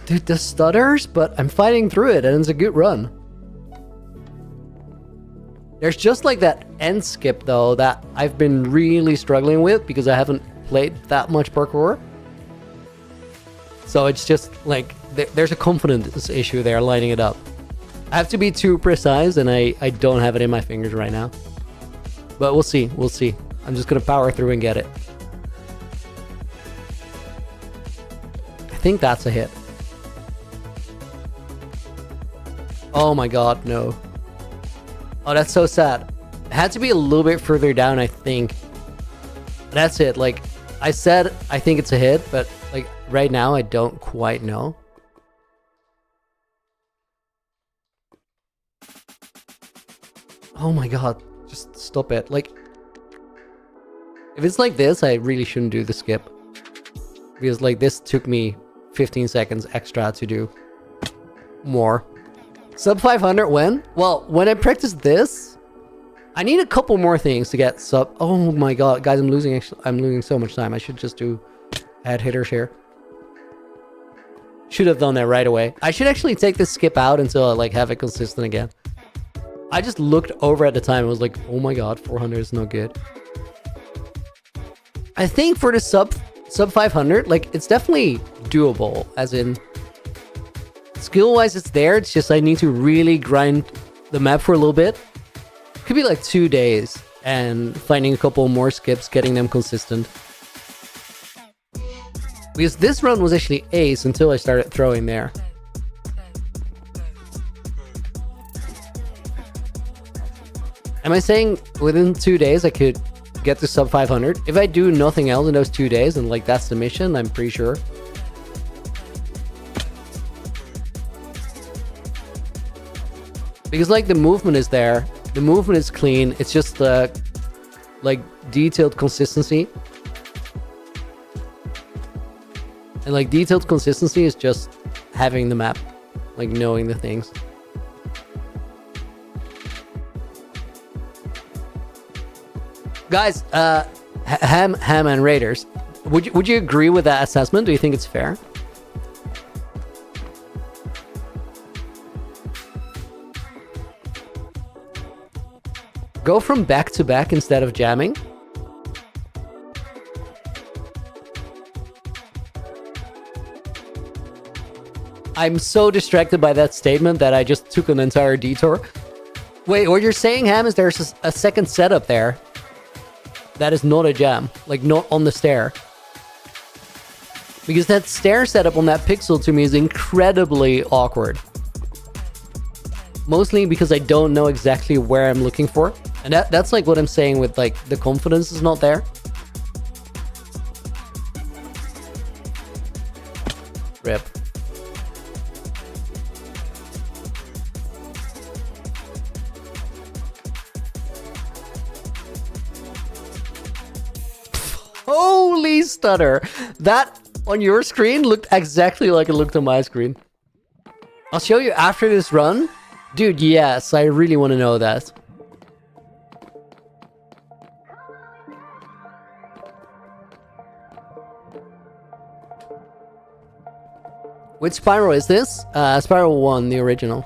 Dude, the stutters, but I'm fighting through it and it's a good run. There's just like that end skip though that I've been really struggling with because I haven't played that much parkour. So it's just like there's a confidence issue there lining it up. I have to be too precise and I don't have it in my fingers right now. But we'll see, we'll see. I'm just gonna power through and get it. I think that's a hit. Oh my god, no. Oh, that's so sad. It had to be a little bit further down, I think. That's it. Like, I said I think it's a hit, but like right now I don't quite know. Oh my god, just stop it. Like, if it's like this, I really shouldn't do the skip. Because like this took me 15 seconds extra to do more. Sub 500 when? Well, when I practice this, I need a couple more things to get sub... Oh my god, guys, I'm losing so much time. I should just do add hitters here. Should have done that right away. I should actually take this skip out until I like have it consistent again. I just looked over at the time and was like, oh my god, 400 is not good. I think for the sub 500, like, it's definitely doable, as in... Skill-wise, it's there. It's just I need to really grind the map for a little bit. Could be like 2 days. and finding a couple more skips, getting them consistent. Because this run was actually ace until I started throwing there. Am I saying within 2 days I could get to sub 500? If I do nothing else in those 2 days and like that's the mission, I'm pretty sure. Because like the movement is there, the movement is clean, it's just like detailed consistency. And like detailed consistency is just having the map, like knowing the things. Guys, Ham and Raiders, would you agree with that assessment? Do you think it's fair? Go from back to back instead of jamming. I'm so distracted by that statement that I just took an entire detour. Wait, what you're saying, Ham, is there's a second setup there that is not a jam, like not on the stair. Because that stair setup on that pixel to me is incredibly awkward. Mostly because I don't know exactly where I'm looking for. And that's like what I'm saying with like the confidence is not there. Rip. Holy stutter. That on your screen looked exactly like it looked on my screen. I'll show you after this run. Dude, yes, I really want to know that. Which spiral is this? Spiral 1, the original.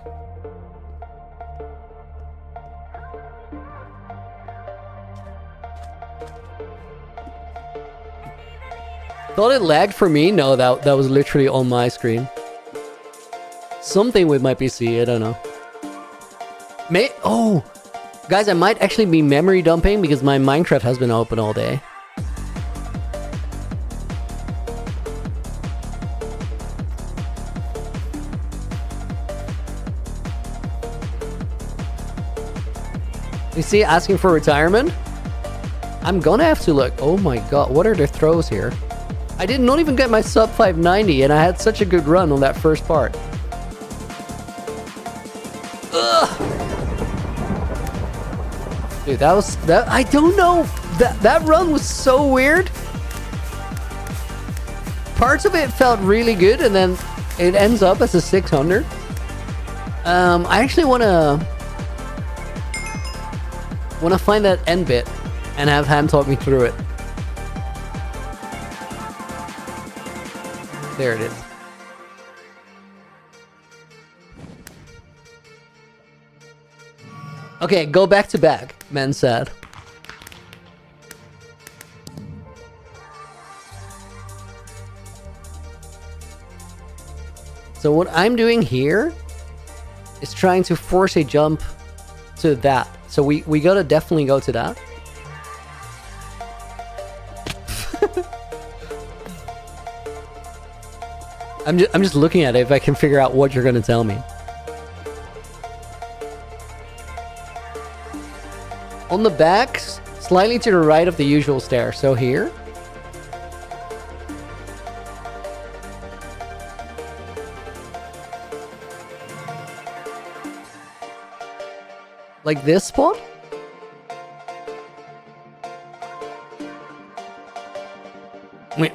Thought it lagged for me? No, that was literally on my screen. Something with my PC, I don't know. Oh! Guys, I might actually be memory dumping because my Minecraft has been open all day. You see, asking for retirement? I'm gonna have to look. Oh my god, what are the throws here? I did not even get my sub 590 and I had such a good run on that first part. Ugh. Dude, that I don't know. That run was so weird. Parts of it felt really good and then it ends up as a 600. I actually wanna find that end bit and have Ham talk me through it. There it is. Okay, go back to back, men said. So what I'm doing here is trying to force a jump to that. So we gotta definitely go to that. I'm just looking at it if I can figure out what you're gonna tell me. On the back, slightly to the right of the usual stair. So here. Like this spot?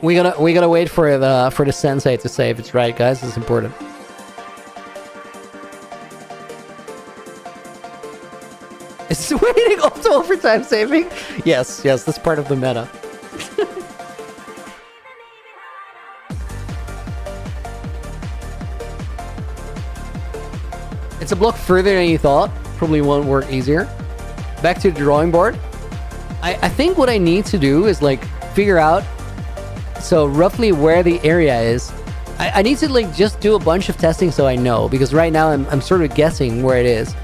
We gotta wait for the sensei to say if it's right, guys. It's important. Is waiting up to overtime saving? Yes, that's part of the meta. It's a block further than you thought. Probably won't work easier. Back to the drawing board. I think what I need to do is like figure out so roughly where the area is. I need to like just do a bunch of testing so I know, because right now I'm sort of guessing where it is.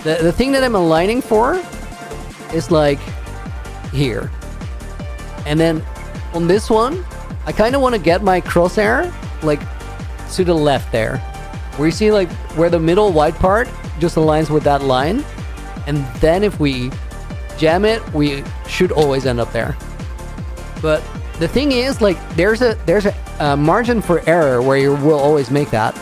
The thing that I'm aligning for is like here. And then on this one, I kind of want to get my crosshair like to the left there. Where you see like where the middle white part just aligns with that line. And then if we jam it, we should always end up there. But the thing is, like, there's a margin for error where you will always make that.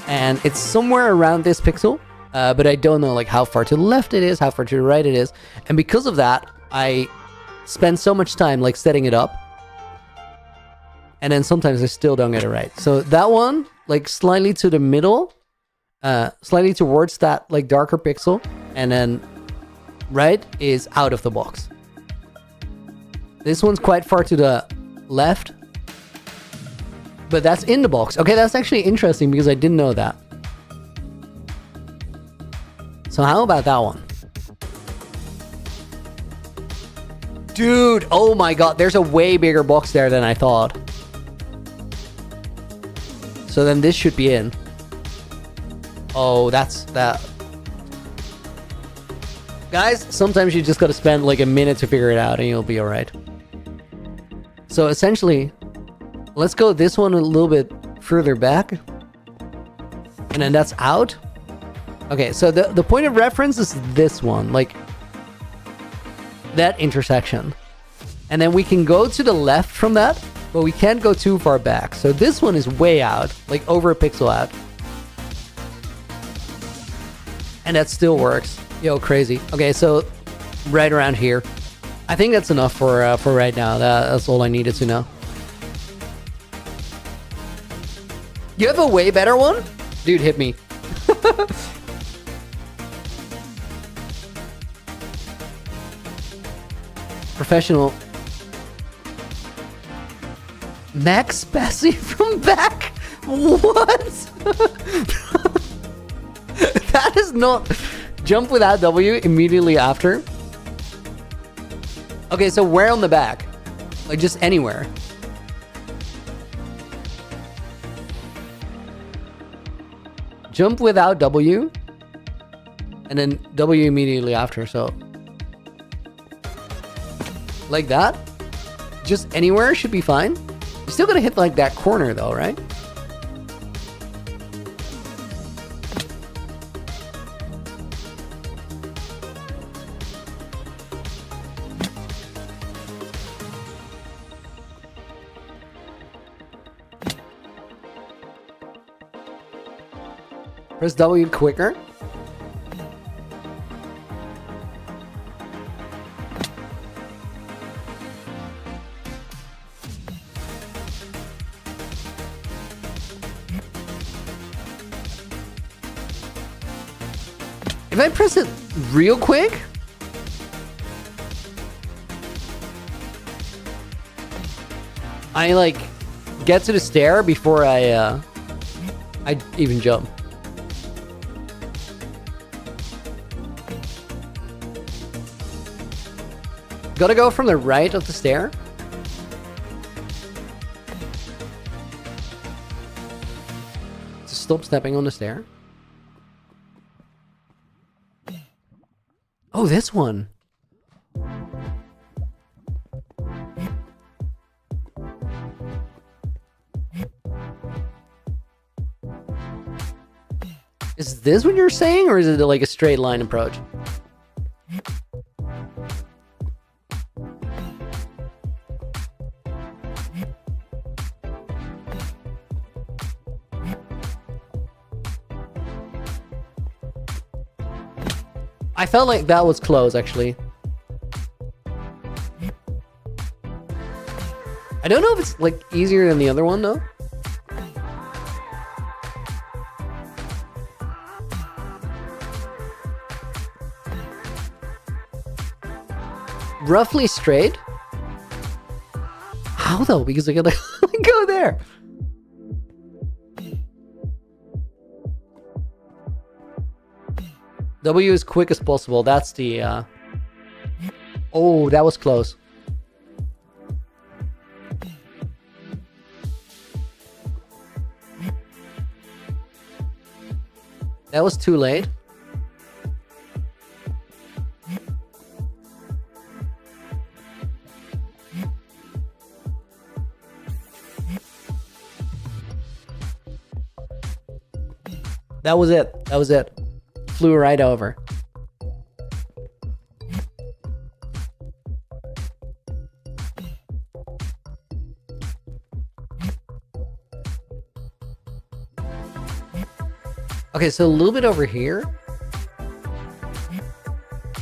And it's somewhere around this pixel. But I don't know like how far to the left it is, how far to the right it is. And because of that, I spend so much time like setting it up. And then sometimes I still don't get it right. So that one, like slightly to the middle, slightly towards that like darker pixel. And then right is out of the box. This one's quite far to the left. But that's in the box. Okay, that's actually interesting because I didn't know that. So how about that one? Dude, oh my god, there's a way bigger box there than I thought. So then this should be in. Oh, that's that. Guys, sometimes you just gotta spend like a minute to figure it out and you'll be alright. So essentially, let's go this one a little bit further back. And then that's out. Okay, so the point of reference is this one, like that intersection. And then we can go to the left from that, but we can't go too far back. So this one is way out, like over a pixel out. And that still works. Yo, crazy. Okay, so right around here. I think that's enough for right now. That's all I needed to know. You have a way better one? Dude, hit me. Professional. Max Bessie from back? What? That is not... Jump without W immediately after. Okay, so where on the back? Like just anywhere. Jump without W. And then W immediately after, so. Like that. Just anywhere should be fine. You're still gonna hit like that corner though, right? Press W quicker. If I press it real quick, I like get to the stair before I even jump. Gotta go from the right of the stair. To stop stepping on the stair. Oh, this one. Is this what you're saying, or is it like a straight line approach? I felt like that was close, actually. I don't know if it's like easier than the other one, though. Roughly straight. How though? Because I gotta go there. W as quick as possible. That's the... Oh, that was close. That was too late. that was it. That was it. Flew right over. Okay, so a little bit over here.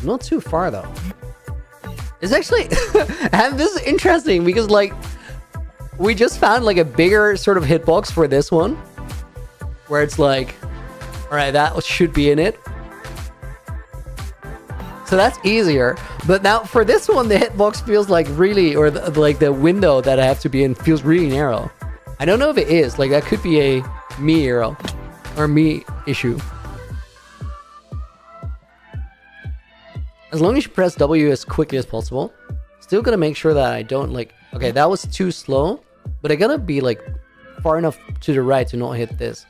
Not too far though. It's actually, and this is interesting because like, we just found like a bigger sort of hitbox for this one, where it's like, all right, that should be in it. So that's easier. But now for this one, the hitbox feels like really, or like the window that I have to be in feels really narrow. I don't know if it is. Like that could be a me arrow or me issue. As long as you press W as quickly as possible, still gonna make sure that I don't like, okay, that was too slow, but I gotta be like far enough to the right to not hit this.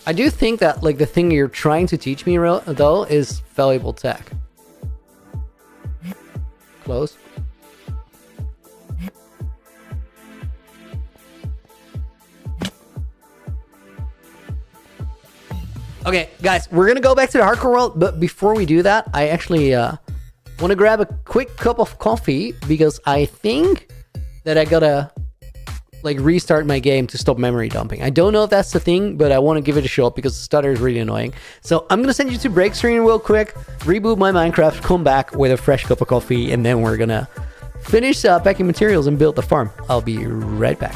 I do think that like the thing you're trying to teach me though is valuable tech. Close. Okay, guys, we're gonna go back to the hardcore world, but before we do that, I actually want to grab a quick cup of coffee because I think that I gotta like restart my game to stop memory dumping. I don't know if that's the thing, but I want to give it a shot because the stutter is really annoying. So I'm gonna send you to break screen real quick, reboot my Minecraft, come back with a fresh cup of coffee, and then we're gonna finish packing materials and build the farm. I'll be right back.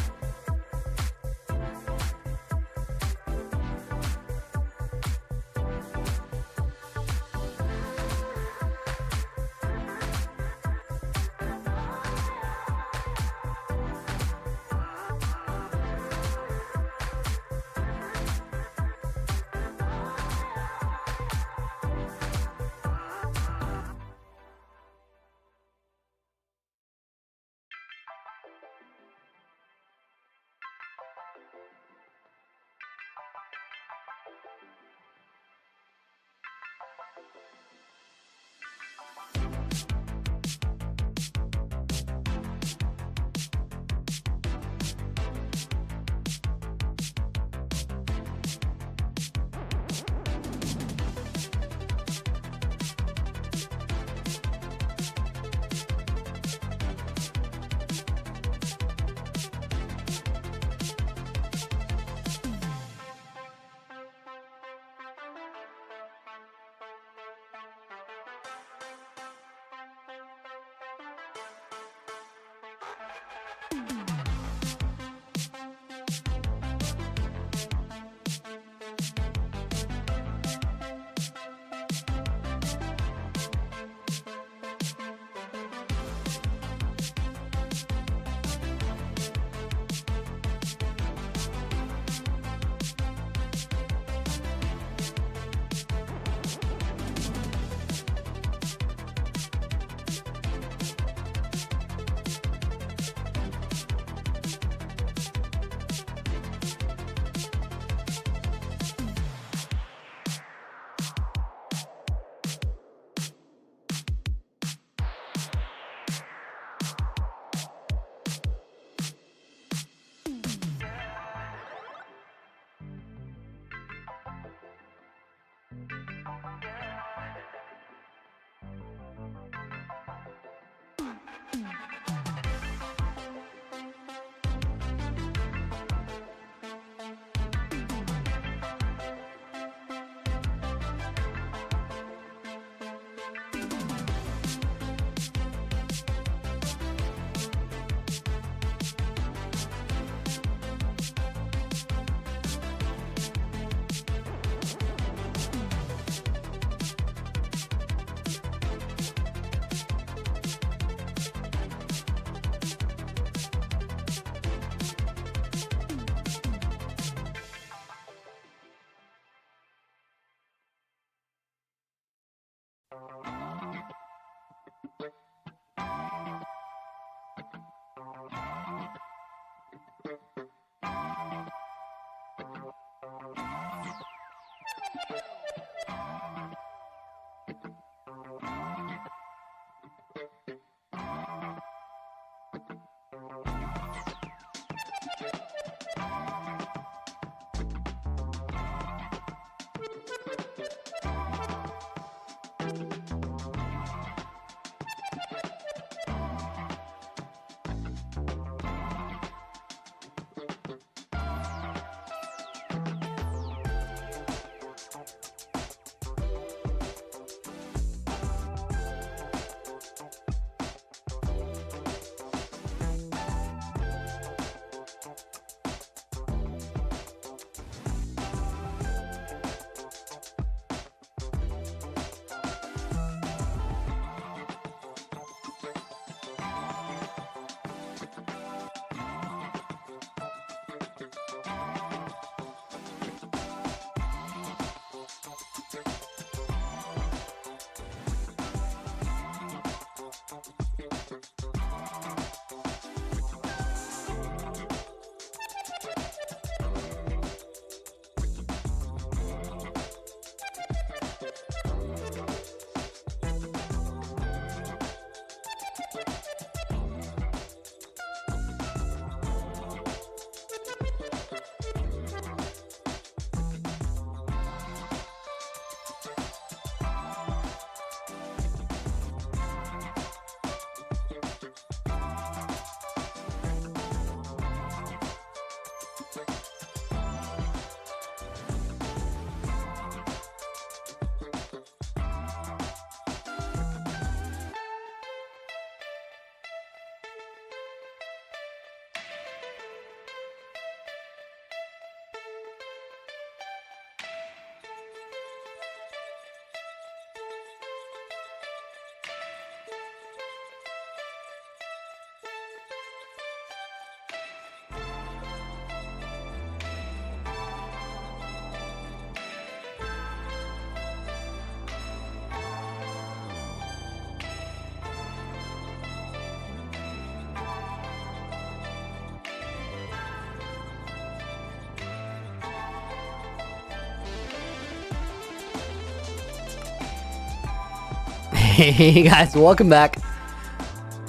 Hey guys, welcome back.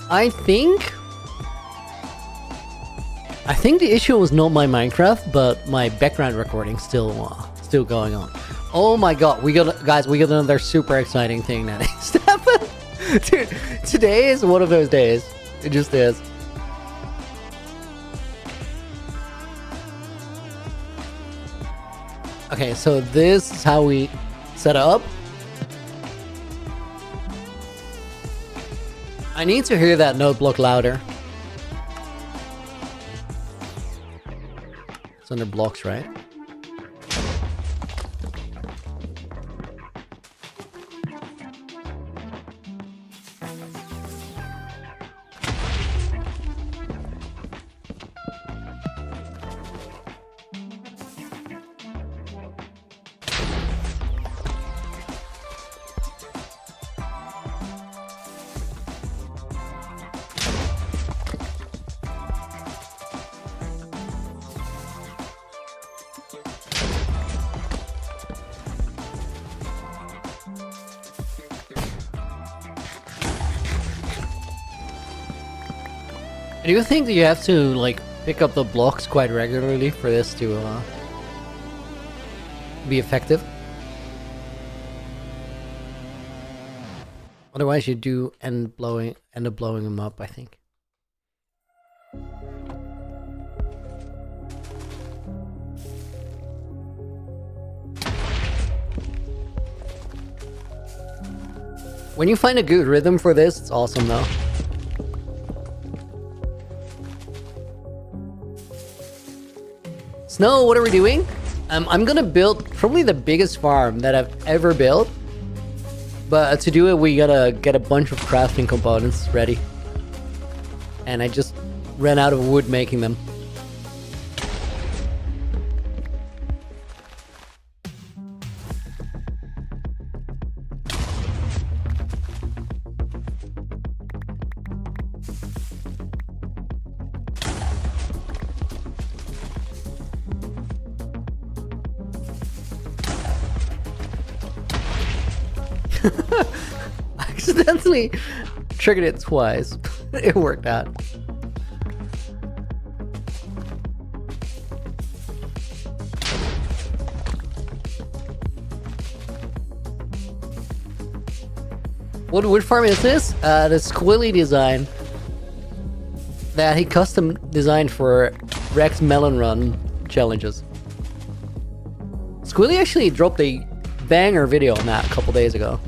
I think the issue was not my Minecraft, but my background recording still going on. Oh my god, we got another super exciting thing that needs to happen. Dude, today is one of those days. It just is. Okay, so this is how we set up. I need to hear that note block louder. It's under blocks, right? Do you think that you have to like pick up the blocks quite regularly for this to be effective? Otherwise, you do end up blowing them up, I think. When you find a good rhythm for this, it's awesome though. Snow, what are we doing? I'm gonna build probably the biggest farm that I've ever built. But to do it, we gotta get a bunch of crafting components ready. And I just ran out of wood making them. I accidentally triggered it twice. It worked out. What wood farm is this? The Squilly design that he custom designed for Rex Melon Run challenges. Squilly actually dropped a banger video on that a couple days ago.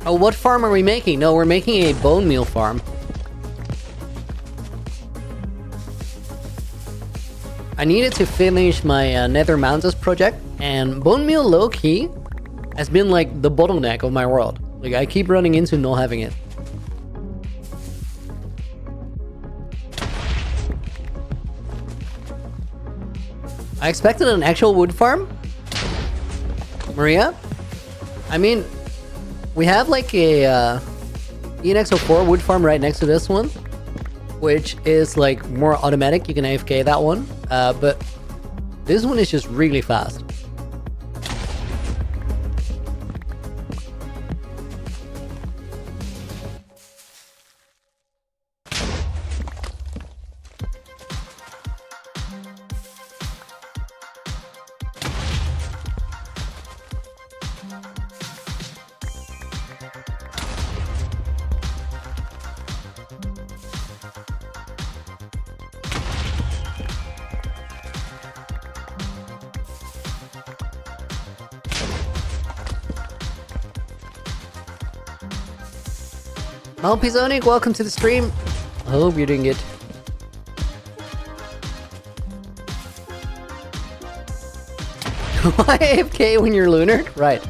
Oh, what farm are we making? No, we're making a bone meal farm. I needed to finish my Nether Mountains project, and bone meal low-key has been like the bottleneck of my world. Like, I keep running into not having it. I expected an actual wood farm. Maria? I mean, we have like a ENX04 wood farm right next to this one, which is like more automatic. You can AFK that one, but this one is just really fast. Oh, Pizonic, welcome to the stream. I hope you're doing good. Why AFK when you're lunar? Right.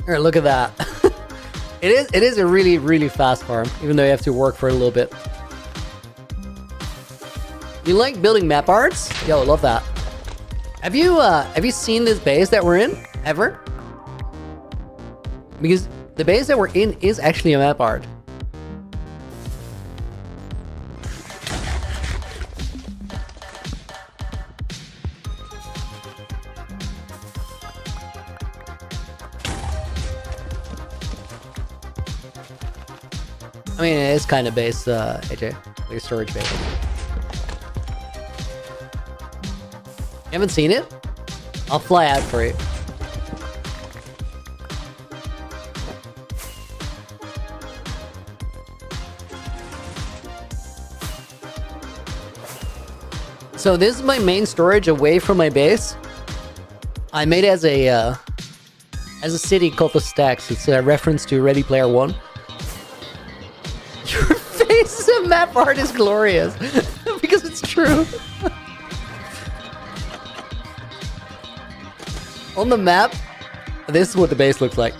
All right, look at that. It is a really, really fast farm, even though you have to work for it a little bit. You like building map arts? Yo, love that. Have you seen this base that we're in ever? Because the base that we're in is actually a map art. I mean, it is kind of base, AJ, like a storage base. You haven't seen it? I'll fly out for you. So this is my main storage away from my base. I made it as a city called the Stacks. It's a reference to Ready Player One. Your face of map art is glorious because it's true. On the map, this is what the base looks like.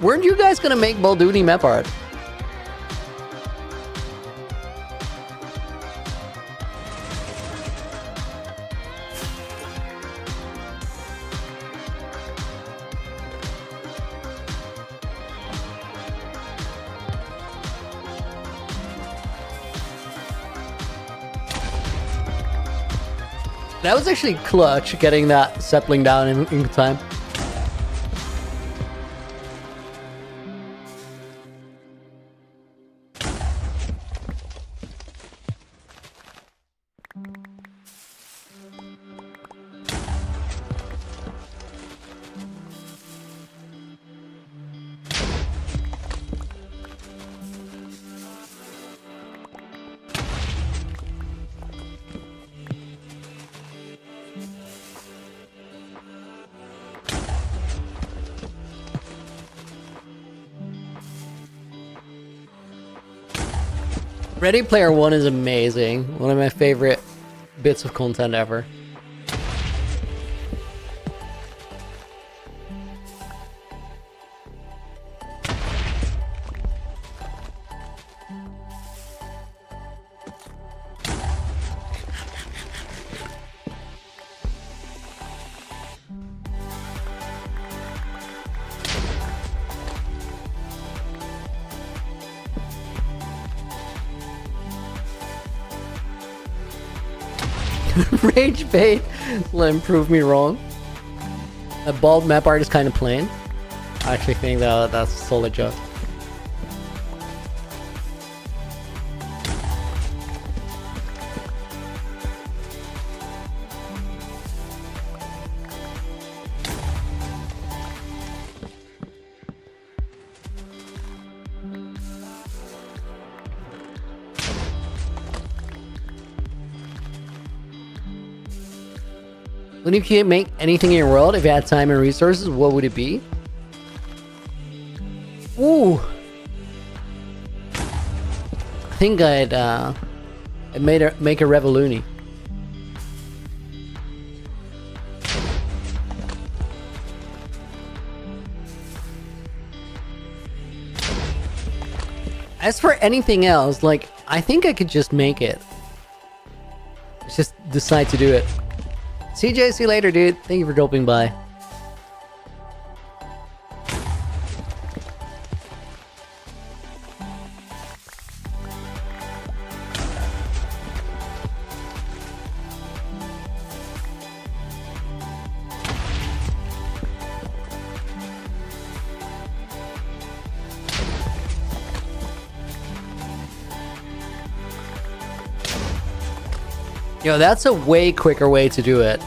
Weren't you guys gonna make Balduni map art? That was actually clutch, getting that sapling down in time. Ready Player One is amazing. One of my favorite bits of content ever. Rage bait will improve me wrong. A bald map art is kind of plain. I actually think that that's a solid job. When you can't make anything in your world, if you had time and resources, what would it be? Ooh. I think I'd make a Revoluni. As for anything else, like, I think I could just make it. Just decide to do it. CJ, see you later, dude. Thank you for dropping by. Yo, that's a way quicker way to do it.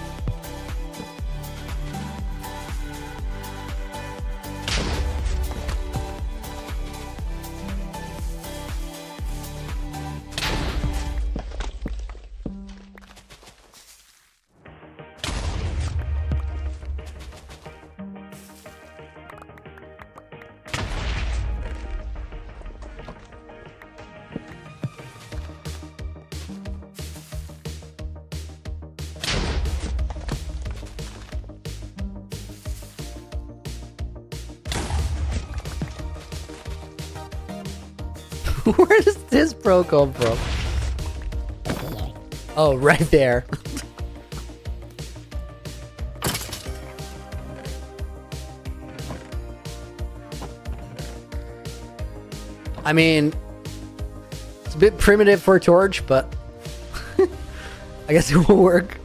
Where does this pro come from? Oh, right there. I mean, it's a bit primitive for a torch, but I guess it will work.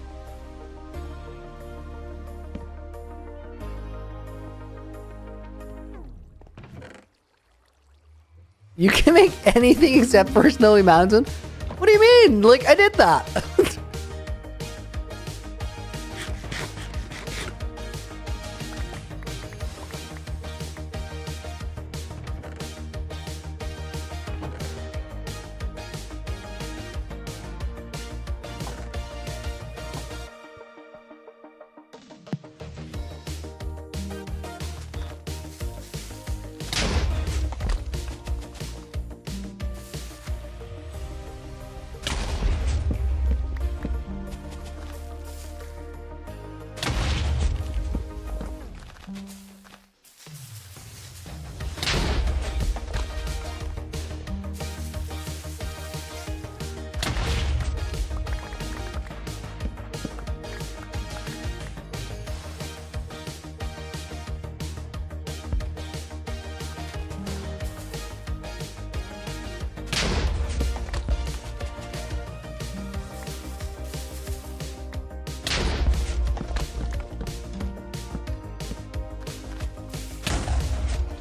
You can make anything except for Snowy Mountain? What do you mean? Like, I did that.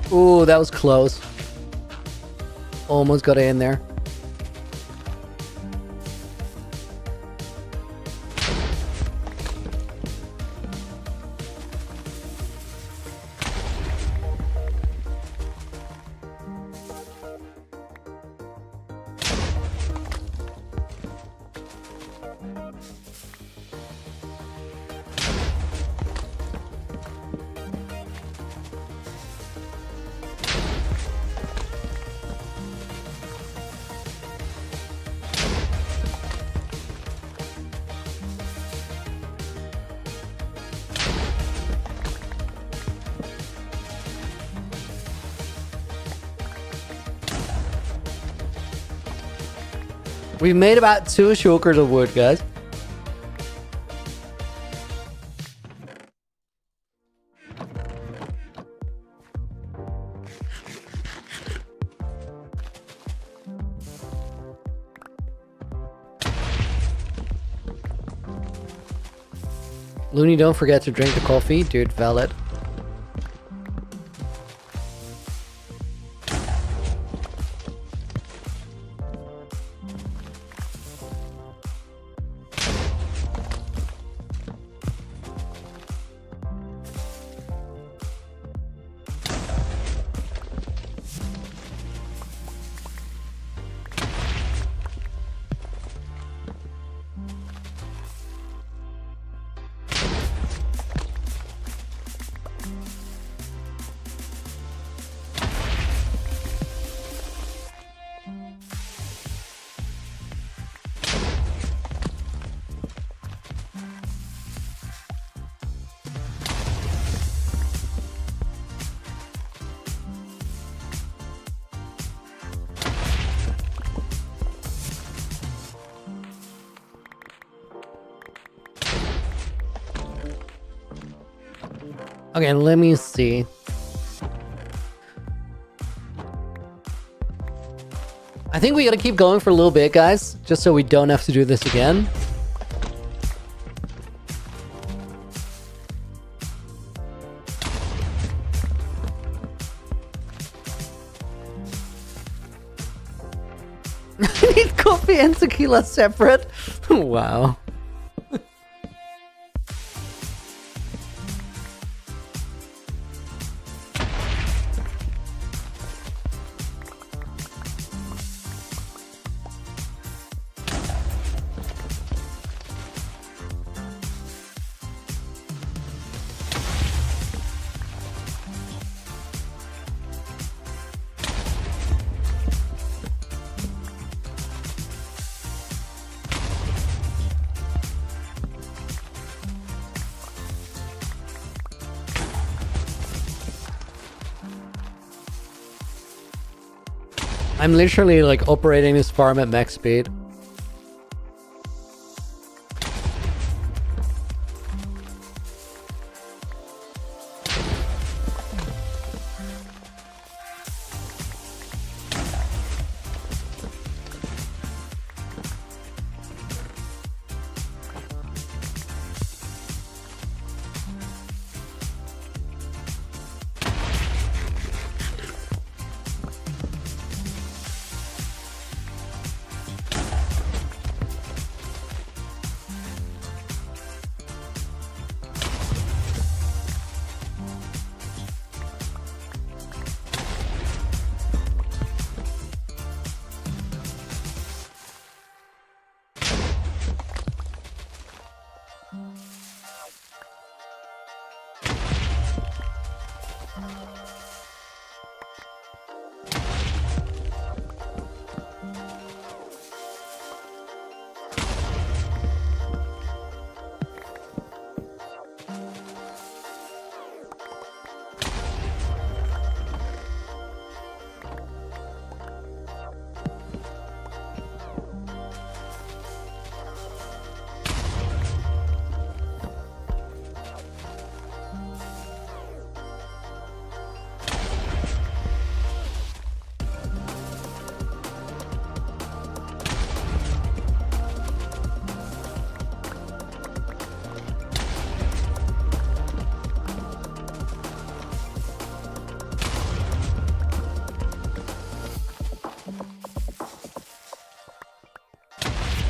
Ooh, that was close. Almost got it in there. We've made about 2 shulkers of wood, guys. Looney, don't forget to drink the coffee. Dude, valid. Okay, let me see. I think we gotta keep going for a little bit, guys, just so we don't have to do this again. I need coffee and tequila separate. Wow. I'm literally like operating this farm at max speed.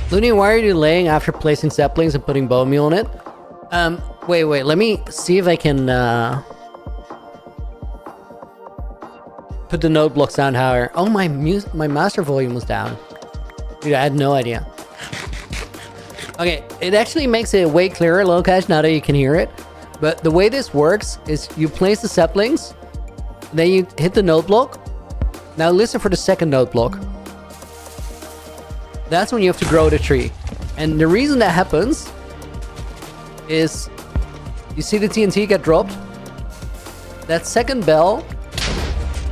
Looney, why are you delaying after placing saplings and putting bone meal on it? Wait, let me see if I can put the note blocks down higher. Oh, my master volume was down. Dude, I had no idea. Okay, it actually makes it way clearer, Locash, now that you can hear it. But the way this works is you place the saplings, then you hit the note block. Now listen for the second note block. That's when you have to grow the tree. And the reason that happens is, you see the TNT get dropped? That second bell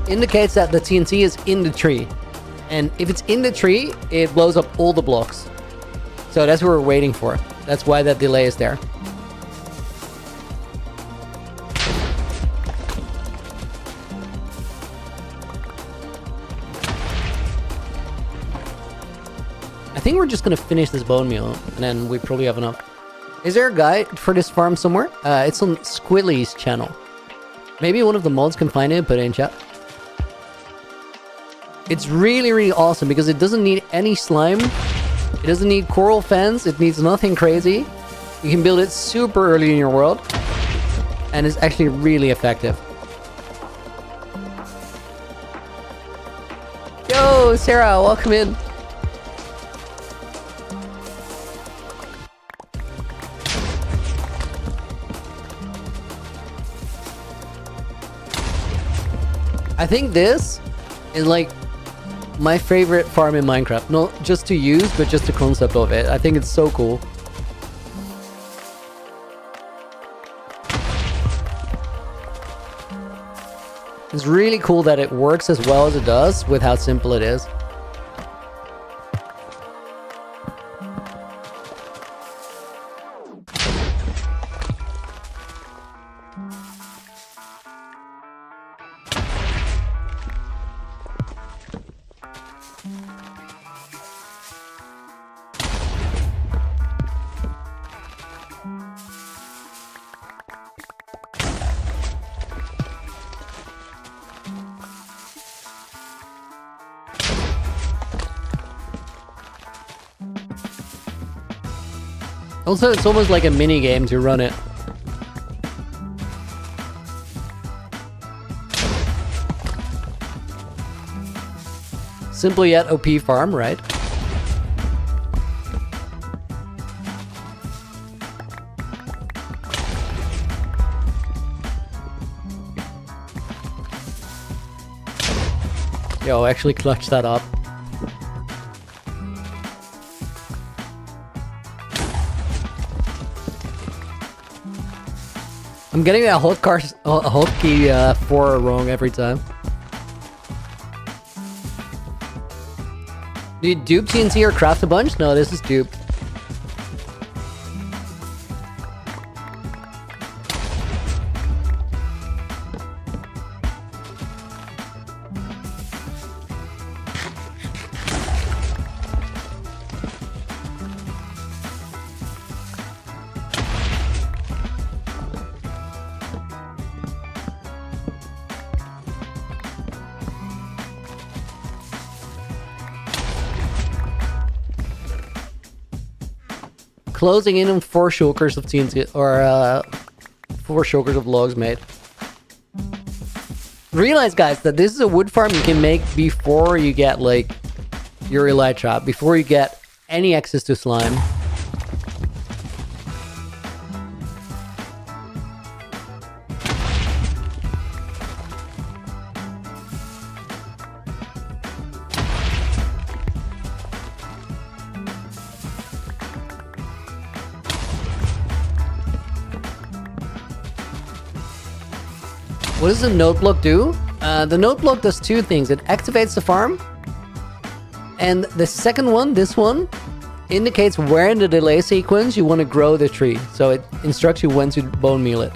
indicates that the TNT is in the tree. And if it's in the tree, it blows up all the blocks. So that's what we're waiting for. That's why that delay is there. I think we're just gonna finish this bone meal, and then we probably have enough. Is there a guide for this farm somewhere? It's on Squilly's channel. Maybe one of the mods can find it and put it in chat. It's really, really awesome because it doesn't need any slime. It doesn't need coral fence. It needs nothing crazy. You can build it super early in your world, and it's actually really effective. Yo, Sarah, welcome in. I think this is like my favorite farm in Minecraft. Not just to use, but just the concept of it. I think it's so cool. It's really cool that it works as well as it does with how simple it is. Also, it's almost like a mini game to run it. Simple yet OP farm, right? Yo, actually clutched that up. I'm getting that hotkey 4 wrong every time. Do you dupe TNT or craft a bunch? No, this is dupe. Closing in on 4 shulkers of TNT, or 4 shulkers of logs made. Realize, guys, that this is a wood farm you can make before you get, like, your elytra, before you get any access to slime. What does the node block do? The node block does 2 things. It activates the farm, and the second one, this one, indicates where in the delay sequence you want to grow the tree. So it instructs you when to bone meal it.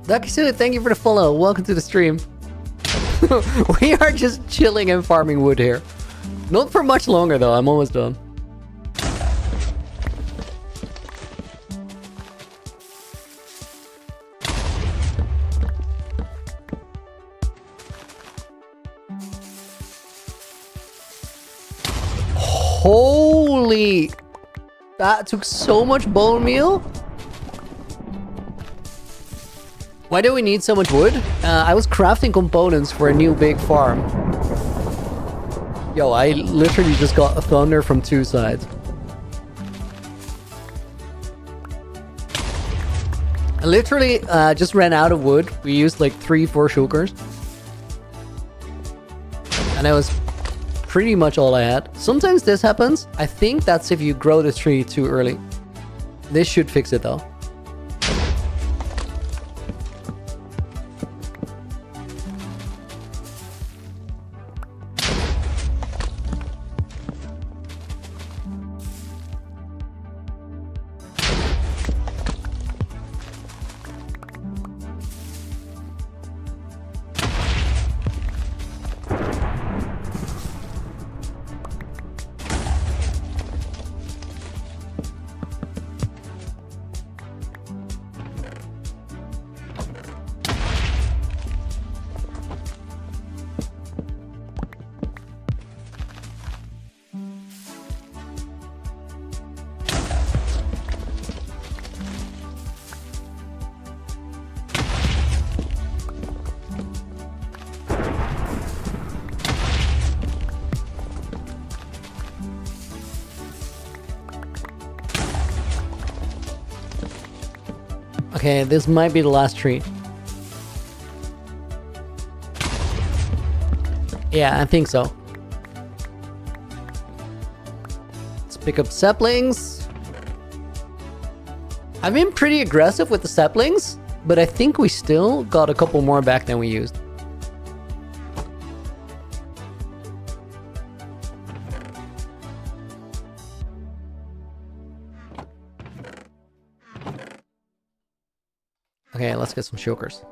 Ducky, thank you for the follow. Welcome to the stream. We are just chilling and farming wood here. Not for much longer though, I'm almost done. Holy... That took so much bone meal? Why do we need so much wood? I was crafting components for a new big farm. Yo, I literally just got a thunder from 2 sides. I literally just ran out of wood. We used like 3-4 shulkers. And that was pretty much all I had. Sometimes this happens. I think that's if you grow the tree too early. This should fix it though. Okay, this might be the last tree. Yeah, I think so. It's pick up saplings. I've been pretty aggressive with the saplings, but I think we still got a couple more back than we used. Okay, let's get some shulkers.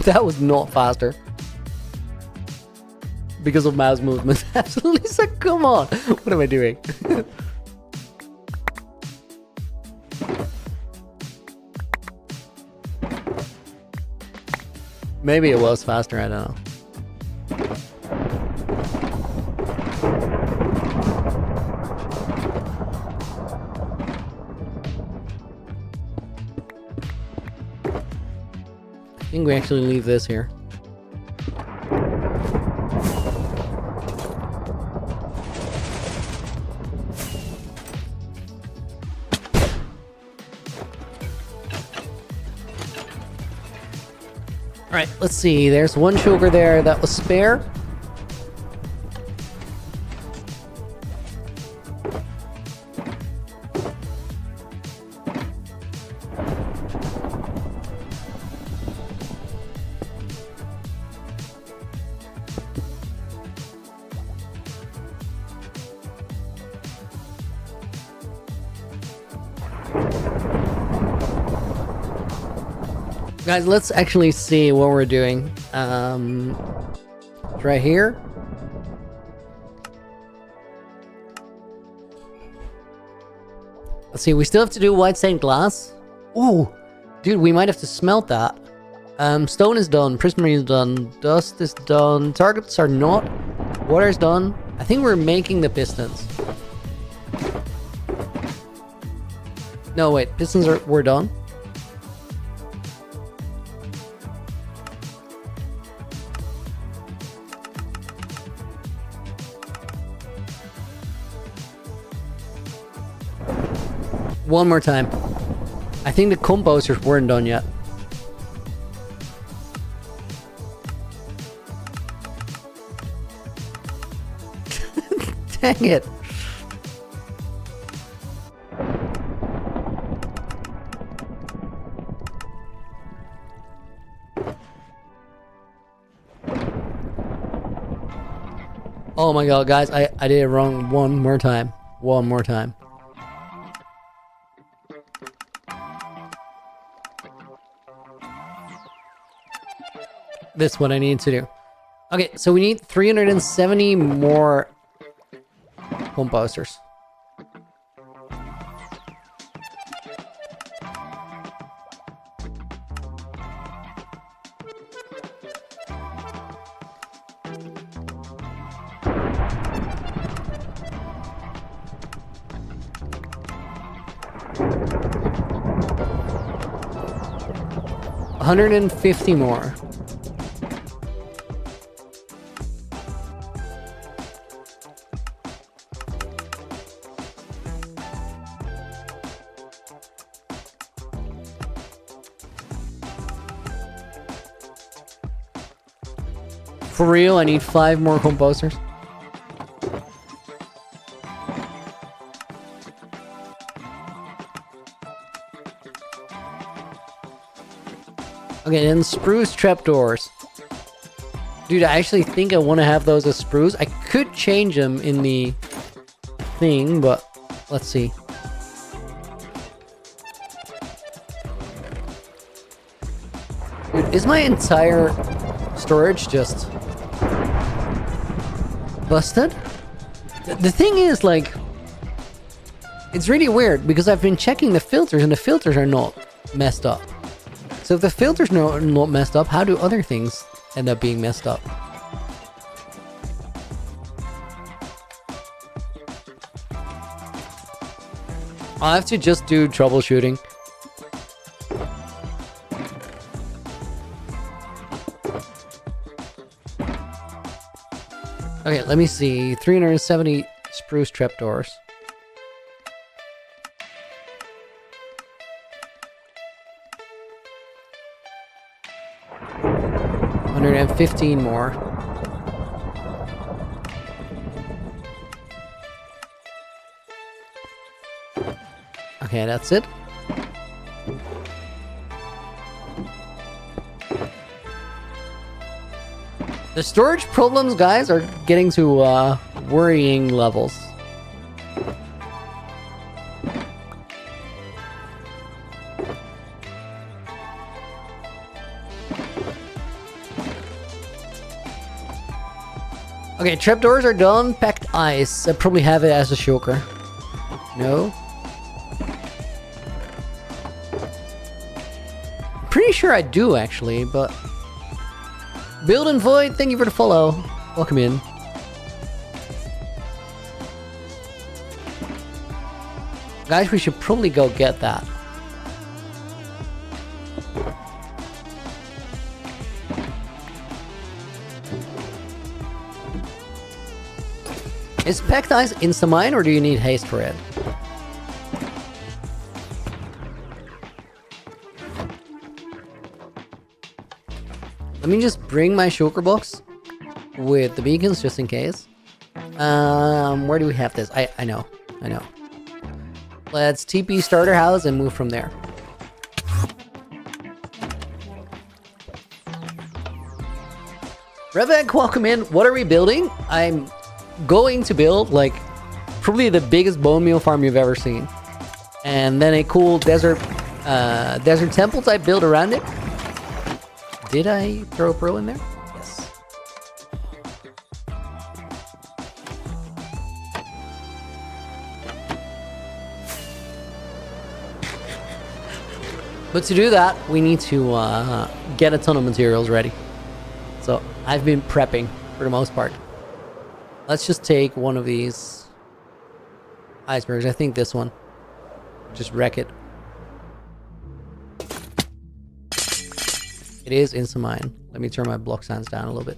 That was not faster. Because of mouse movement. Absolutely. So come on. What am I doing? Maybe it was faster, I don't know. I think we actually leave this here. Alright, let's see. There's one shulker there that was spare. Guys, let's actually see what we're doing. Right here. Let's see, we still have to do white stained glass. Ooh, dude, we might have to smelt that. Stone is done, prismarine is done, dust is done, targets are not, water is done. I think we're making the pistons. No, wait, pistons were done. One more time. I think the composters weren't done yet. Dang it. Oh my god, guys, I did it wrong one more time. One more time. This is what I need to do. Okay, so we need 370 more composters. $150 more. For real, I need 5 more composters. Okay, then spruce trapdoors. Dude, I actually think I want to have those as spruce. I could change them in the thing, but let's see. Dude, is my entire storage just busted? The thing is, like, It's really weird because I've been checking the filters and the filters are not messed up. So if the filters are not messed up, how do other things end up being messed up? I'll have to just do troubleshooting. Okay, let me see. 370 spruce trapdoors. $115 more. Okay, that's it. The storage problems, guys, are getting to worrying levels. Okay, trapdoors are done. Packed ice. I probably have it as a shulker. No. Pretty sure I do, actually, but... Build and Void, thank you for the follow. Welcome in. Guys, we should probably go get that. Is packed ice insta-mine, or do you need haste for it? Let me just bring my shulker box with the beacons just in case. Where do we have this? I know. Let's TP starter house and move from there. Revek, welcome in. What are we building? I'm going to build like probably the biggest bone meal farm you've ever seen, and then a cool desert temple type build around it. Did I throw a pearl in there? Yes. But to do that, we need to get a ton of materials ready. So I've been prepping for the most part. Let's just take one of these icebergs. I think this one. Just wreck it. It is insta-mine. Let me turn my block sands down a little bit.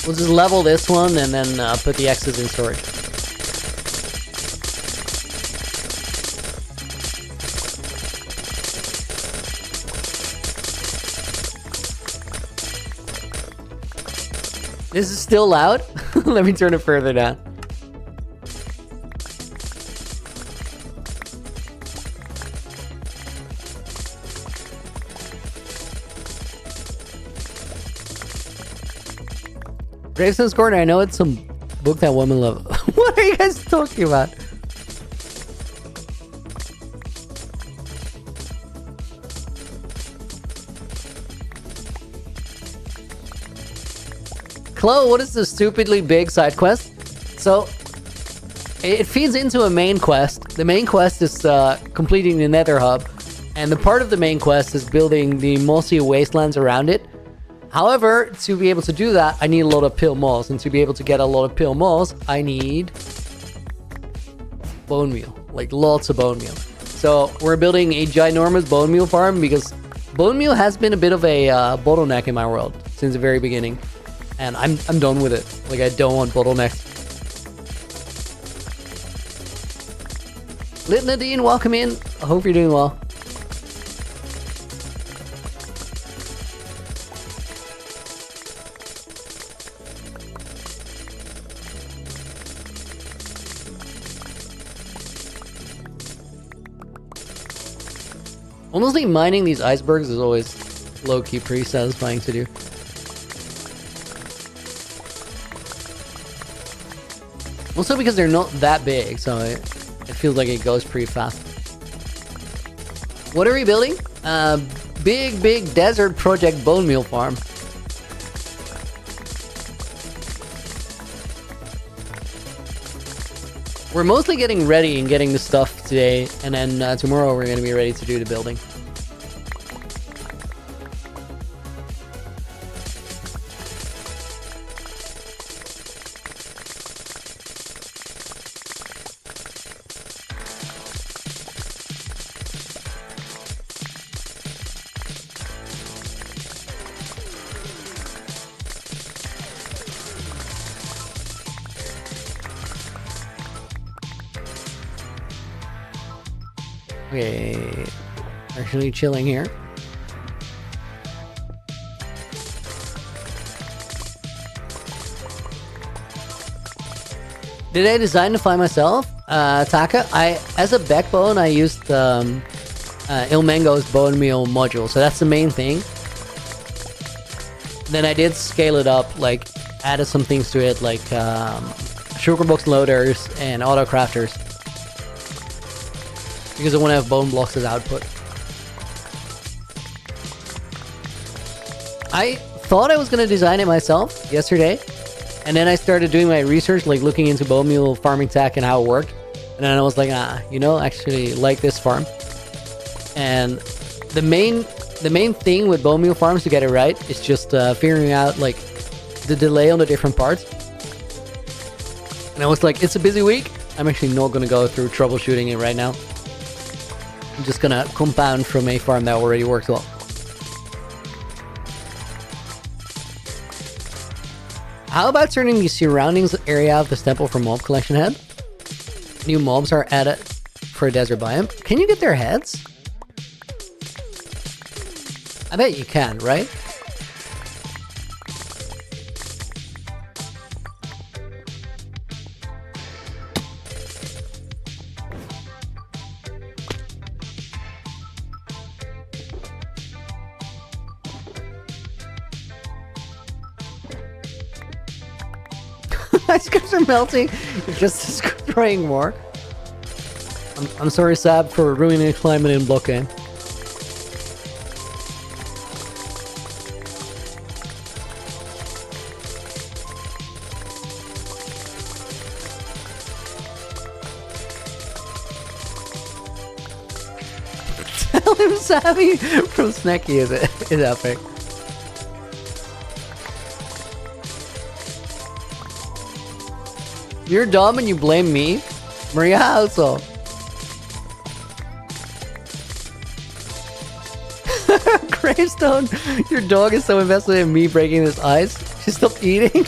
We'll just level this one and then put the X's in storage. This is still loud? Let me turn it further down. Gravestone's Corner, I know it's some book that women love. What are you guys talking about? Chloe, what is the stupidly big side quest? So, it feeds into a main quest. The main quest is completing the Nether Hub, and the part of the main quest is building the mossy wastelands around it. However, to be able to do that, I need a lot of pill moss, and to be able to get a lot of pill moss, I need bone meal, like lots of bone meal. So we're building a ginormous bone meal farm because bone meal has been a bit of a bottleneck in my world since the very beginning, and I'm done with it. Like, I don't want bottlenecks. Lit Nadine, welcome in. I hope you're doing well. Honestly, mining these icebergs is always low-key pretty satisfying to do. Also because they're not that big, so it feels like it goes pretty fast. What are we building? Big desert project bone meal farm. We're mostly getting ready and getting the stuff today, and then tomorrow we're going to be ready to do the building. Okay, actually chilling here. Did I design to fly myself? Taka, as a backbone, I used Ilmengo's bone meal module, so that's the main thing. Then I did scale it up, like added some things to it, like sugar box loaders and auto crafters. Because I want to have bone blocks as output. I thought I was going to design it myself yesterday. And then I started doing my research, like looking into bone meal farming tech and how it worked. And then I was like, actually like this farm. And the main thing with bone meal farms to get it right is just figuring out like the delay on the different parts. And I was like, it's a busy week. I'm actually not going to go through troubleshooting it right now. I'm just gonna compound from a farm that already works well. How about turning the surroundings area of this temple for mob collection head? New mobs are added for a desert biome. Can you get their heads? I bet you can, right? Ice caps are melting. You're just destroying more. I'm sorry, Sab, for ruining the climate in block game. Tell him Savvy from Snacky is epic. You're dumb and you blame me? Maria also. Gravestone, your dog is so invested in me breaking his ice. She stopped eating.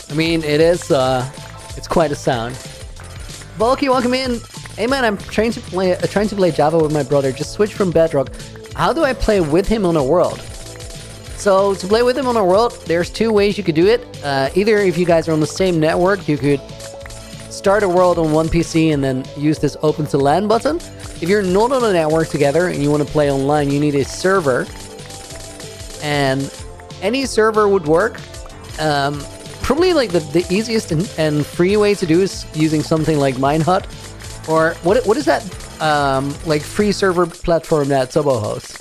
I mean, it's quite a sound. Bulky, welcome in. Hey man, I'm trying to play Java with my brother. Just switch from Bedrock. How do I play with him on a world? So to play with him on a world, there's two ways you could do it. Either if you guys are on the same network, you could start a world on one PC and then use this open to LAN button. If you're not on a network together and you want to play online, you need a server. And any server would work. Probably like the easiest and free way to do is using something like Minehut. Or what is that like free server platform that Sobo hosts?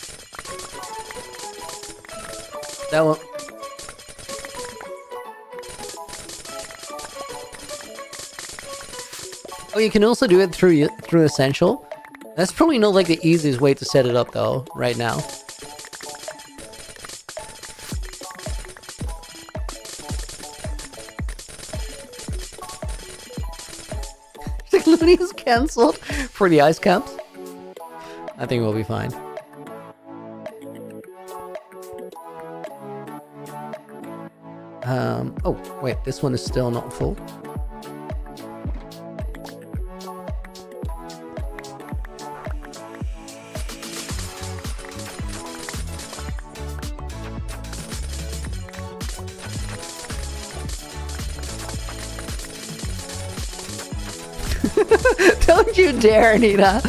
That one. Oh, you can also do it through Essential. That's probably not like the easiest way to set it up though, right now. Looney is cancelled for the ice caps. I think we'll be fine. Oh, wait, this one is still not full. Don't you dare, Nina.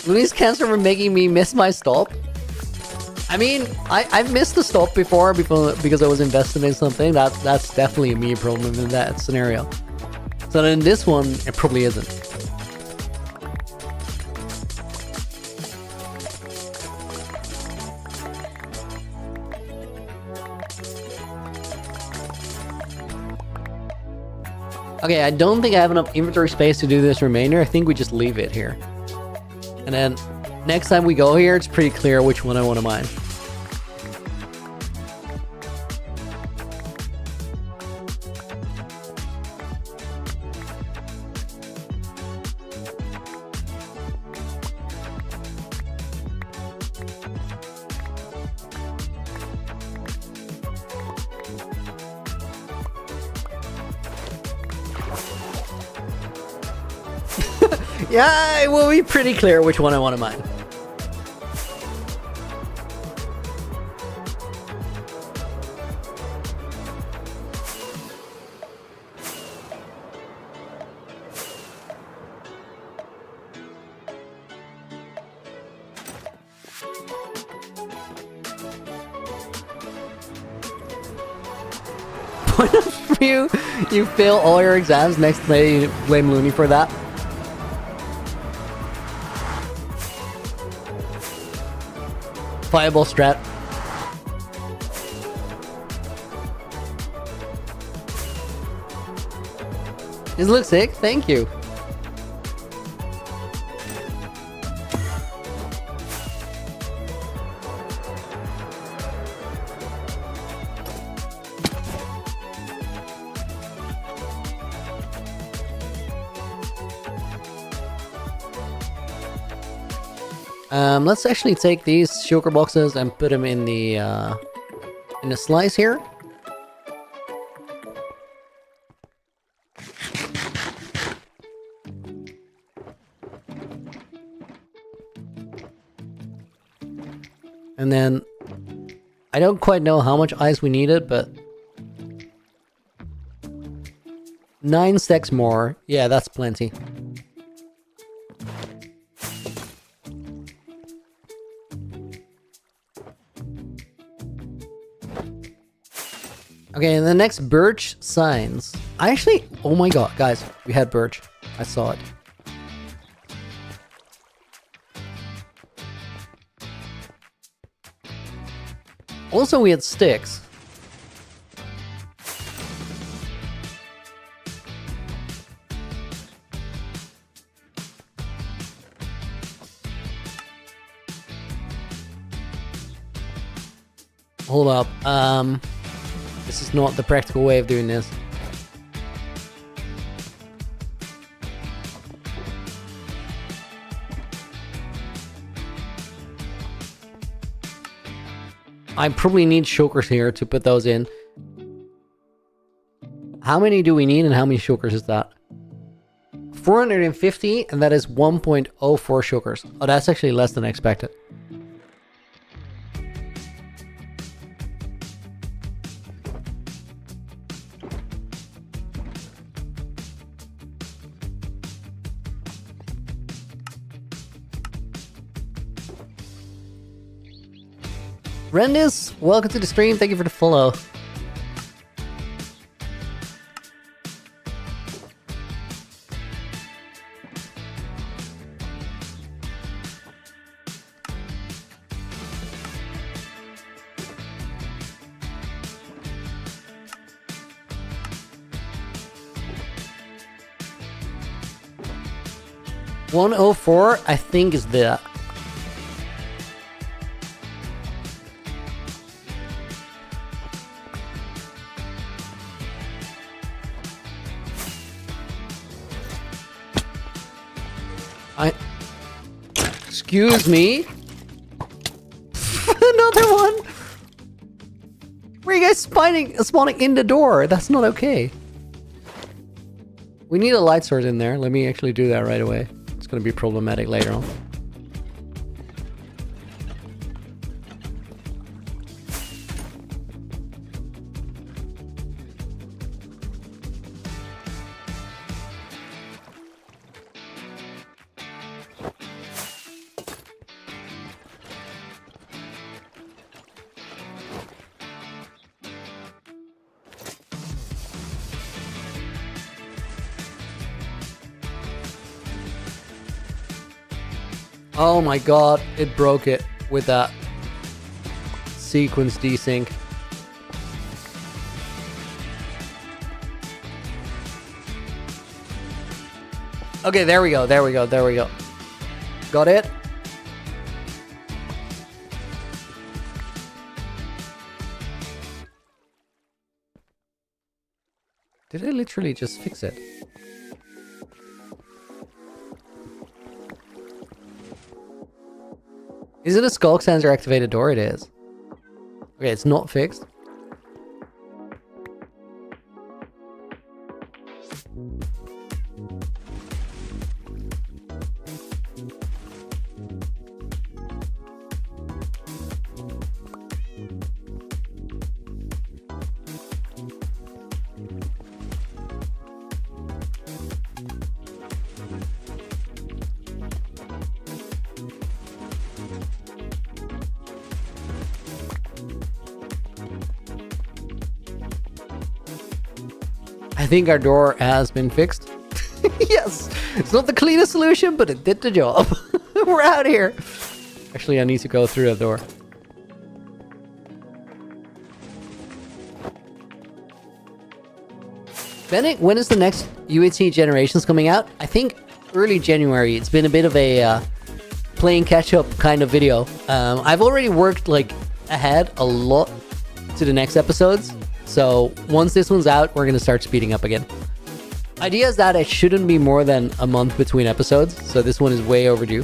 Looney's cancer for making me miss my stop. I mean, I've missed the stop before because I was invested in something. That's definitely a me problem in that scenario. So in this one, it probably isn't. Okay, I don't think I have enough inventory space to do this remainder. I think we just leave it here. And then next time we go here, it's pretty clear which one I want to mine. Yeah, it will be pretty clear which one I want to mine. Point of view, you fail all your exams. Next day, you blame Looney for that. Viable strat. This looks sick. Thank you. Let's actually take these sugar boxes and put them in the slice here. And then I don't quite know how much ice we needed, but 9 stacks more. Yeah, that's plenty. Okay, and the next birch signs. I actually, oh my god, guys, we had birch. I saw it. Also, we had sticks. Hold up. This is not the practical way of doing this. I probably need shulkers here to put those in. How many do we need and how many shulkers is that? 450, and that is 1.04 shulkers. Oh, that's actually less than I expected. Rendis, welcome to the stream. Thank you for the follow. $104, I think, is the Excuse me? Another one? Where are you guys spawning in the door? That's not okay. We need a light source in there. Let me actually do that right away. It's gonna be problematic later on. Oh my god, it broke it with that sequence desync. Okay, there we go. Got it? Did I literally just fix it? Is it a skulk sensor activated door? It is. Okay, it's not fixed. I think our door has been fixed. Yes! It's not the cleanest solution, but it did the job. We're out here. Actually, I need to go through that door. Bennett, when is the next UHC Generations coming out? I think early January. It's been a bit of a playing catch-up kind of video. I've already worked like ahead a lot to the next episodes. So once this one's out, we're going to start speeding up again. Idea is that it shouldn't be more than a month between episodes. So this one is way overdue.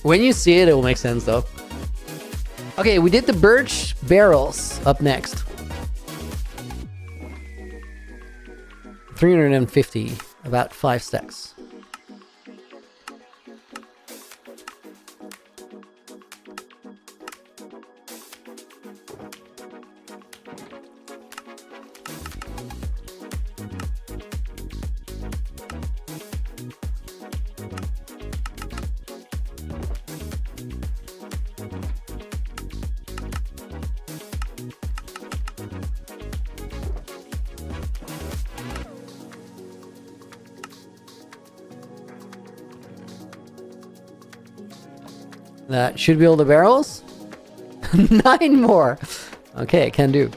When you see it, it will make sense though. Okay, we did the birch barrels up next. 350, about 5 stacks. That should be all the barrels. 9 more. Okay, can do.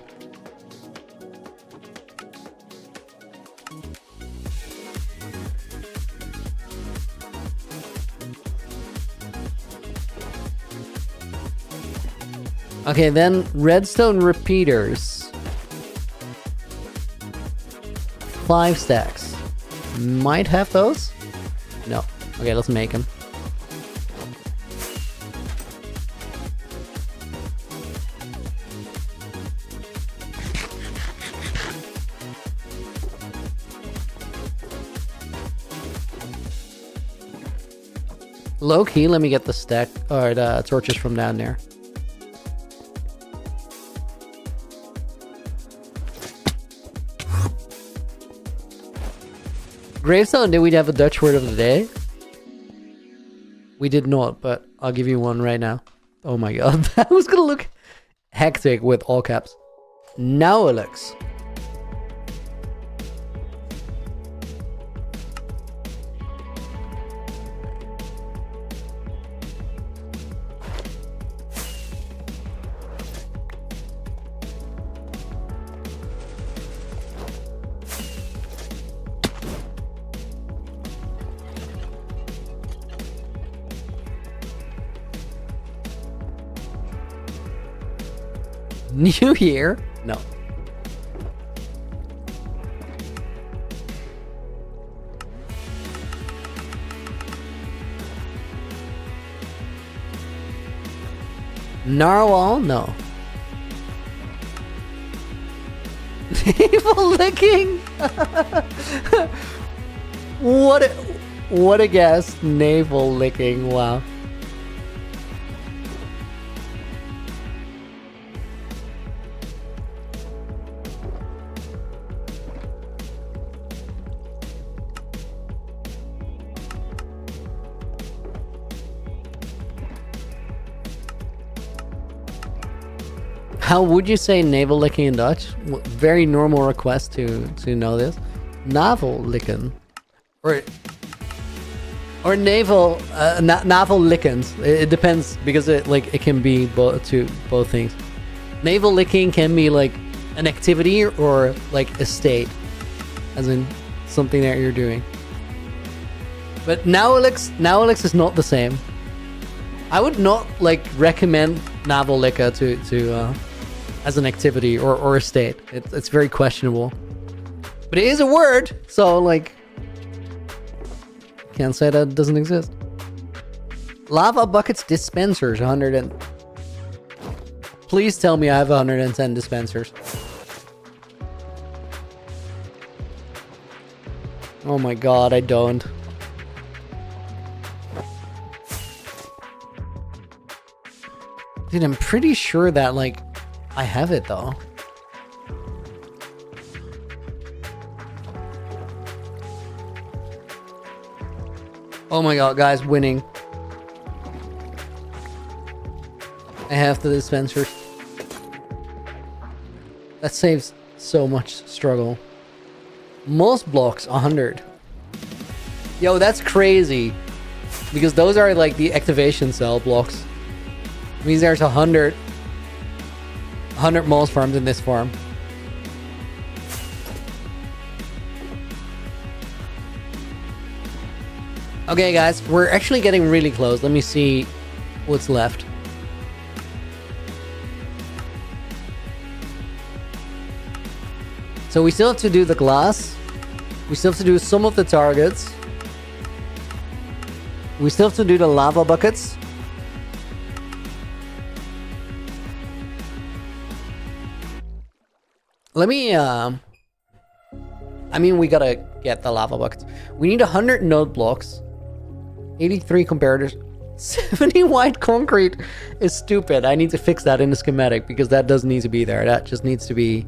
Okay, then redstone repeaters. 5 stacks. Might have those? No. Okay, let's make them. Low key, let me get the stack or the torches from down there. Gravestone, did we have a Dutch word of the day? We did not, but I'll give you one right now. Oh my god, that was gonna look hectic with all caps. Now it looks. New Year? No. Narwhal? No. Navel licking? What a guess. Navel licking. Wow. How would you say navel licking in Dutch? Very normal request to know this. Navel licking, or navel navel lickens. It depends because it can be both things. Navel licking can be like an activity or like a state, as in something that you're doing. But Nauelix is not the same. I would not like recommend navel licka to as an activity or a state. It's very questionable. But it is a word, so like can't say that it doesn't exist. Lava buckets dispensers, 100 and... Please tell me I have 110 dispensers. Oh my god, I don't. Dude, I'm pretty sure that like I have it though. Oh my god, guys, winning. I have the dispensers. That saves so much struggle. Most blocks, 100. Yo, that's crazy. Because those are like the activation cell blocks. It means there's 100 moles farms in this farm. Okay, guys, we're actually getting really close. Let me see what's left. So we still have to do the glass. We still have to do some of the targets. We still have to do the lava buckets. Let me, I mean, we gotta get the lava buckets. We need 100 node blocks. 83 comparators. 70 white concrete is stupid. I need to fix that in the schematic because that doesn't need to be there. That just needs to be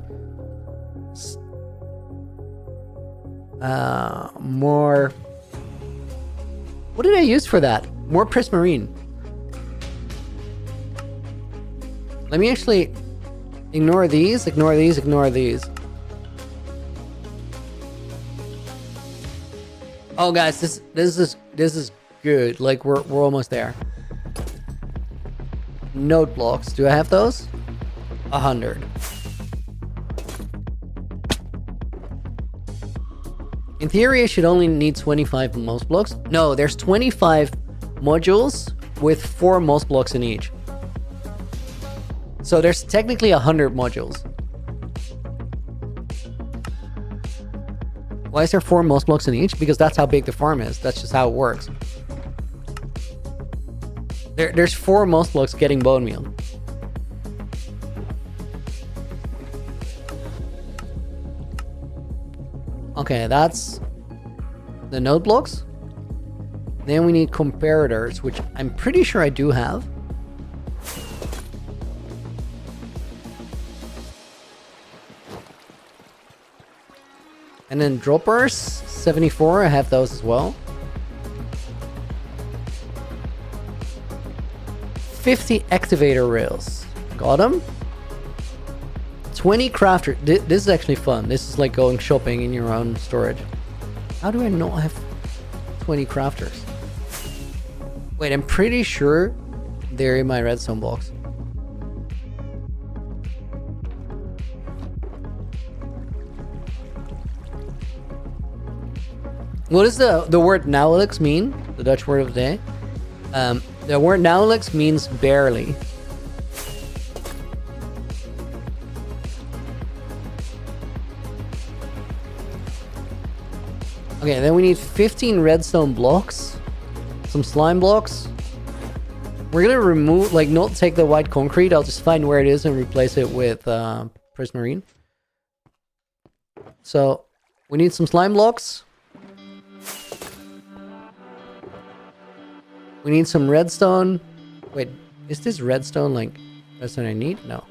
more. What did I use for that? More prismarine. Let me actually ignore these, ignore these, ignore these. Oh guys, this is good. Like we're almost there. Node blocks. Do I have those? 100. In theory, I should only need 25 most blocks. No, there's 25 modules with 4 most blocks in each. So there's technically 100 modules. Why is there 4 most blocks in each? Because that's how big the farm is. That's just how it works. There's 4 most blocks getting bone meal. Okay, that's the node blocks. Then we need comparators, which I'm pretty sure I do have. And then droppers, 74, I have those as well. 50 activator rails, got them. 20 crafter. This is actually fun. This is like going shopping in your own storage. How do I not have 20 crafters? Wait, I'm pretty sure they're in my redstone box. What does the word nauwelijks mean? The Dutch word of the day. The word nauwelijks means barely. Okay, then we need 15 redstone blocks, some slime blocks. We're gonna remove, like, not take the white concrete. I'll just find where it is and replace it with prismarine. So we need some slime blocks. We need some redstone. Wait, is this redstone like redstone I need? No.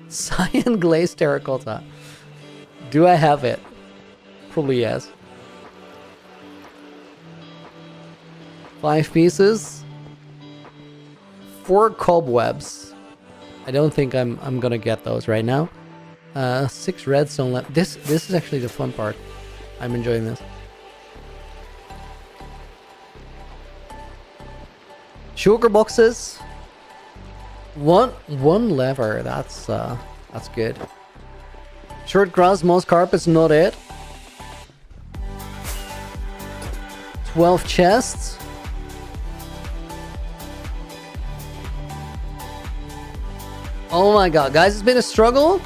Cyan glazed terracotta. Do I have it? Probably yes. 5 pieces. 4 cobwebs. I don't think I'm gonna get those right now. 6 redstone left. This is actually the fun part. I'm enjoying this. Sugar boxes. One lever. That's good. Short grass, moss carpets. Not it. 12 chests. Oh my god, guys, it's been a struggle.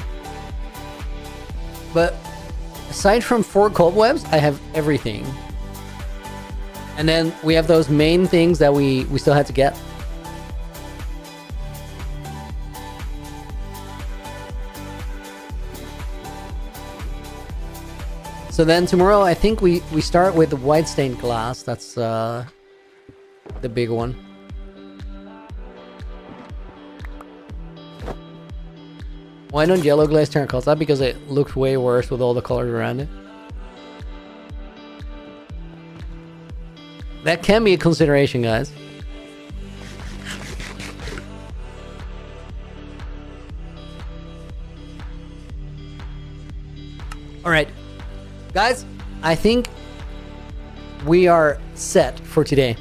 But aside from 4 cobwebs, I have everything. And then we have those main things that we still had to get. So then tomorrow, I think we start with the white stained glass. That's the big one. Why don't yellow glaze turn colors? That because it looked way worse with all the colors around it. That can be a consideration, guys. All right. Guys, I think we are set for today.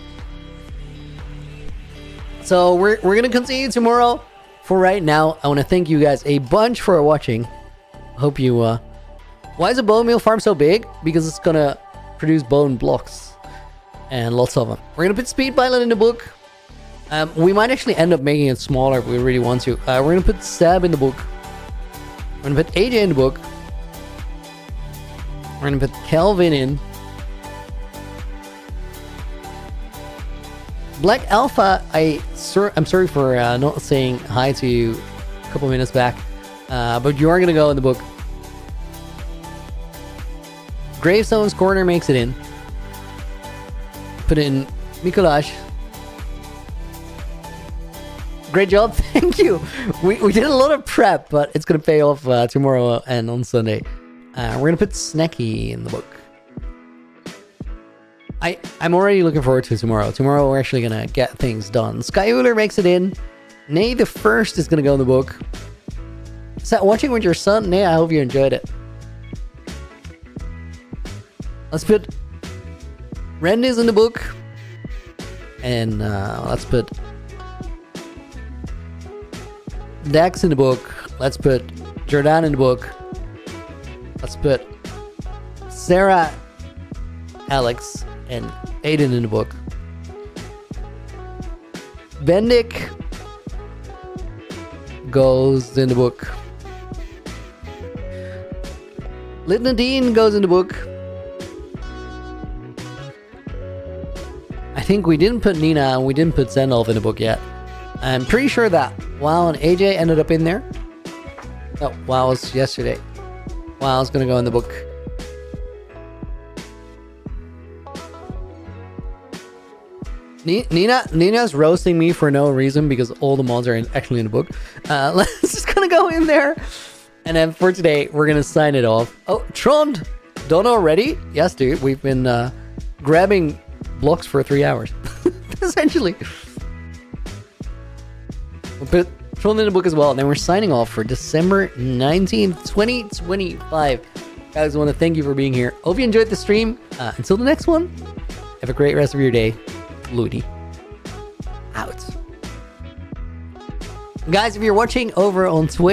So we're going to continue tomorrow. For right now, I want to thank you guys a bunch for watching. Hope you... Why is a bone meal farm so big? Because it's going to produce bone blocks. And lots of them. We're going to put Speed Pilot in the book. We might actually end up making it smaller if we really want to. We're going to put Stab in the book. We're going to put AJ in the book. We're going to put Kelvin in. Black Alpha, I'm sorry for not saying hi to you a couple minutes back. But you are going to go in the book. Gravestone's Corner makes it in. Put in Mikolash. Great job, thank you. We did a lot of prep, but it's going to pay off tomorrow and on Sunday. We're going to put Snacky in the book. I'm already looking forward to tomorrow. Tomorrow we're actually going to get things done. Skyuler makes it in. Nay the First is going to go in the book. Is that watching with your son? Nay, I hope you enjoyed it. Let's put Rendiz in the book. And let's put Dax in the book. Let's put Jordan in the book. Let's put Sarah, Alex, and Aiden in the book. Bendik goes in the book. Litnadine goes in the book. I think we didn't put Nina and we didn't put Zendolf in the book yet. I'm pretty sure that WoW and AJ ended up in there. Oh, WoW was yesterday. WoW's gonna go in the book. Nina's roasting me for no reason because all the mods are actually in the book. Let's just gonna go in there. And then for today, we're gonna sign it off. Oh, Trond, done already? Yes, dude. We've been grabbing blocks for 3 hours, essentially. We'll put Trond in the book as well. And then we're signing off for December 19th, 2025. Guys, I want to thank you for being here. Hope you enjoyed the stream. Until the next one, have a great rest of your day. Looney out. Guys, if you're watching over on Twitch,